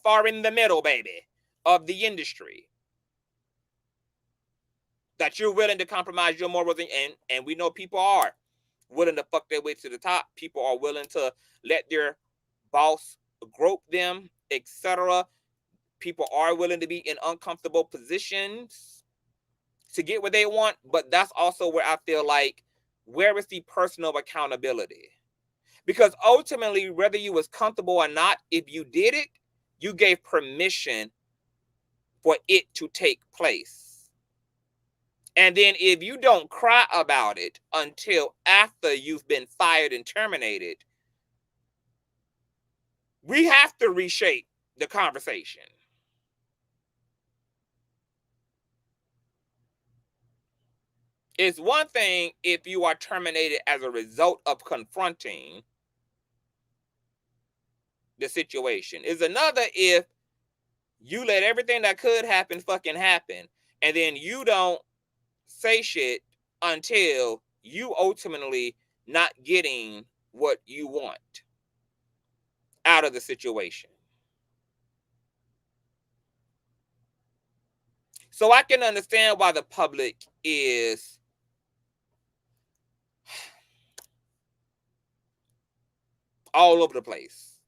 far in the middle, baby, of the industry, that you're willing to compromise your morals, and we know people are willing to fuck their way to the top. People are willing to let their boss grope them, etc. People are willing to be in uncomfortable positions to get what they want, but that's also where I feel like, where is the personal accountability? Because ultimately, whether you was comfortable or not, if you did it, you gave permission for it to take place. And then if you don't cry about it until after you've been fired and terminated, we have to reshape the conversation. It's one thing if you are terminated as a result of confronting the situation. It's another if you let everything that could happen fucking happen, and then you don't say shit until you ultimately not getting what you want out of the situation. So I can understand why the public is all over the place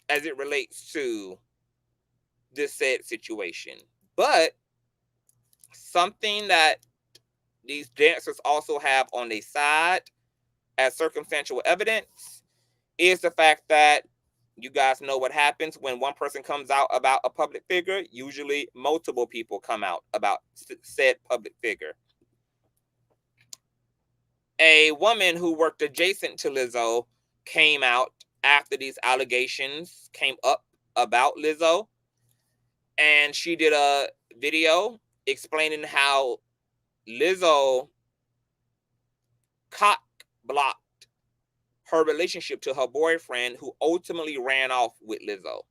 as it relates to this said situation. But something that these dancers also have on their side as circumstantial evidence is the fact that you guys know what happens when one person comes out about a public figure. Usually multiple people come out about said public figure. A woman who worked adjacent to Lizzo came out after these allegations came up about Lizzo, and she did a video explaining how Lizzo cock blocked her relationship to her boyfriend, who ultimately ran off with Lizzo.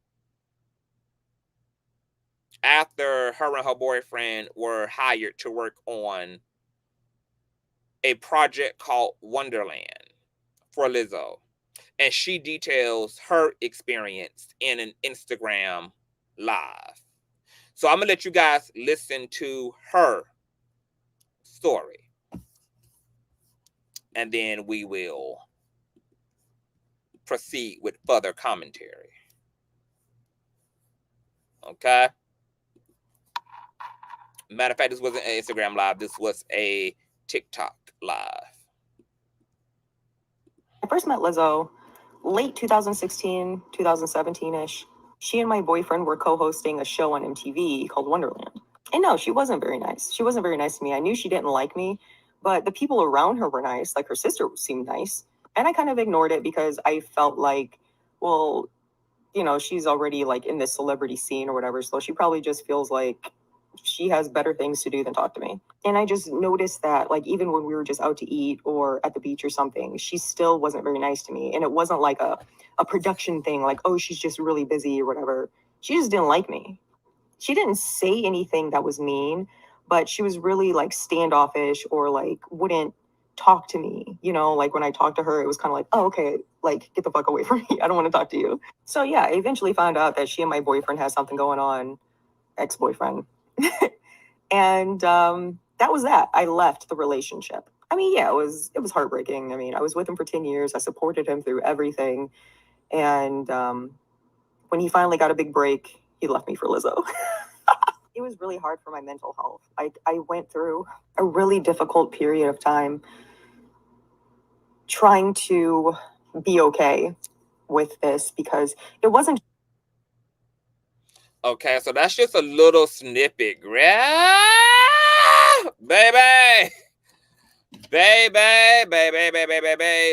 after her and her boyfriend were hired to work on a project called Wonderland for Lizzo. And she details her experience in an Instagram live. So I'm going to let you guys listen to her story. And then we will proceed with further commentary. Okay? Matter of fact, this wasn't an Instagram live. This was a TikTok live. I first met Lizzo late 2016, 2017-ish. She and my boyfriend were co-hosting a show on MTV called Wonderland. And no, she wasn't very nice. She wasn't very nice to me. I knew she didn't like me, but the people around her were nice. Like her sister seemed nice. And I kind of ignored it because I felt like, well, you know, she's already like in this celebrity scene or whatever. So she probably just feels like she has better things to do than talk to me. And I just noticed that, like, even when we were just out to eat or at the beach or something, she still wasn't very nice to me. And it wasn't like a production thing, like, oh, she's just really busy or whatever. She just didn't like me. She didn't say anything that was mean, but she was really like standoffish or like wouldn't talk to me. You know, like when I talked to her, it was kind of like, oh, okay, like get the fuck away from me. I don't want to talk to you. So yeah, I eventually found out that she and my boyfriend had something going on, ex-boyfriend. And that was that. I left the relationship. I mean, yeah, it was heartbreaking. I mean, I was with him for 10 years. I supported him through everything. And when he finally got a big break, he left me for Lizzo. It was really hard for my mental health. I went through a really difficult period of time trying to be okay with this because it wasn't. Okay, so that's just a little snippet, baby. Baby.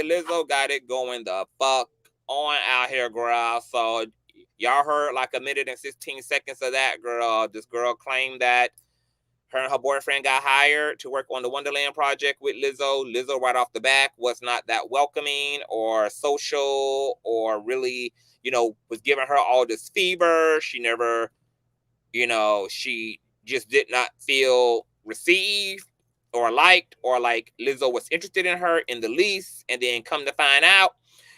Lizzo got it going the fuck on out here, girl. So y'all heard like a minute and 16 seconds of that, girl. This girl claimed that her and her boyfriend got hired to work on the Wonderland project with Lizzo. Lizzo right off the back was not that welcoming or social or really, you know, was giving her all this fever. She never, you know, she just did not feel received or liked or like Lizzo was interested in her in the least. And then come to find out,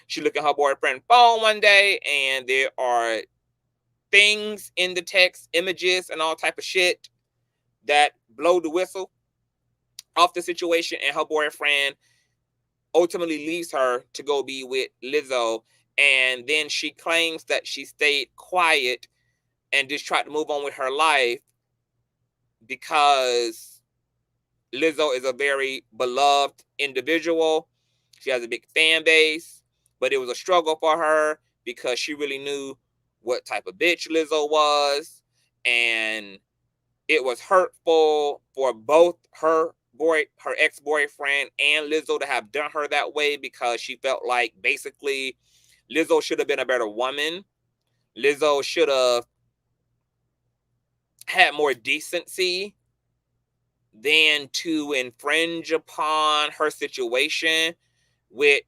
she looked at her boyfriend's phone one day and there are things in the text, images and all type of shit that blow the whistle off the situation, and her boyfriend ultimately leaves her to go be with Lizzo. And then she claims that she stayed quiet and just tried to move on with her life because Lizzo is a very beloved individual. She has a big fan base, but it was a struggle for her because she really knew what type of bitch Lizzo was, and it was hurtful for both her ex-boyfriend and Lizzo to have done her that way because she felt like basically Lizzo should have been a better woman. Lizzo should have had more decency than to infringe upon her situation with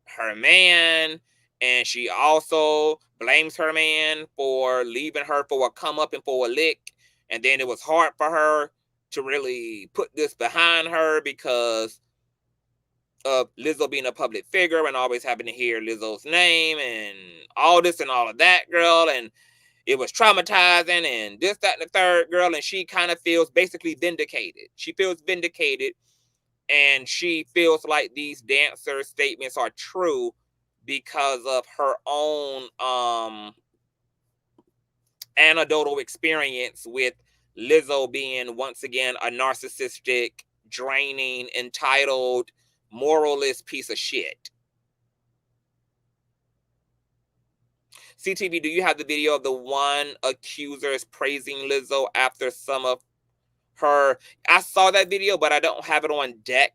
her man. And she also blames her man for leaving her for a come up and for a lick. And then it was hard for her to really put this behind her because of Lizzo being a public figure and always having to hear Lizzo's name and all this and all of that, girl. And it was traumatizing and this, that, and the third, girl. And she kind of feels basically vindicated. She feels vindicated and she feels like these dancer statements are true because of her own anecdotal experience with Lizzo being once again a narcissistic, draining, entitled, moralist piece of shit. CTV, do you have the video of the one accusers praising Lizzo after some of her? I saw that video, but I don't have it on deck.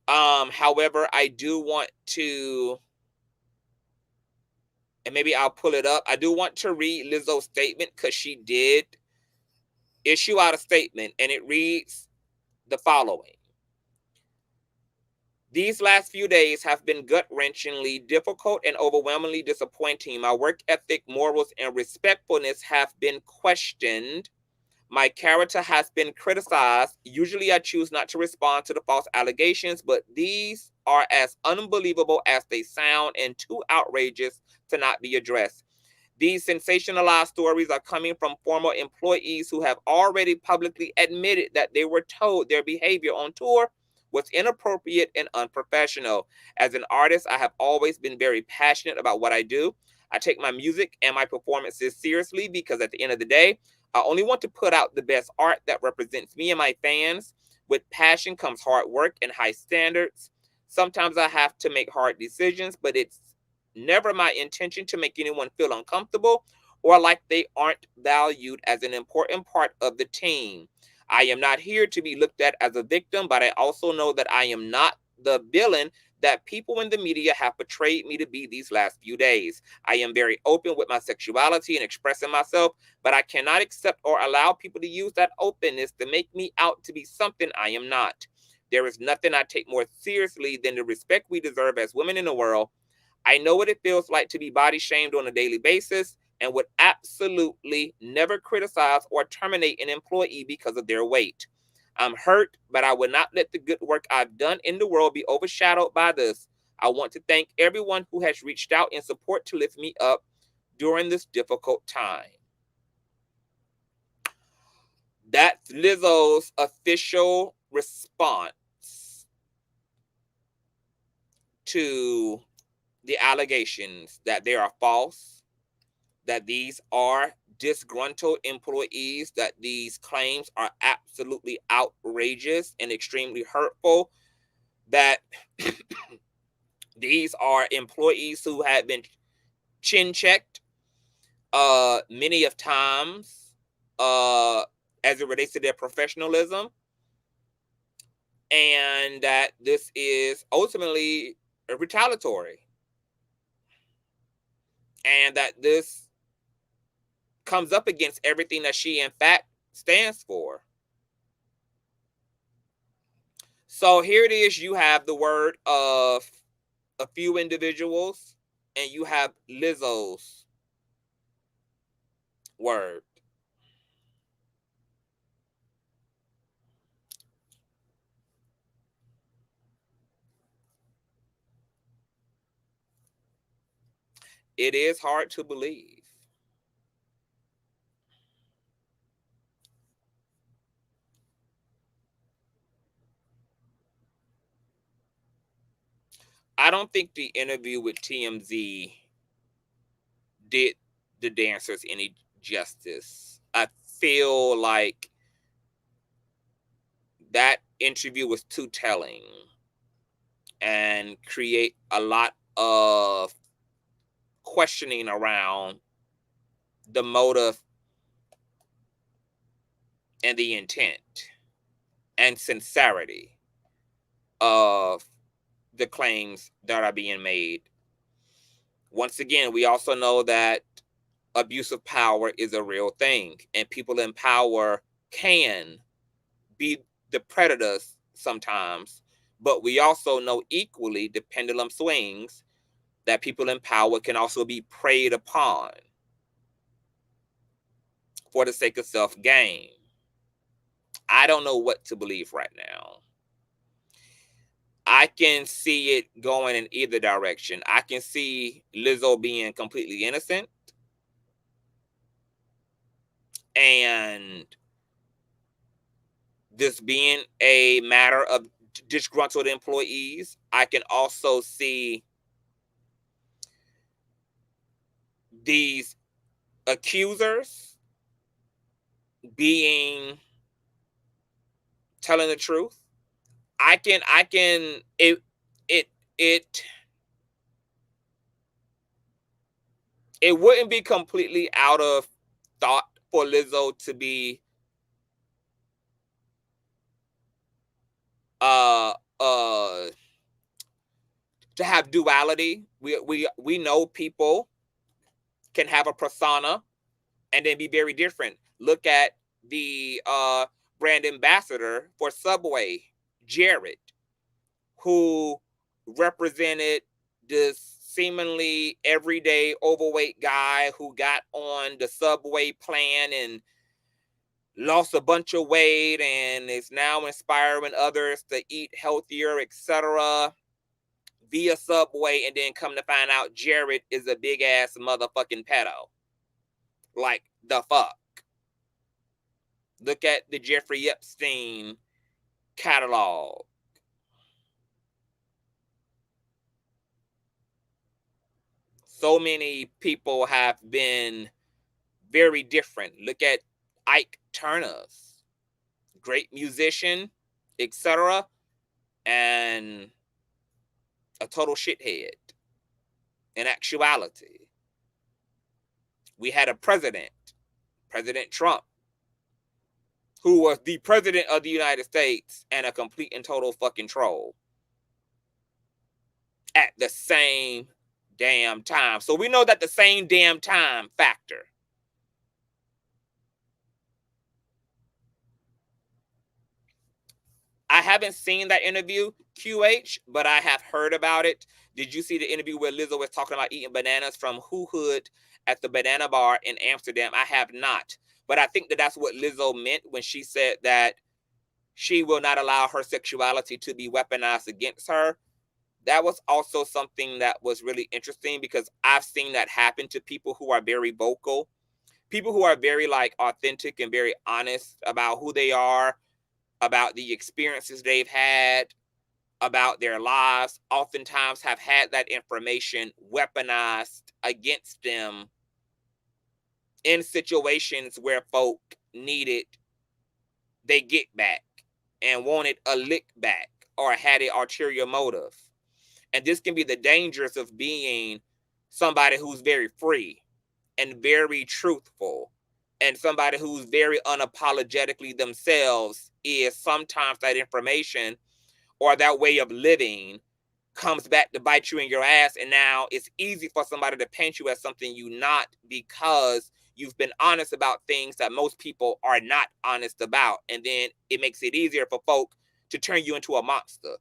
However, I do want to, and maybe I'll pull it up. I do want to read Lizzo's statement because she did issue out a statement, and it reads the following. These last few days have been gut-wrenchingly difficult and overwhelmingly disappointing. My work ethic, morals, and respectfulness have been questioned. My character has been criticized. Usually I choose not to respond to the false allegations, but these are as unbelievable as they sound and too outrageous to not be addressed. These sensationalized stories are coming from former employees who have already publicly admitted that they were told their behavior on tour was inappropriate and unprofessional. As an artist, I have always been very passionate about what I do. I take my music and my performances seriously because at the end of the day, I only want to put out the best art that represents me and my fans. With passion comes hard work and high standards. Sometimes I have to make hard decisions, but it's never my intention to make anyone feel uncomfortable or like they aren't valued as an important part of the team. I am not here to be looked at as a victim, but I also know that I am not the villain that people in the media have portrayed me to be these last few days. I am very open with my sexuality and expressing myself, but I cannot accept or allow people to use that openness to make me out to be something I am not. There is nothing I take more seriously than the respect we deserve as women in the world. I know what it feels like to be body shamed on a daily basis and would absolutely never criticize or terminate an employee because of their weight. I'm hurt, but I will not let the good work I've done in the world be overshadowed by this. I want to thank everyone who has reached out in support to lift me up during this difficult time. That's Lizzo's official response to the allegations that they are false, that these are disgruntled employees, that these claims are absolutely outrageous and extremely hurtful, that these are employees who have been chin checked many of times as it relates to their professionalism, and that this is ultimately retaliatory, and that this comes up against everything that she in fact stands for. So here it is. You have the word of a few individuals, and you have Lizzo's word. It is hard to believe. I don't think the interview with TMZ did the dancers any justice. I feel like that interview was too telling and create a lot of questioning around the motive and the intent and sincerity of the claims that are being made. Once again, we also know that abuse of power is a real thing, and people in power can be the predators sometimes, but we also know equally the pendulum swings that people in power can also be preyed upon for the sake of self-gain. I don't know what to believe right now. I can see it going in either direction. I can see Lizzo being completely innocent and this being a matter of disgruntled employees. I can also see these accusers telling the truth. It wouldn't be completely out of thought for Lizzo to be to have duality. We know people can have a persona and then be very different. Look at the brand ambassador for Subway, Jared, who represented this seemingly everyday overweight guy who got on the subway plan and lost a bunch of weight and is now inspiring others to eat healthier, etc. via Subway, and then come to find out Jared is a big ass motherfucking pedo. Like, the fuck? Look at the Jeffrey Epstein catalog. So many people have been very different. Look at Ike Turner's great musician, etc., and a total shithead. In actuality, we had a president, President Trump, who was the president of the United States and a complete and total fucking troll at the same damn time. So we know that the same damn time factor. I haven't seen that interview, QH, but I have heard about it. Did you see the interview where Lizzo was talking about eating bananas from Who Hood at the banana bar in Amsterdam? I have not. But I think that that's what Lizzo meant when she said that she will not allow her sexuality to be weaponized against her. That was also something that was really interesting because I've seen that happen to people who are very vocal, people who are very like authentic and very honest about who they are, about the experiences they've had, about their lives, oftentimes have had that information weaponized against them in situations where folk needed they get back and wanted a lick back or had an ulterior motive. And this can be the dangers of being somebody who's very free and very truthful and somebody who's very unapologetically themselves. Is sometimes that information or that way of living comes back to bite you in your ass, and now it's easy for somebody to paint you as something you're not because you've been honest about things that most people are not honest about. And then it makes it easier for folk to turn you into a monster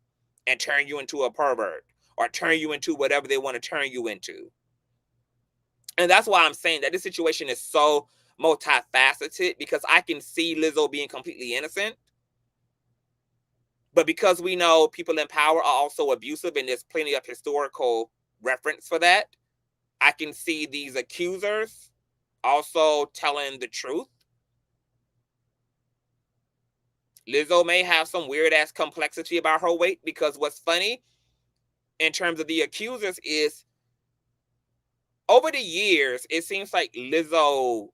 and turn you into a pervert or turn you into whatever they want to turn you into. And that's why I'm saying that this situation is so multifaceted, because I can see Lizzo being completely innocent. But because we know people in power are also abusive, and there's plenty of historical reference for that, I can see these accusers also telling the truth. Lizzo may have some weird ass complexity about her weight, because what's funny in terms of the accusers is over the years, it seems like Lizzo,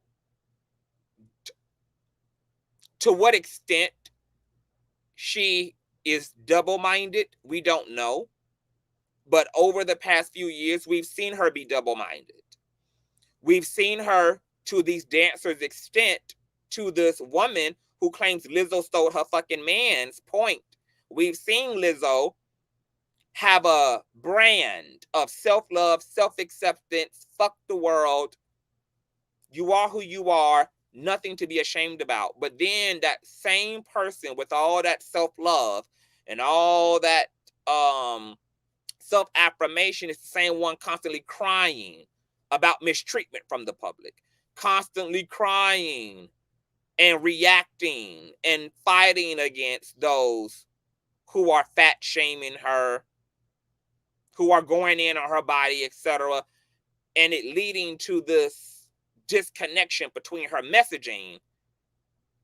to what extent she is double-minded, we don't know. But over the past few years, we've seen her be double-minded. We've seen her, to these dancers' extent, to this woman who claims Lizzo stole her fucking man's point. We've seen Lizzo have a brand of self-love, self-acceptance, fuck the world, you are who you are, nothing to be ashamed about. But then that same person with all that self-love and all that self-affirmation is the same one constantly crying about mistreatment from the public, constantly crying and reacting and fighting against those who are fat shaming her, who are going in on her body, etc. And it leading to this disconnection between her messaging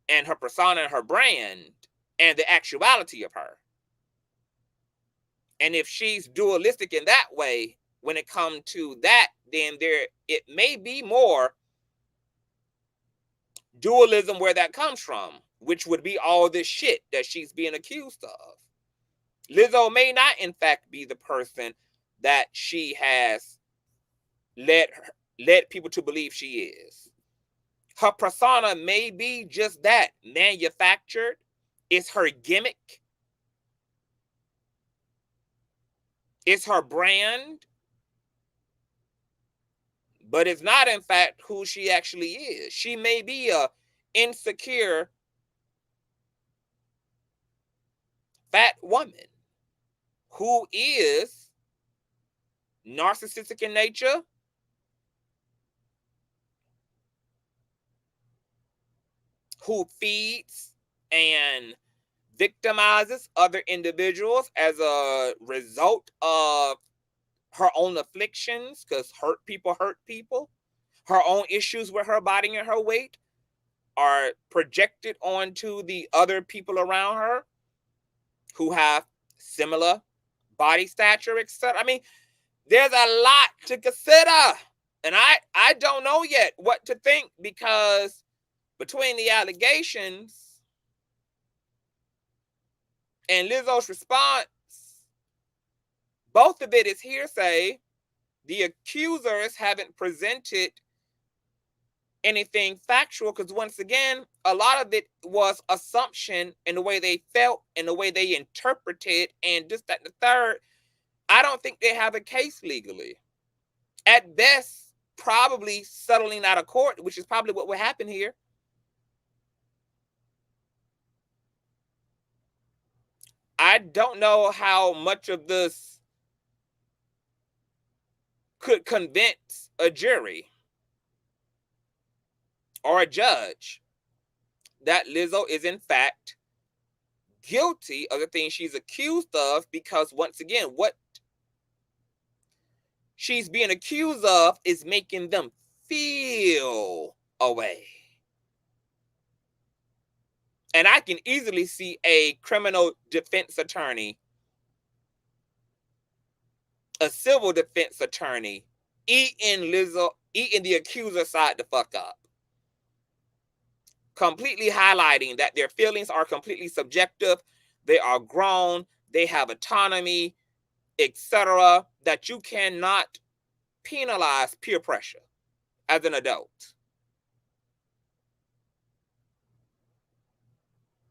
and her persona and her brand and the actuality of her. And if she's dualistic in that way, when it comes to that, then it may be more dualism where that comes from, which would be all this shit that she's being accused of. Lizzo may not, in fact, be the person that she has led people to believe she is. Her persona may be just that, manufactured. It's her gimmick. It's her brand. But it's not, in fact, who she actually is. She may be a insecure fat woman who is narcissistic in nature, who feeds and victimizes other individuals as a result of her own afflictions, because hurt people, her own issues with her body and her weight are projected onto the other people around her who have similar body stature, etc. I mean, there's a lot to consider. And I don't know yet what to think, because between the allegations and Lizzo's response, both of it is hearsay. The accusers haven't presented anything factual, because once again, a lot of it was assumption in the way they felt and the way they interpreted and this, that, and the third. I don't think they have a case legally. At best, probably settling out of court, which is probably what will happen here. I don't know how much of this could convince a jury or a judge that Lizzo is in fact guilty of the things she's accused of, because once again, what she's being accused of is making them feel a way. And I can easily see a criminal defense attorney, a civil defense attorney, eating the accuser side the fuck up. Completely highlighting that their feelings are completely subjective. They are grown. They have autonomy, etc. That you cannot penalize peer pressure as an adult.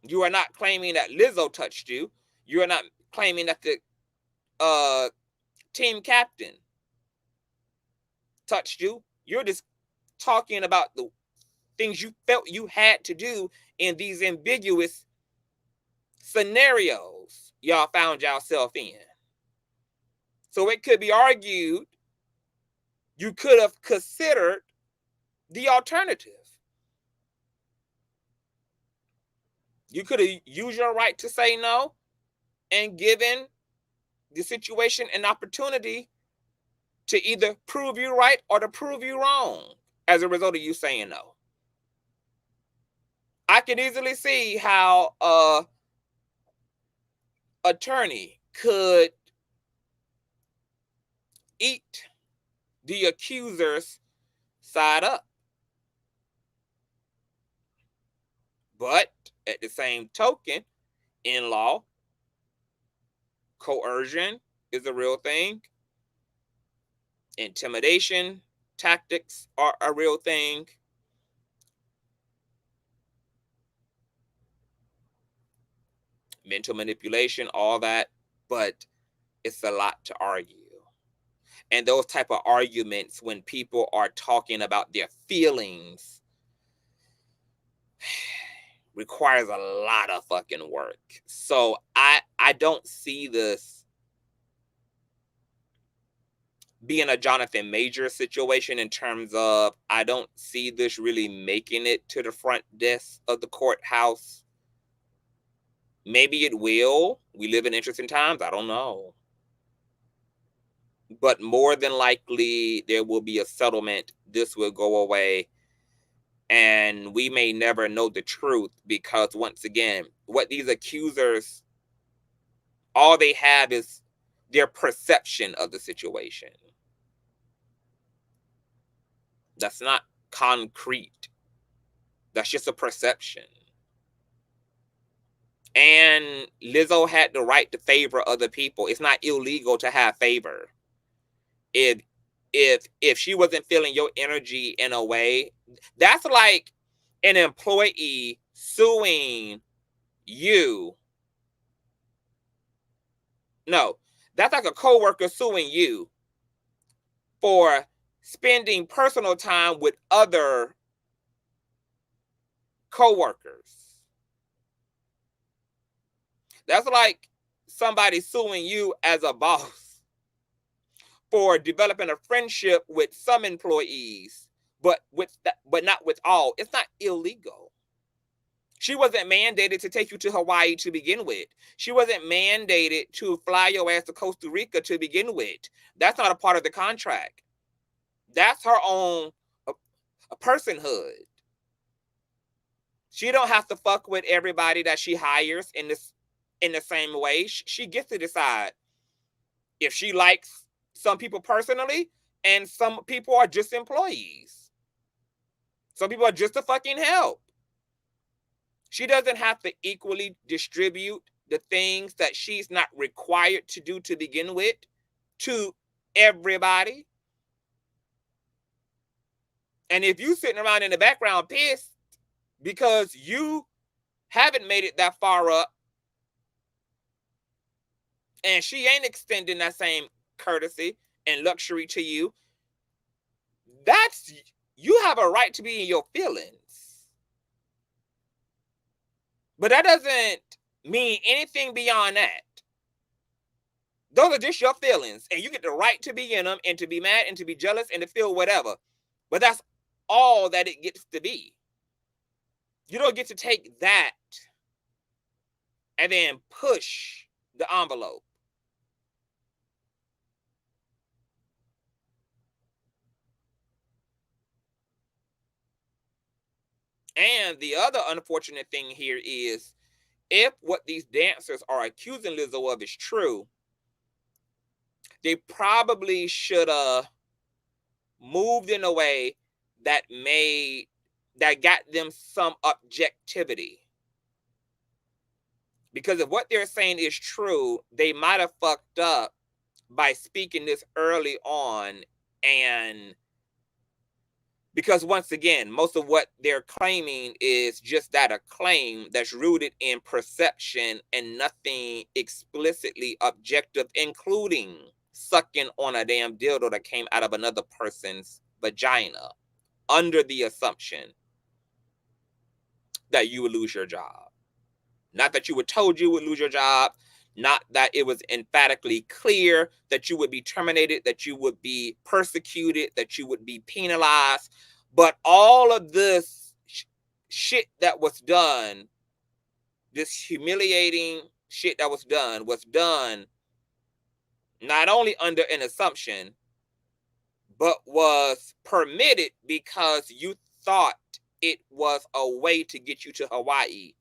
You are not claiming that Lizzo touched you. You are not claiming that the team captain touched you. You're just talking about the things you felt you had to do in these ambiguous scenarios y'all found yourself in. So it could be argued you could have considered the alternative. You could have used your right to say no and given the situation an opportunity to either prove you right or to prove you wrong as a result of you saying no. I can easily see how an attorney could eat the accuser's side up. But at the same token, in law, coercion is a real thing. Intimidation tactics are a real thing. Mental manipulation, all that, but it's a lot to argue. And those type of arguments, when people are talking about their feelings, requires a lot of fucking work. So I don't see this being a Jonathan Major situation, in terms of I don't see this really making it to the front desk of the courthouse. Maybe it will. We live in interesting times. I don't know. But more than likely, there will be a settlement. This will go away. And we may never know the truth, because once again, what these accusers, all they have is their perception of the situation. That's not concrete. That's just a perception. And Lizzo had the right to favor other people. It's not illegal to have favor. If she wasn't feeling your energy in a way, that's like an employee suing you. No, that's like a coworker suing you for spending personal time with other coworkers. That's like somebody suing you as a boss for developing a friendship with some employees, but not with all. It's not illegal. She wasn't mandated to take you to Hawaii to begin with. She wasn't mandated to fly your ass to Costa Rica to begin with. That's not a part of the contract. That's her own a personhood. She don't have to fuck with everybody that she hires in the same way. She gets to decide if she likes some people personally, and some people are just employees. Some people are just to fucking help. She doesn't have to equally distribute the things that she's not required to do to begin with to everybody. And if you sitting around in the background pissed because you haven't made it that far up and she ain't extending that same courtesy and luxury to you, you have a right to be in your feelings. But that doesn't mean anything beyond that. Those are just your feelings, and you get the right to be in them and to be mad and to be jealous and to feel whatever. But that's all that it gets to be. You don't get to take that and then push the envelope. And the other unfortunate thing here is, if what these dancers are accusing Lizzo of is true, they probably should have moved in a way that got them some objectivity. Because if what they're saying is true, they might have fucked up by speaking this early on. And because once again, most of what they're claiming is just that, a claim that's rooted in perception and nothing explicitly objective, including sucking on a damn dildo that came out of another person's vagina under the assumption that you would lose your job. Not that you were told you would lose your job, not that it was emphatically clear that you would be terminated, that you would be persecuted, that you would be penalized, but all of this shit that was done, this humiliating shit that was done not only under an assumption, but was permitted because you thought it was a way to get you to Hawaii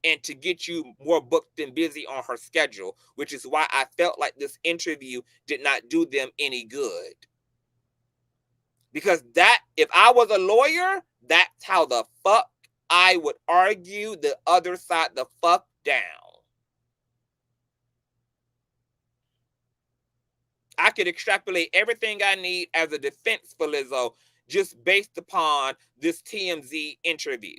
and to get you more booked and busy on her schedule, which is why I felt like this interview did not do them any good. Because if I was a lawyer, that's how the fuck I would argue the other side the fuck down. I could extrapolate everything I need as a defense for Lizzo just based upon this TMZ interview.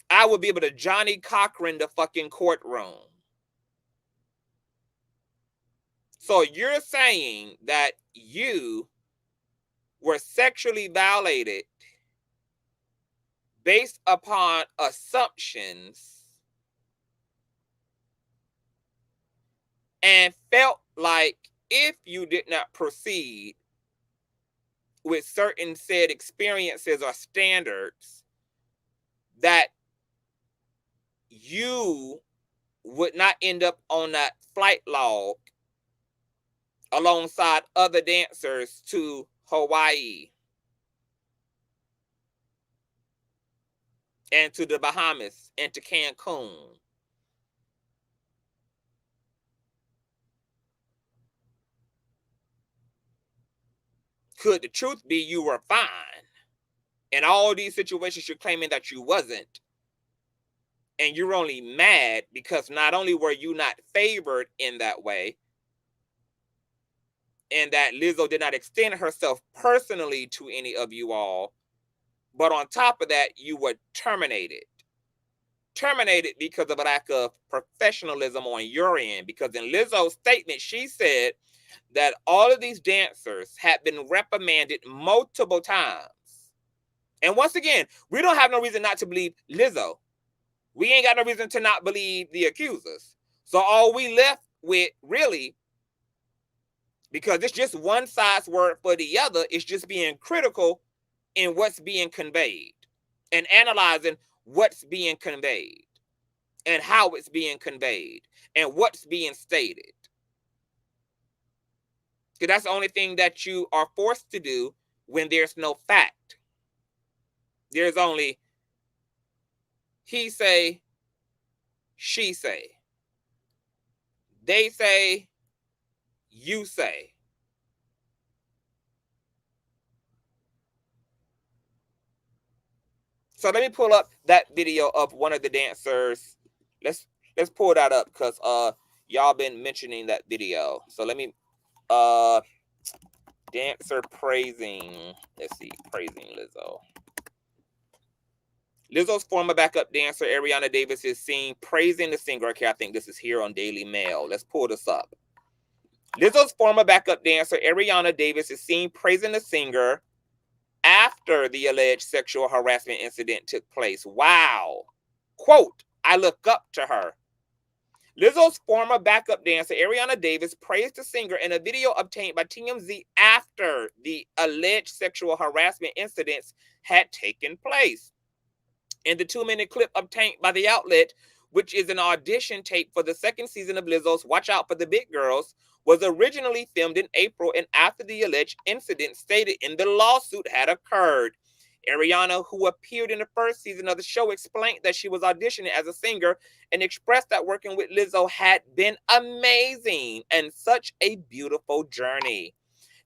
I would be able to Johnny Cochran the fucking courtroom. So you're saying that you were sexually violated based upon assumptions and felt like if you did not proceed with certain said experiences or standards, that you would not end up on that flight log alongside other dancers to Hawaii and to the Bahamas and to Cancun. Could the truth be you were fine? In all these situations, you're claiming that you wasn't. And you're only mad because not only were you not favored in that way, and that Lizzo did not extend herself personally to any of you all, but on top of that, you were terminated. Terminated because of a lack of professionalism on your end. Because in Lizzo's statement, she said that all of these dancers had been reprimanded multiple times. And once again, we don't have no reason not to believe Lizzo. We ain't got no reason to not believe the accusers. So all we left with, really, because it's just one side's word for the other, is just being critical in what's being conveyed and analyzing what's being conveyed and how it's being conveyed and what's being stated. Because that's the only thing that you are forced to do when there's no fact. There's only he say, she say. They say, you say. So let me pull up that video of one of the dancers. Let's pull that up because y'all been mentioning that video. So let me dancer praising. Let's see, praising Lizzo. Lizzo's former backup dancer Ariana Davis is seen praising the singer. Okay, I think this is here on Daily Mail. Let's pull this up. Lizzo's former backup dancer Ariana Davis is seen praising the singer after the alleged sexual harassment incident took place. Wow. Quote, I look up to her. Lizzo's former backup dancer Ariana Davis praised the singer in a video obtained by TMZ after the alleged sexual harassment incidents had taken place. In the 2-minute clip obtained by the outlet, which is an audition tape for the second season of Lizzo's Watch Out for the Big Girls, was originally filmed in April and after the alleged incident stated in the lawsuit had occurred. Ariana, who appeared in the first season of the show, explained that she was auditioning as a singer and expressed that working with Lizzo had been amazing and such a beautiful journey.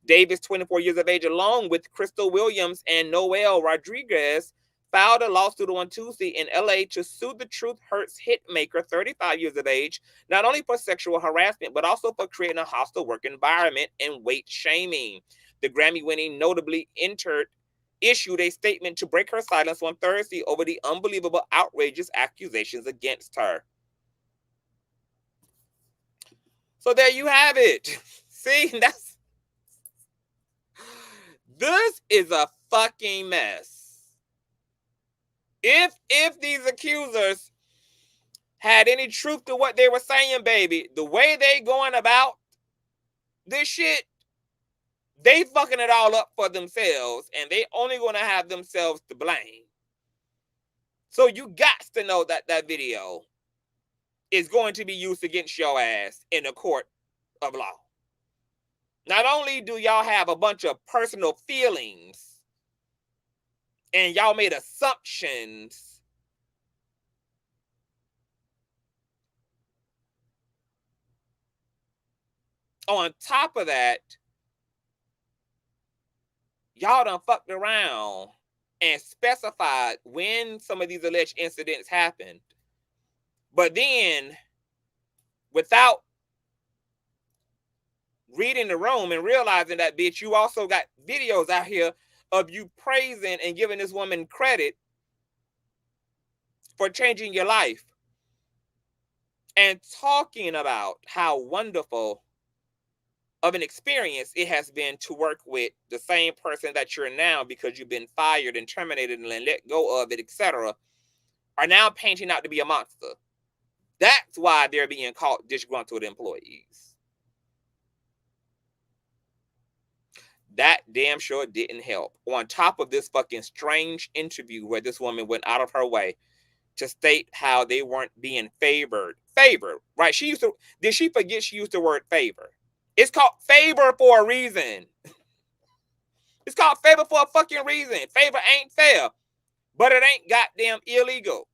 Davis, 24 years of age, along with Crystal Williams and Noel Rodriguez, filed a lawsuit on Tuesday in LA to sue the Truth Hurts hitmaker, 35 years of age, not only for sexual harassment, but also for creating a hostile work environment and weight shaming. The Grammy-winning notably issued a statement to break her silence on Thursday over the unbelievable, outrageous accusations against her. So there you have it. See, this is a fucking mess. If these accusers had any truth to what they were saying, baby, the way they going about this shit, they fucking it all up for themselves, and they only going to have themselves to blame. So you got to know that that video is going to be used against your ass in a court of law. Not only do y'all have a bunch of personal feelings and y'all made assumptions, on top of that, y'all done fucked around and specified when some of these alleged incidents happened. But then, without reading the room and realizing that, bitch, you also got videos out here of you praising and giving this woman credit for changing your life and talking about how wonderful of an experience it has been to work with the same person that you're now, because you've been fired and terminated and let go of it, etc., are now painting out to be a monster. That's why they're being called disgruntled employees. That damn sure didn't help. On top of this fucking strange interview where this woman went out of her way to state how they weren't being favored. Favored, right? Did she forget she used the word favor? It's called favor for a reason. It's called favor for a fucking reason. Favor ain't fair, but it ain't goddamn illegal.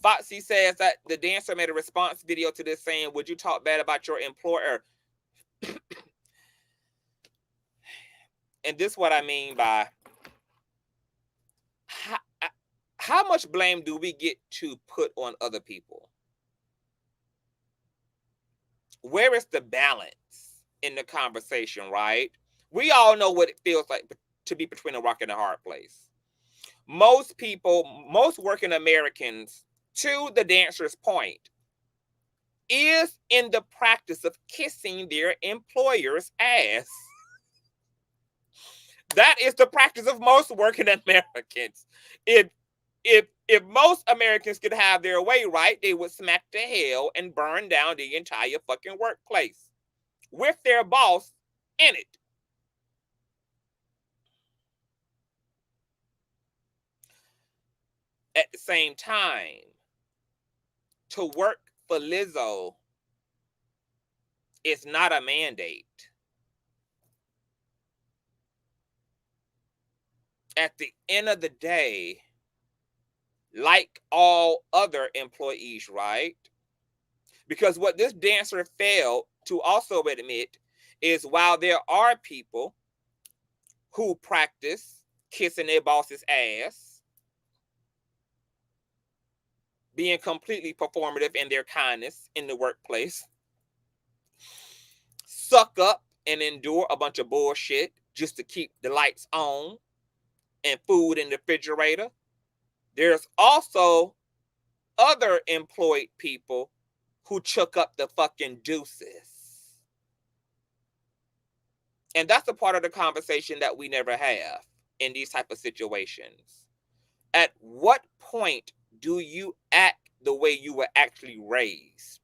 Foxy says that the dancer made a response video to this saying, would you talk bad about your employer? And this is what I mean by how much blame do we get to put on other people? Where is the balance in the conversation, right? We all know what it feels like to be between a rock and a hard place. Most people, most working Americans, to the dancer's point, is in the practice of kissing their employer's ass. That is the practice of most working Americans. If most Americans could have their way, right, they would smack to hell and burn down the entire fucking workplace with their boss in it. At the same time, to work for Lizzo is not a mandate. At the end of the day, like all other employees, right? Because what this dancer failed to also admit is while there are people who practice kissing their boss's ass, being completely performative in their kindness in the workplace, suck up and endure a bunch of bullshit just to keep the lights on and food in the refrigerator, there's also other employed people who chuck up the fucking deuces. And that's a part of the conversation that we never have in these type of situations. At what point do you act the way you were actually raised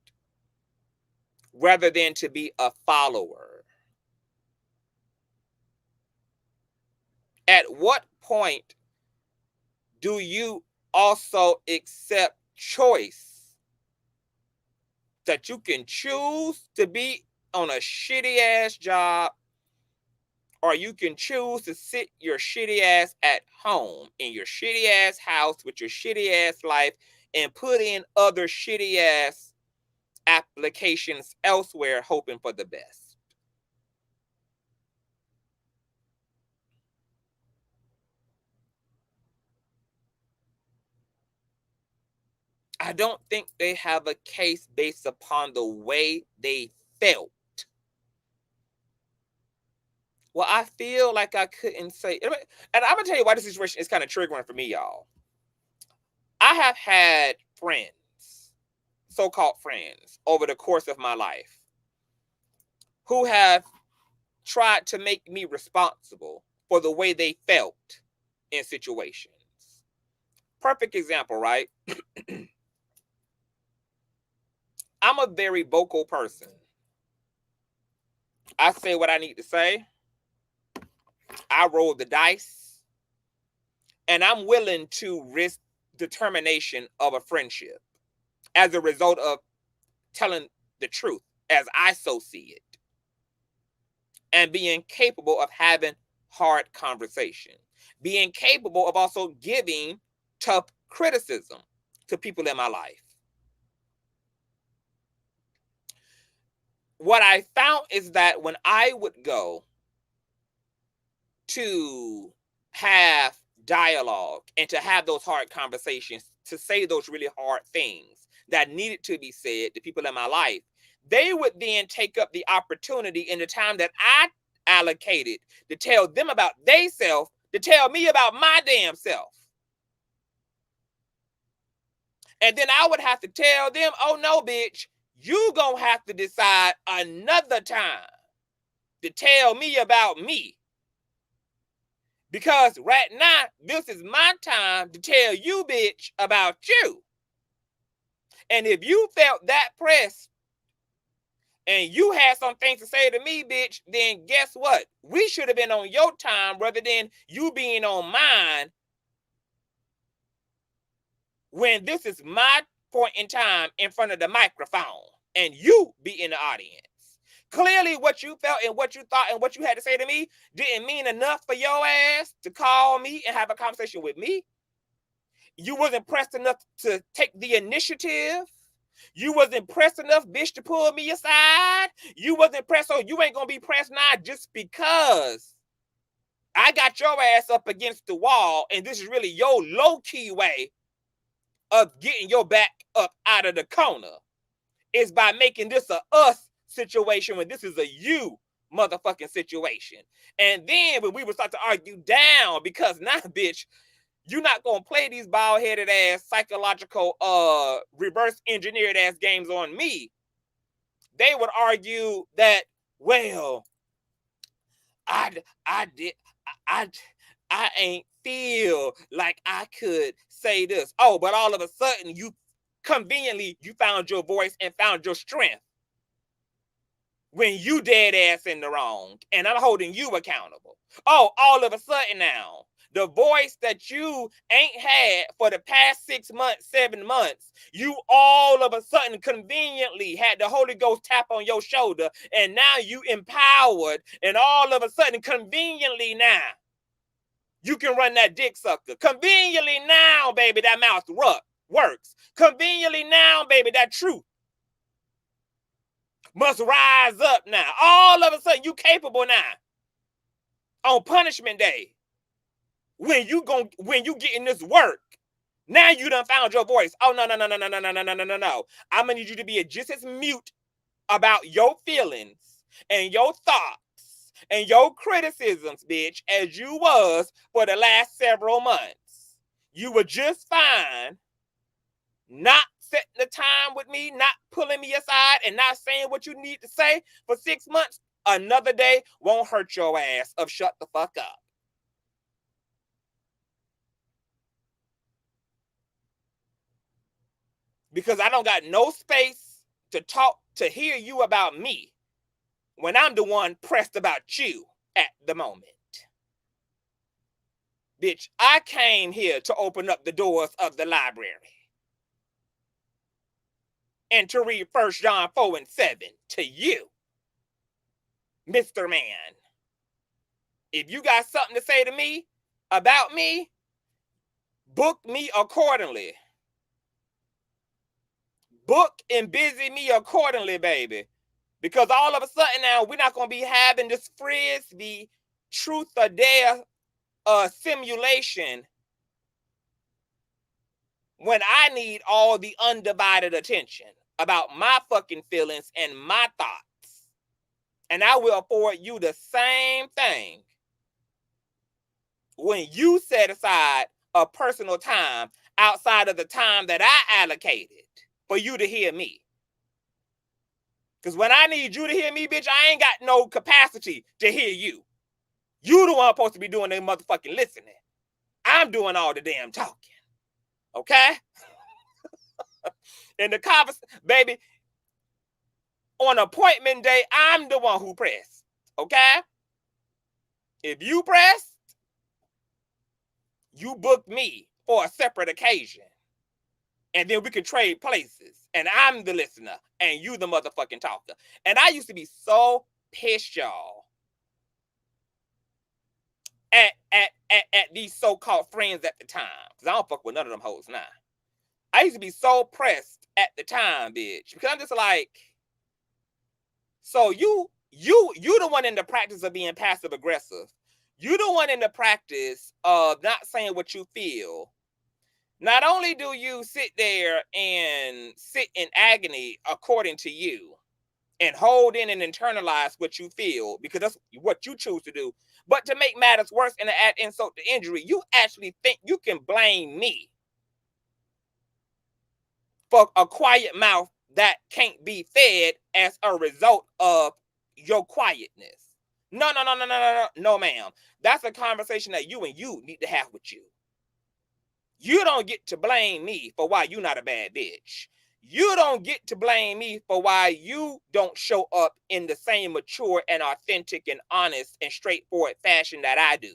rather than to be a follower? At what point do you also accept choice? That you can choose to be on a shitty ass job, or you can choose to sit your shitty ass at home in your shitty ass house with your shitty ass life and put in other shitty ass applications elsewhere hoping for the best. I don't think they have a case based upon the way they felt. Well, I feel like I couldn't say, and I'm gonna tell you why this situation is kind of triggering for me, y'all. I have had friends, so-called friends, over the course of my life who have tried to make me responsible for the way they felt in situations. Perfect example, right? I'm a very vocal person. I say what I need to say. I roll the dice. And I'm willing to risk the termination of a friendship as a result of telling the truth as I so see it. And being capable of having hard conversation. Being capable of also giving tough criticism to people in my life. What I found is that when I would go to have dialogue and to have those hard conversations, to say those really hard things that needed to be said to people in my life, they would then take up the opportunity in the time that I allocated to tell them about they self, to tell me about my damn self. And then I would have to tell them, oh no, bitch, you gonna have to decide another time to tell me about me. Because right now, this is my time to tell you, bitch, about you. And if you felt that pressed and you had some things to say to me, bitch, then guess what? We should have been on your time rather than you being on mine when this is my point in time in front of the microphone and you be in the audience. Clearly what you felt and what you thought and what you had to say to me didn't mean enough for your ass to call me and have a conversation with me. You wasn't pressed enough to take the initiative. You wasn't pressed enough, bitch, to pull me aside. You wasn't pressed, so you ain't gonna be pressed now just because I got your ass up against the wall and this is really your low-key way of getting your back up out of the corner. Is by making this a us situation when this is a you motherfucking situation. And then when we would start to argue down because now, bitch, you're not gonna play these bald-headed ass psychological reverse engineered ass games on me. They would argue that, well, I ain't feel like I could say this. Oh, but all of a sudden you conveniently you found your voice and found your strength when you dead ass in the wrong, and I'm holding you accountable. Oh, all of a sudden now, the voice that you ain't had for the past 6 months, 7 months, you all of a sudden conveniently had the Holy Ghost tap on your shoulder, and now you empowered, and all of a sudden conveniently now, you can run that dick sucker. Conveniently now, baby, that mouth works. Conveniently now, baby, that truth must rise up now. All of a sudden, you capable now. On punishment day, when you getting this work, now you done found your voice. Oh, no. I'm gonna need you to be just as mute about your feelings and your thoughts and your criticisms, bitch, as you was for the last several months. You were just fine not setting the time with me, not pulling me aside, and not saying what you need to say for 6 months. Another day won't hurt your ass of shut the fuck up. Because I don't got no space to talk, to hear you about me when I'm the one pressed about you at the moment. Bitch, I came here to open up the doors of the library and to read 1 John 4:7 to you, Mr. Man. If you got something to say to me about me, book me accordingly. Book and busy me accordingly, baby. Because all of a sudden now, we're not going to be having this frisbee truth or dare simulation when I need all the undivided attention about my fucking feelings and my thoughts. And I will afford you the same thing when you set aside a personal time outside of the time that I allocated for you to hear me. Because when I need you to hear me, bitch, I ain't got no capacity to hear you. You the one supposed to be doing the motherfucking listening. I'm doing all the damn talking. Okay? In the conversation, baby, on appointment day, I'm the one who pressed. Okay? If you pressed, you booked me for a separate occasion. And then we can trade places. And I'm the listener. And you the motherfucking talker. And I used to be so pissed, y'all, at these so-called friends at the time. Because I don't fuck with none of them hoes now. I used to be so pressed at the time, bitch. Because I'm just like, so you the one in the practice of being passive aggressive. You the one in the practice of not saying what you feel. Not only do you sit there and sit in agony according to you and hold in and internalize what you feel because that's what you choose to do, but to make matters worse and to add insult to injury, you actually think you can blame me for a quiet mouth that can't be fed as a result of your quietness. No, ma'am. That's a conversation that you need to have with you. You don't get to blame me for why you're not a bad bitch. You don't get to blame me for why you don't show up in the same mature and authentic and honest and straightforward fashion that I do.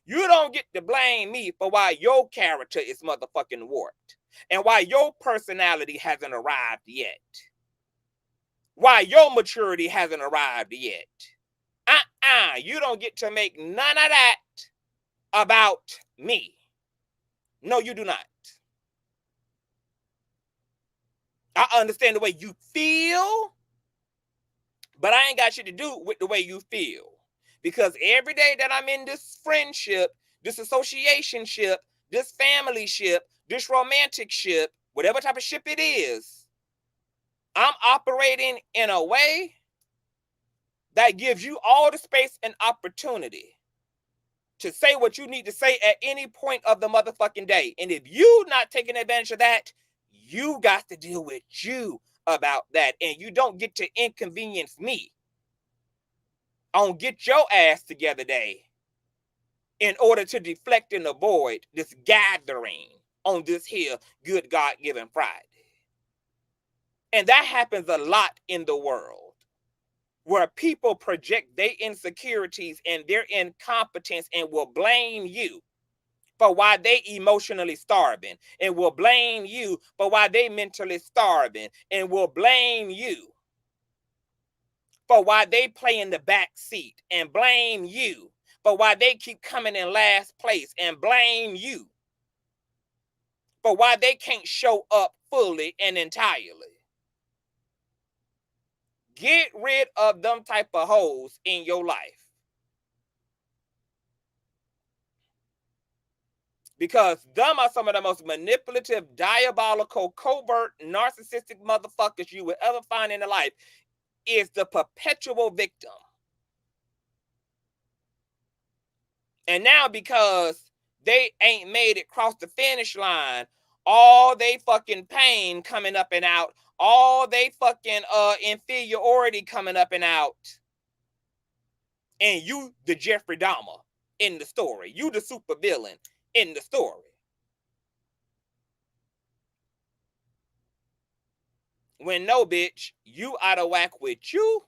You don't get to blame me for why your character is motherfucking warped and why your personality hasn't arrived yet. Why your maturity hasn't arrived yet. You don't get to make none of that about me. No, you do not. I understand the way you feel, but I ain't got shit to do with the way you feel. Because every day that I'm in this friendship, this associationship, this family ship, this romantic ship, whatever type of ship it is, I'm operating in a way that gives you all the space and opportunity to say what you need to say at any point of the motherfucking day. And if you not taking advantage of that, you got to deal with you about that. And you don't get to inconvenience me on get your ass together day in order to deflect and avoid this gathering on this here good God-given Friday. And that happens a lot in the world, where people project their insecurities and their incompetence and will blame you for why they emotionally starving, and will blame you for why they mentally starving, and will blame you for why they play in the back seat, and blame you for why they keep coming in last place, and blame you for why they can't show up fully and entirely. Get rid of them type of hoes in your life. Because them are some of the most manipulative, diabolical, covert, narcissistic motherfuckers you will ever find in the life. Is the perpetual victim. And now because they ain't made it across the finish line, all they fucking pain coming up and out, all they fucking inferiority coming up and out. And you the Jeffrey Dahmer in the story. You the supervillain in the story. When no, bitch, you out of whack with you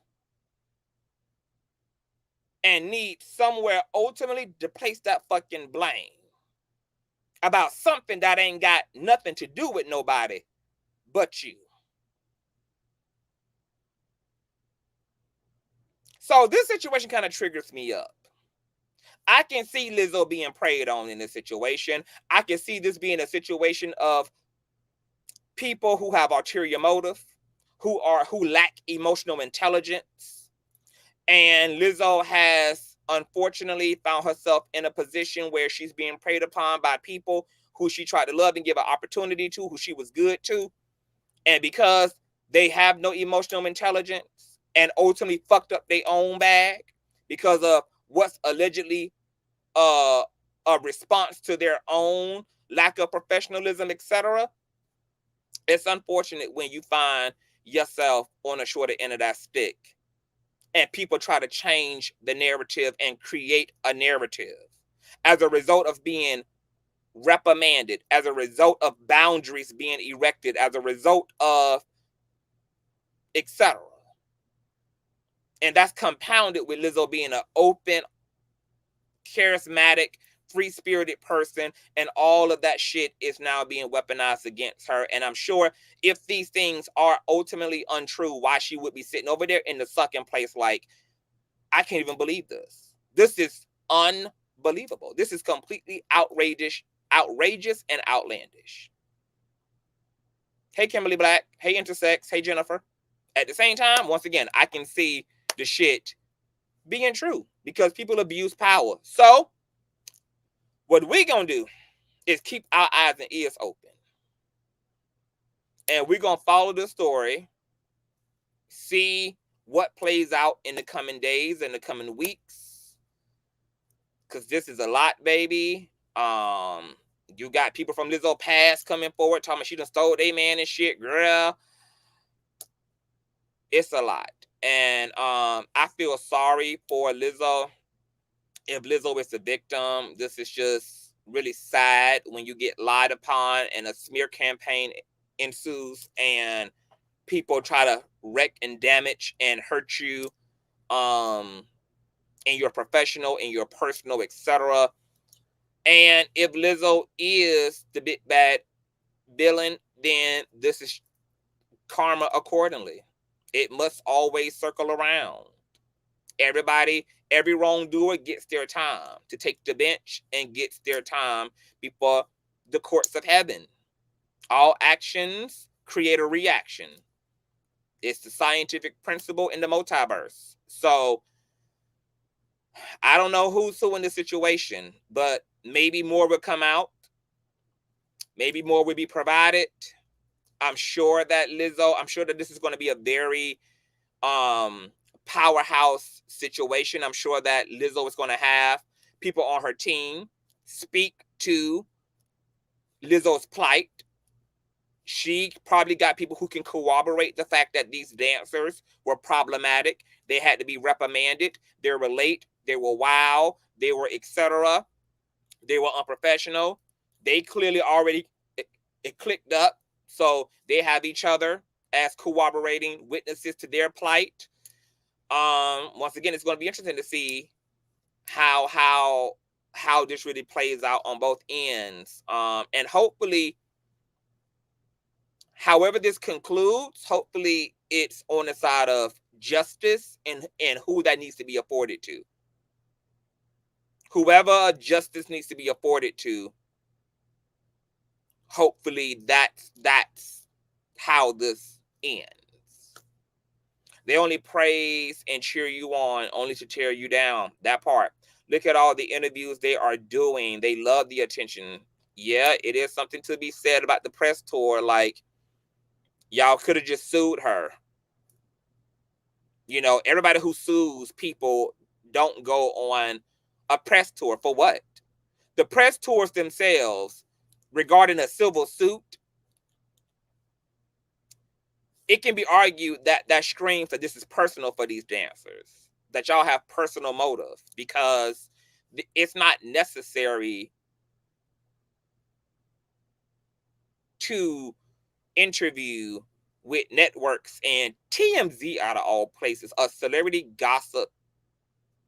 and need somewhere ultimately to place that fucking blame about something that ain't got nothing to do with nobody but you. So this situation kind of triggers me up. I can see Lizzo being preyed on in this situation. I can see this being a situation of people who have ulterior motive, who lack emotional intelligence. And Lizzo has unfortunately found herself in a position where she's being preyed upon by people who she tried to love and give an opportunity to, who she was good to. And because they have no emotional intelligence and ultimately fucked up their own bag because of what's allegedly a response to their own lack of professionalism, etc. It's unfortunate when you find yourself on the shorter end of that stick and people try to change the narrative and create a narrative as a result of being reprimanded, as a result of boundaries being erected, as a result of etc. And that's compounded with Lizzo being an open, charismatic, free-spirited person, and all of that shit is now being weaponized against her. And I'm sure if these things are ultimately untrue, why she would be sitting over there in the sucking place like, I can't even believe this. This is unbelievable. This is completely outrageous and outlandish. Hey, Kimberly Black. Hey, Intersex. Hey, Jennifer. At the same time, once again, I can see the shit being true because people abuse power. So what we gonna do is keep our eyes and ears open. And we're gonna follow the story, see what plays out in the coming days and the coming weeks. Cause this is a lot, baby. You got people from Lizzo past coming forward talking about she done stole their man and shit, girl. It's a lot. And I feel sorry for Lizzo. If Lizzo is the victim, this is just really sad when you get lied upon and a smear campaign ensues and people try to wreck and damage and hurt you in your professional, in your personal, etc. And if Lizzo is the big bad villain, then this is karma accordingly. It must always circle around. Everybody, every wrongdoer gets their time to take the bench and gets their time before the courts of heaven. All actions create a reaction. It's the scientific principle in the multiverse. So I don't know who's who in this situation, but maybe more will come out. Maybe more will be provided. I'm sure that this is going to be a very powerhouse situation. I'm sure that Lizzo is going to have people on her team speak to Lizzo's plight. She probably got people who can corroborate the fact that these dancers were problematic. They had to be reprimanded. They were late. They were wild. They were etc. They were unprofessional. They clearly already it clicked up. So they have each other as corroborating witnesses to their plight. Once again, it's going to be interesting to see how this really plays out on both ends. And hopefully, however this concludes, hopefully it's on the side of justice and who that needs to be afforded to. Whoever justice needs to be afforded to, hopefully that's how this ends. They only praise and cheer you on, only to tear you down. That part. Look at all the interviews they are doing. They love the attention. Yeah, it is something to be said about the press tour. Like, y'all could have just sued her. You know, everybody who sues people don't go on a press tour. For what? The press tours themselves, regarding a civil suit, it can be argued that screams that this is personal for these dancers, that y'all have personal motive, because it's not necessary to interview with networks and TMZ, out of all places, a celebrity gossip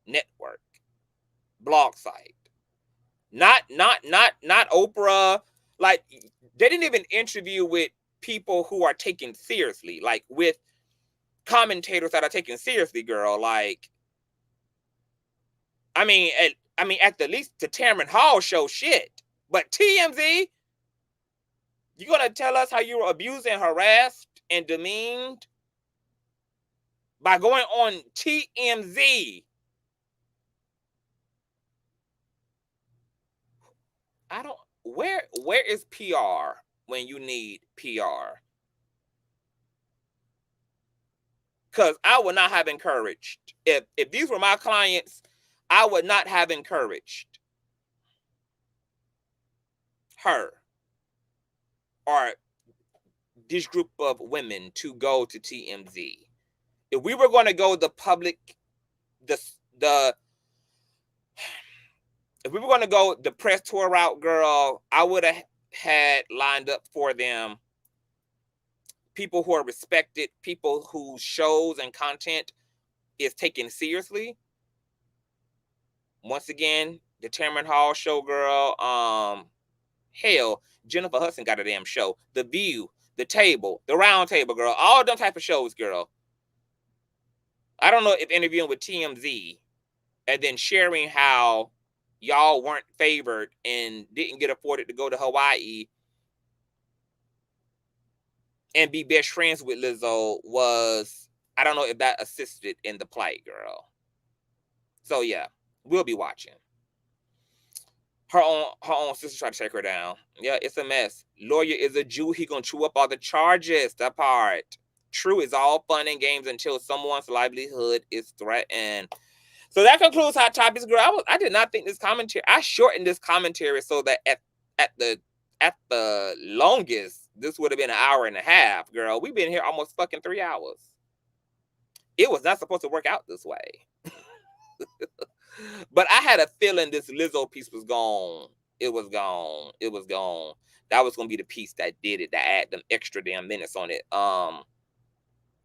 network, blog site. Not Oprah. Like, they didn't even interview with people who are taken seriously, like with commentators that are taken seriously, girl. Like, I mean, at the least the Tamron Hall show shit. But TMZ, you gonna tell us how you were abused and harassed and demeaned by going on TMZ? I don't. Where is PR when you need PR? Because I would not have encouraged. If these were my clients, I would not have encouraged her or this group of women to go to TMZ. If we were going to go the public, if we were going to go the press tour route, girl, I would have had lined up for them people who are respected, people whose shows and content is taken seriously. Once again, the Tamron Hall show, girl. Hell, Jennifer Hudson got a damn show. The View, The Table, The Round Table, girl. All them type of shows, girl. I don't know if interviewing with TMZ and then sharing how y'all weren't favored and didn't get afforded to go to Hawaii and be best friends with Lizzo was, I don't know if that assisted in the plight, girl. So yeah, we'll be watching. Her own sister tried to take her down. Yeah, it's a mess. Lawyer is a Jew. He gonna chew up all the charges. That part. True, is all fun and games until someone's livelihood is threatened. So that concludes Hot Topics, girl. I did not think this commentary. I shortened this commentary so that at the longest, this would have been an hour and a half, girl. We've been here almost fucking 3 hours. It was not supposed to work out this way. But I had a feeling this Lizzo piece was gone. It was gone. It was gone. That was going to be the piece that did it, that add them extra damn minutes on it.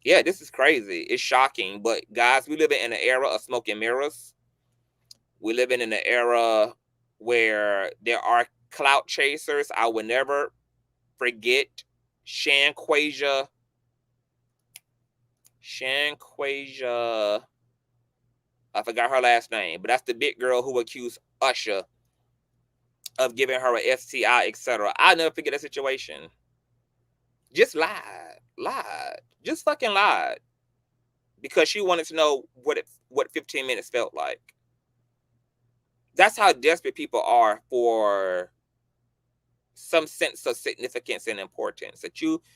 Yeah, this is crazy. It's shocking. But guys, we live in an era of smoke and mirrors. We live in an era where there are clout chasers. I will never forget Shanquasia. I forgot her last name, but that's the big girl who accused Usher of giving her a STI, etc. I'll never forget that situation. Just lied. Just fucking lied. Because she wanted to know what 15 minutes felt like. That's how desperate people are for some sense of significance and importance. That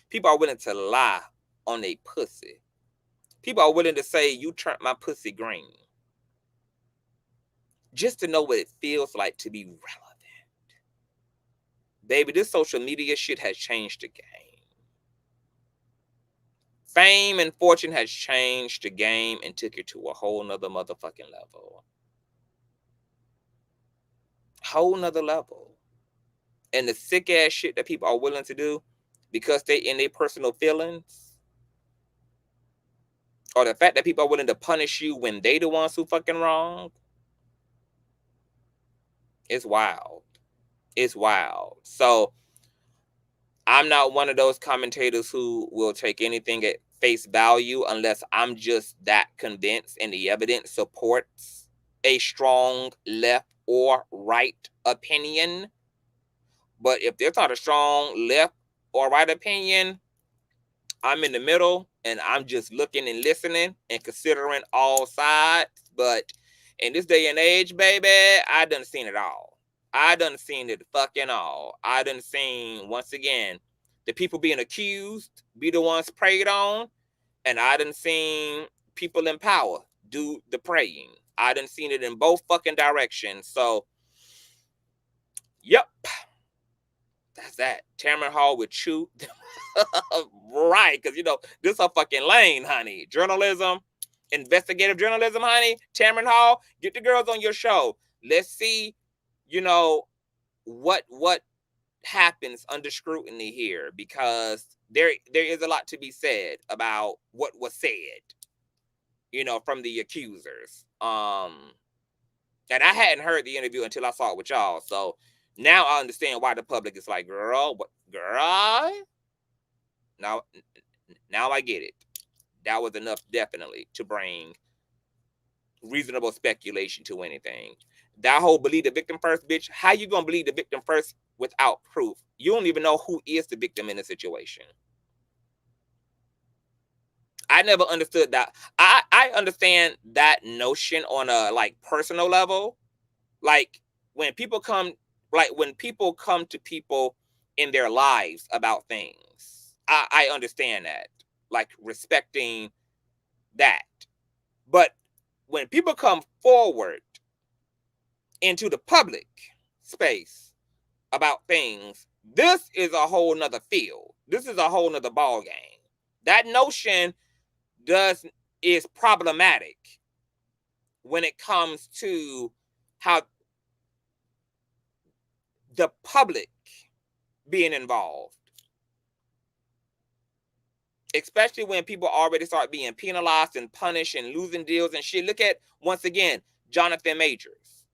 people are willing to lie on a pussy. People are willing to say, you turned my pussy green. Just to know what it feels like to be relevant. Baby, this social media shit has changed the game. Fame and fortune has changed the game and took it to a whole nother motherfucking level. Whole nother level. And the sick ass shit that people are willing to do because they in their personal feelings, or the fact that people are willing to punish you when they the ones who fucking wrong. It's wild. It's wild. So I'm not one of those commentators who will take anything at face value unless I'm just that convinced and the evidence supports a strong left or right opinion. But if there's not a strong left or right opinion, I'm in the middle and I'm just looking and listening and considering all sides. But in this day and age, baby, I done seen it all. I done seen it fucking all. I done seen, once again, the people being accused be the ones preyed on. And I done seen people in power do the praying. I done seen it in both fucking directions. So, yep. That's that. Tamron Hall with Chew. Right, because, you know, this is a fucking lane, honey. Journalism, investigative journalism, honey. Tamron Hall, get the girls on your show. Let's see, you know, what happens under scrutiny here, because there is a lot to be said about what was said, you know, from the accusers. And I hadn't heard the interview until I saw it with y'all. So now I understand why the public is like, girl, what, girl? Now I get it. That was enough, definitely, to bring reasonable speculation to anything. That whole believe the victim first, bitch. How you gonna believe the victim first without proof? You don't even know who is the victim in the situation. I never understood that. I understand that notion on a like personal level. Like when people come to people in their lives about things, I understand that. Like respecting that. But when people come forward into the public space about things, this is a whole nother field. This is a whole nother ball game. That notion is problematic when it comes to how the public being involved, especially when people already start being penalized and punished and losing deals and shit. Look at, once again, Jonathan Majors.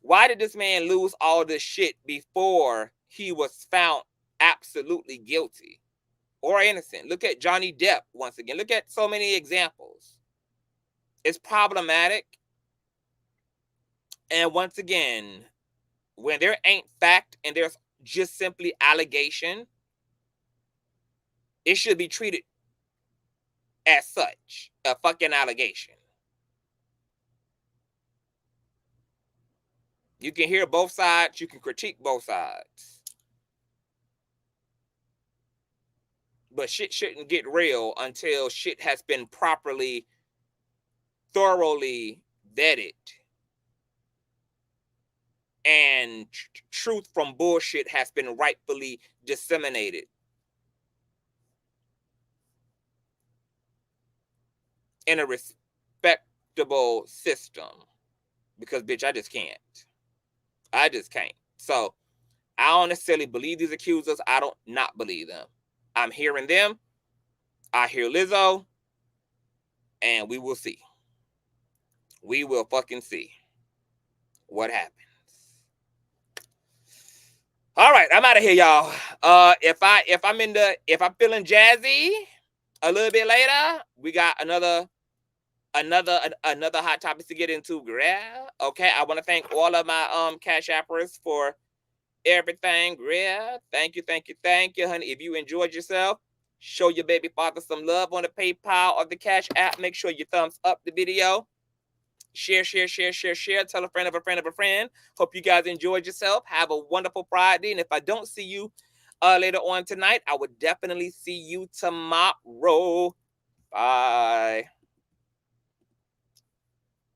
Why did this man lose all this shit before he was found absolutely guilty or innocent? Look at Johnny Depp, once again. Look at so many examples. It's problematic. And once again, when there ain't fact and there's just simply allegation, it should be treated as such, a fucking allegation. You can hear both sides, you can critique both sides. But shit shouldn't get real until shit has been properly, thoroughly vetted. And truth from bullshit has been rightfully disseminated. In a respectable system. Because, bitch, I just can't. I just can't. So, I don't necessarily believe these accusers. I don't not believe them. I'm hearing them. I hear Lizzo. And we will see. We will fucking see what happens. All right, I'm out of here, y'all. If I'm feeling jazzy a little bit later, we got another hot topic to get into, girl. Okay, I want to thank all of my Cash Appers for everything, girl. Thank you, honey. If you enjoyed yourself, show your baby father some love on the PayPal or the Cash App. Make sure you thumbs up the video. Share. Tell a friend of a friend of a friend. Hope you guys enjoyed yourself. Have a wonderful Friday. And if I don't see you later on tonight, I would definitely see you tomorrow. Bye.